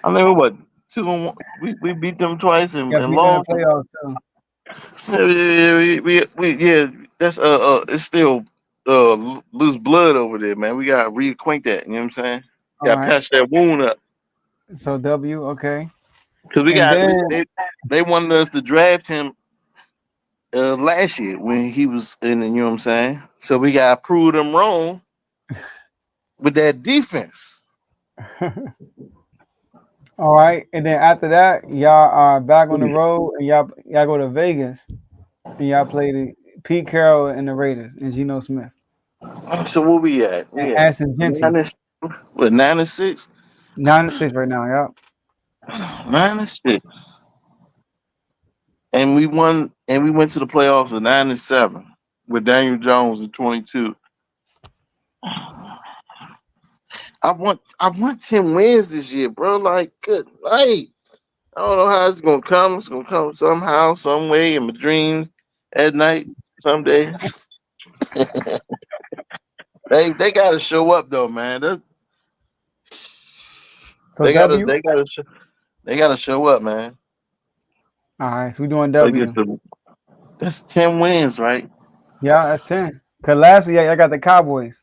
I mean, what 2-1? We beat them twice and, Got and beat in the lost. playoffs too. Yeah, that's it's still loose blood over there, man. We gotta reacquaint that. You know what I'm saying? All Got to right, patch that wound up so W, okay, because we and got then they wanted us to draft him last year when he was in. You know what I'm saying? So we gotta prove them wrong with that defense. all right, and then after that, y'all are back on the road, and y'all go to Vegas, and y'all play the Pete Carroll and the Raiders and Geno Smith So where we at? and We at Aston nine Genty. and what 9-6, 9 and 6 right now, y'all. 9-6, and we won and we went to the playoffs at 9-7 with Daniel Jones at 22. I want 10 wins this year, bro. Like, good night. I don't know how it's gonna come. It's gonna come somehow, some way in my dreams at night someday. They gotta show up though, man. So They gotta W. they gotta they gotta show up, man. All right, so we doing Against W. the that's 10 wins, right? Yeah, that's 10. Cause last year y'all got the Cowboys.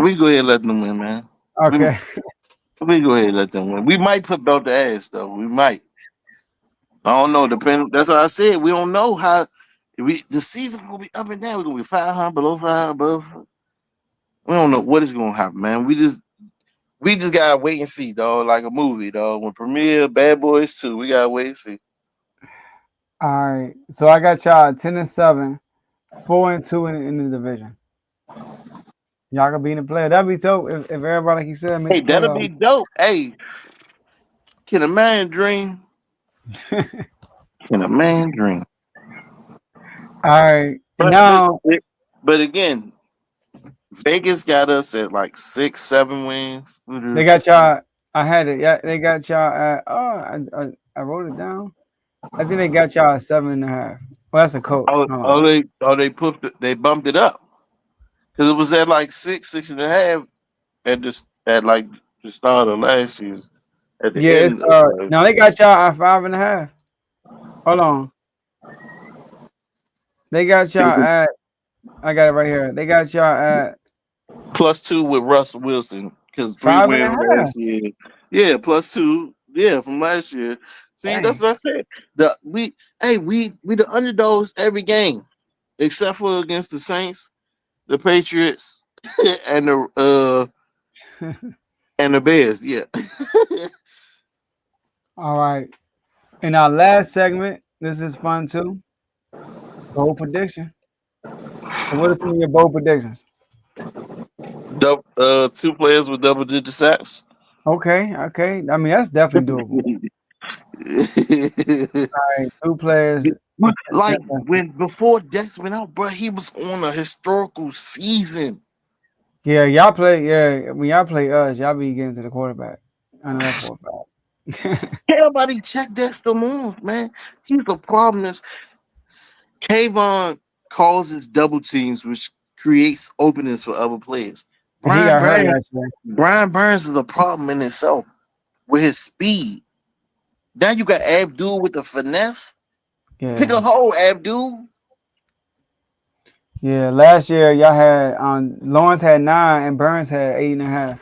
We go ahead and let them win, man. We Okay. we go ahead and let them win. We might put belt the ass though. We might. I don't know. Depending. That's what I said. We don't know how. The season will be up and down. We're gonna be 500, below 500, above. We don't know what is gonna happen, man. We just gotta wait and see, dog. Like a movie, dog. When premiere, Bad Boys 2, we gotta wait and see. All right. So I got y'all 10-7, 4-2 in the division. Y'all gonna be in the play. That'd be dope if everybody like you said make Hey, the that'll playoffs. be dope. Hey, can a man dream? Can a man dream? All right. And But now but again, Vegas got us at like 6, 7 wins. they got y'all. I had it. Yeah, they got y'all at. I wrote it down. I think they got y'all at 7.5. Well, that's the Colts. Oh, Hold on. oh, they bumped it up because it was at like 6, 6.5 at like the start of last season. At the Yeah, it's end of last now they got y'all at 5.5. Hold on. They got y'all season. at. I got it right here. They got y'all at +2 with Russell Wilson because 3 five and a wins half. last year. Yeah, +2. Yeah, from last year. See, that's Dang. what I said. We the underdogs every game except for against the Saints, the Patriots, and the Bears. Yeah. All right. In our last segment, This is fun too. Bold prediction. So what are some of your bold predictions? 2 players with double-digit sacks. Okay. I mean, that's definitely doable. All right, 2 players. Like when before Dex went out, bro, he was on a historical season. Yeah, y'all play. Yeah, when y'all play us, y'all be getting to the quarterback. I know that for a fact. Everybody check Dexter moves, man. He's the problem is Kayvon causes double teams, which creates openings for other players. He got hurt last year. Brian Burns is a problem in itself with his speed. Now you got Abdul with the finesse. Pick a Yeah, hole, Abdul. yeah. Last year y'all had Lawrence had 9 and Burns had 8.5.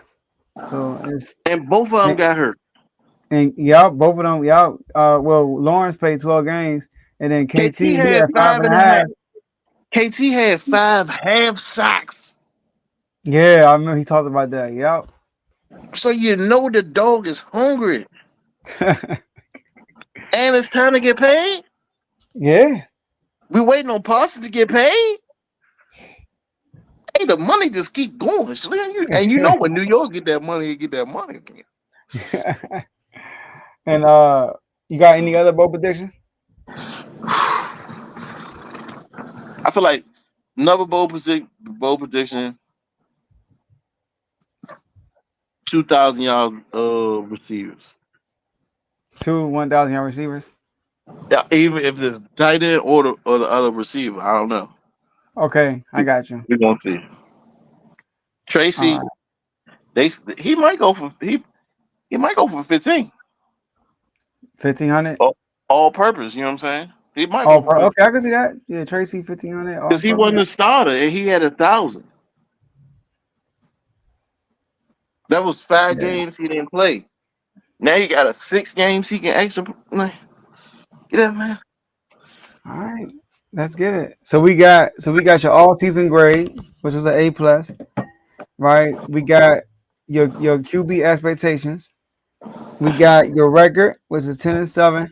So it's And both of them got hurt. and y'all both of them y'all. Well, Lawrence played 12 games, and then KT KT he had had five five and and a a half. half. KT had 5 half sacks. Yeah, I remember he talked about that. Yep. So you know the dog is hungry. And it's time to get paid. Yeah. We waiting on Pasta to get paid. Hey, the money just keep going. And you know when New York get that money, you get that money. And you got any other bold prediction? I feel like another bold prediction, 2,000 yard receivers. 2 1,000-yard receivers. Yeah, even if there's tight end or the other receiver, I don't know. Okay, I got you. We're gonna see. All Tracy, right. he might go for 15. 1,500. All purpose, you know what I'm saying? He might go Oh, for 15. okay, I can see that. Yeah, Tracy 1,500. All Because he wasn't a purpose. starter and he had 1,000. That was 5 Yeah. games he didn't play. Now he got 6 games he can extra. Like, get that man. All right, let's get it. So we got your all season grade, which was an A+, right? We got your QB expectations. We got your record, which is 10-7,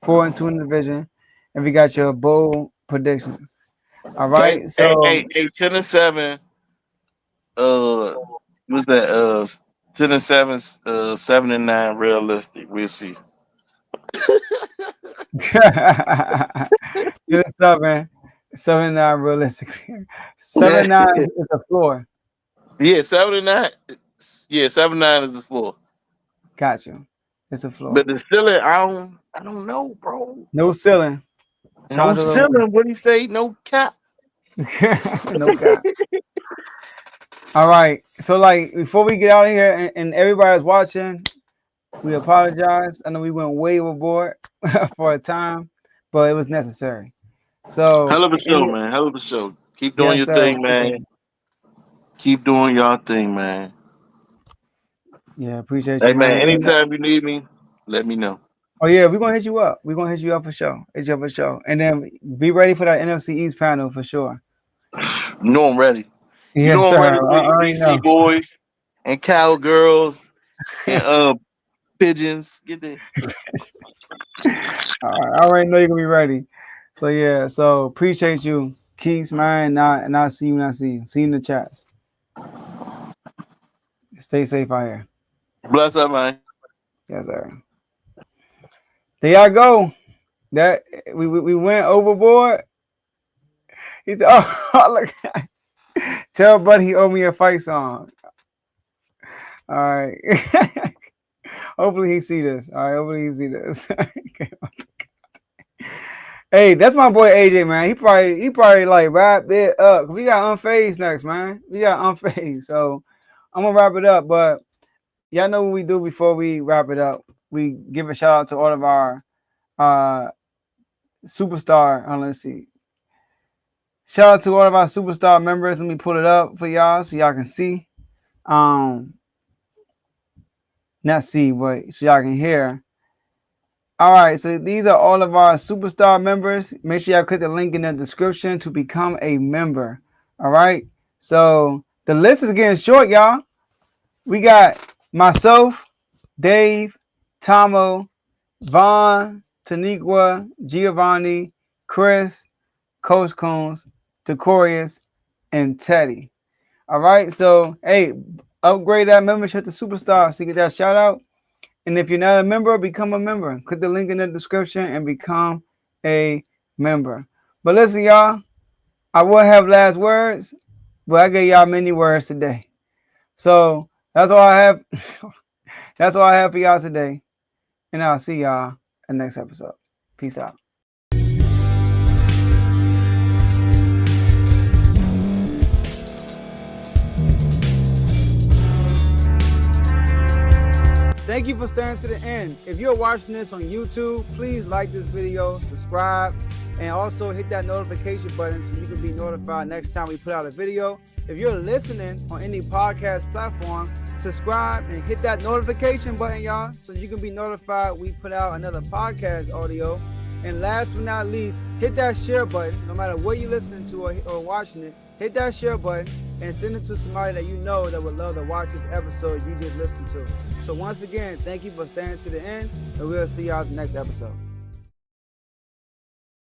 4-2 in the division, and we got your bowl predictions. All Hey, right, so 10-7. Was that 10-7, 7-9 realistic? We'll see. 10-7, 7-9 realistically. 7-9 is the floor. Yeah, 7-9. Yeah, 7-9 is the floor. Got you. It's a floor. But the ceiling, I don't know, bro. No ceiling. No ceiling. What do you say? No cap. No cap. All right. So, like, before we get out of here and everybody's watching, we apologize. I know we went way overboard for a time, but it was necessary. So, Hell of a show, man. Hell of a show. Keep doing yes, your sir. thing, man. Keep doing your thing, man. Yeah, appreciate Hey, you, man, man. anytime you need me, let me know. Oh yeah, we're gonna hit you up. We're gonna hit you up for sure. Hit you up for sure. And then be ready for that NFC East panel for sure. You know I'm ready. You Yes, know I'm sir. ready for I you already know. DC boys and cowgirls and pigeons. Get there. I already know you're gonna be ready. So yeah, so appreciate you. Keys, man, and I'll see you when I see you. See you in the chats. Stay safe out here. Bless up, man. Yes, sir. There y'all go. That we went overboard. He said, oh look. Tell buddy he owe me a fight song. All right. Hopefully he see this. All right, hopefully he see this. Hey, that's my boy AJ, man. He probably like wrap it up. We got Unfazed next, man. We got Unfazed. So I'm gonna wrap it up, but y'all know what we do before we wrap it up. We give a shout out to all of our superstar. Let's see. Shout out to all of our superstar members. Let me pull it up for y'all so y'all can see. Not see, but so y'all can hear. All right, so these are all of our superstar members. Make sure y'all click the link in the description to become a member. All right, so the list is getting short, y'all. We got myself, Dave, Tomo, Vaughn, Taniqua, Giovanni, Chris, Coach Coombs, Decorius, and Teddy. All right, so hey, upgrade that membership to Superstar so you get that shout out. And if you're not a member, become a member. Click the link in the description and become a member. But listen, y'all, I will have last words, but I gave y'all many words today. So that's all I have. That's all I have for y'all today. And I'll see y'all in the next episode. Peace out. Thank you for staying to the end. If you're watching this on YouTube, please like this video, subscribe, and also hit that notification button so you can be notified next time we put out a video. If you're listening on any podcast platform, subscribe and hit that notification button, y'all, so you can be notified we put out another podcast audio. And last but not least, hit that share button. No matter what you're listening to or watching it, hit that share button and send it to somebody that you know that would love to watch this episode you just listened to. So once again, thank you for staying to the end, and we'll see y'all in the next episode.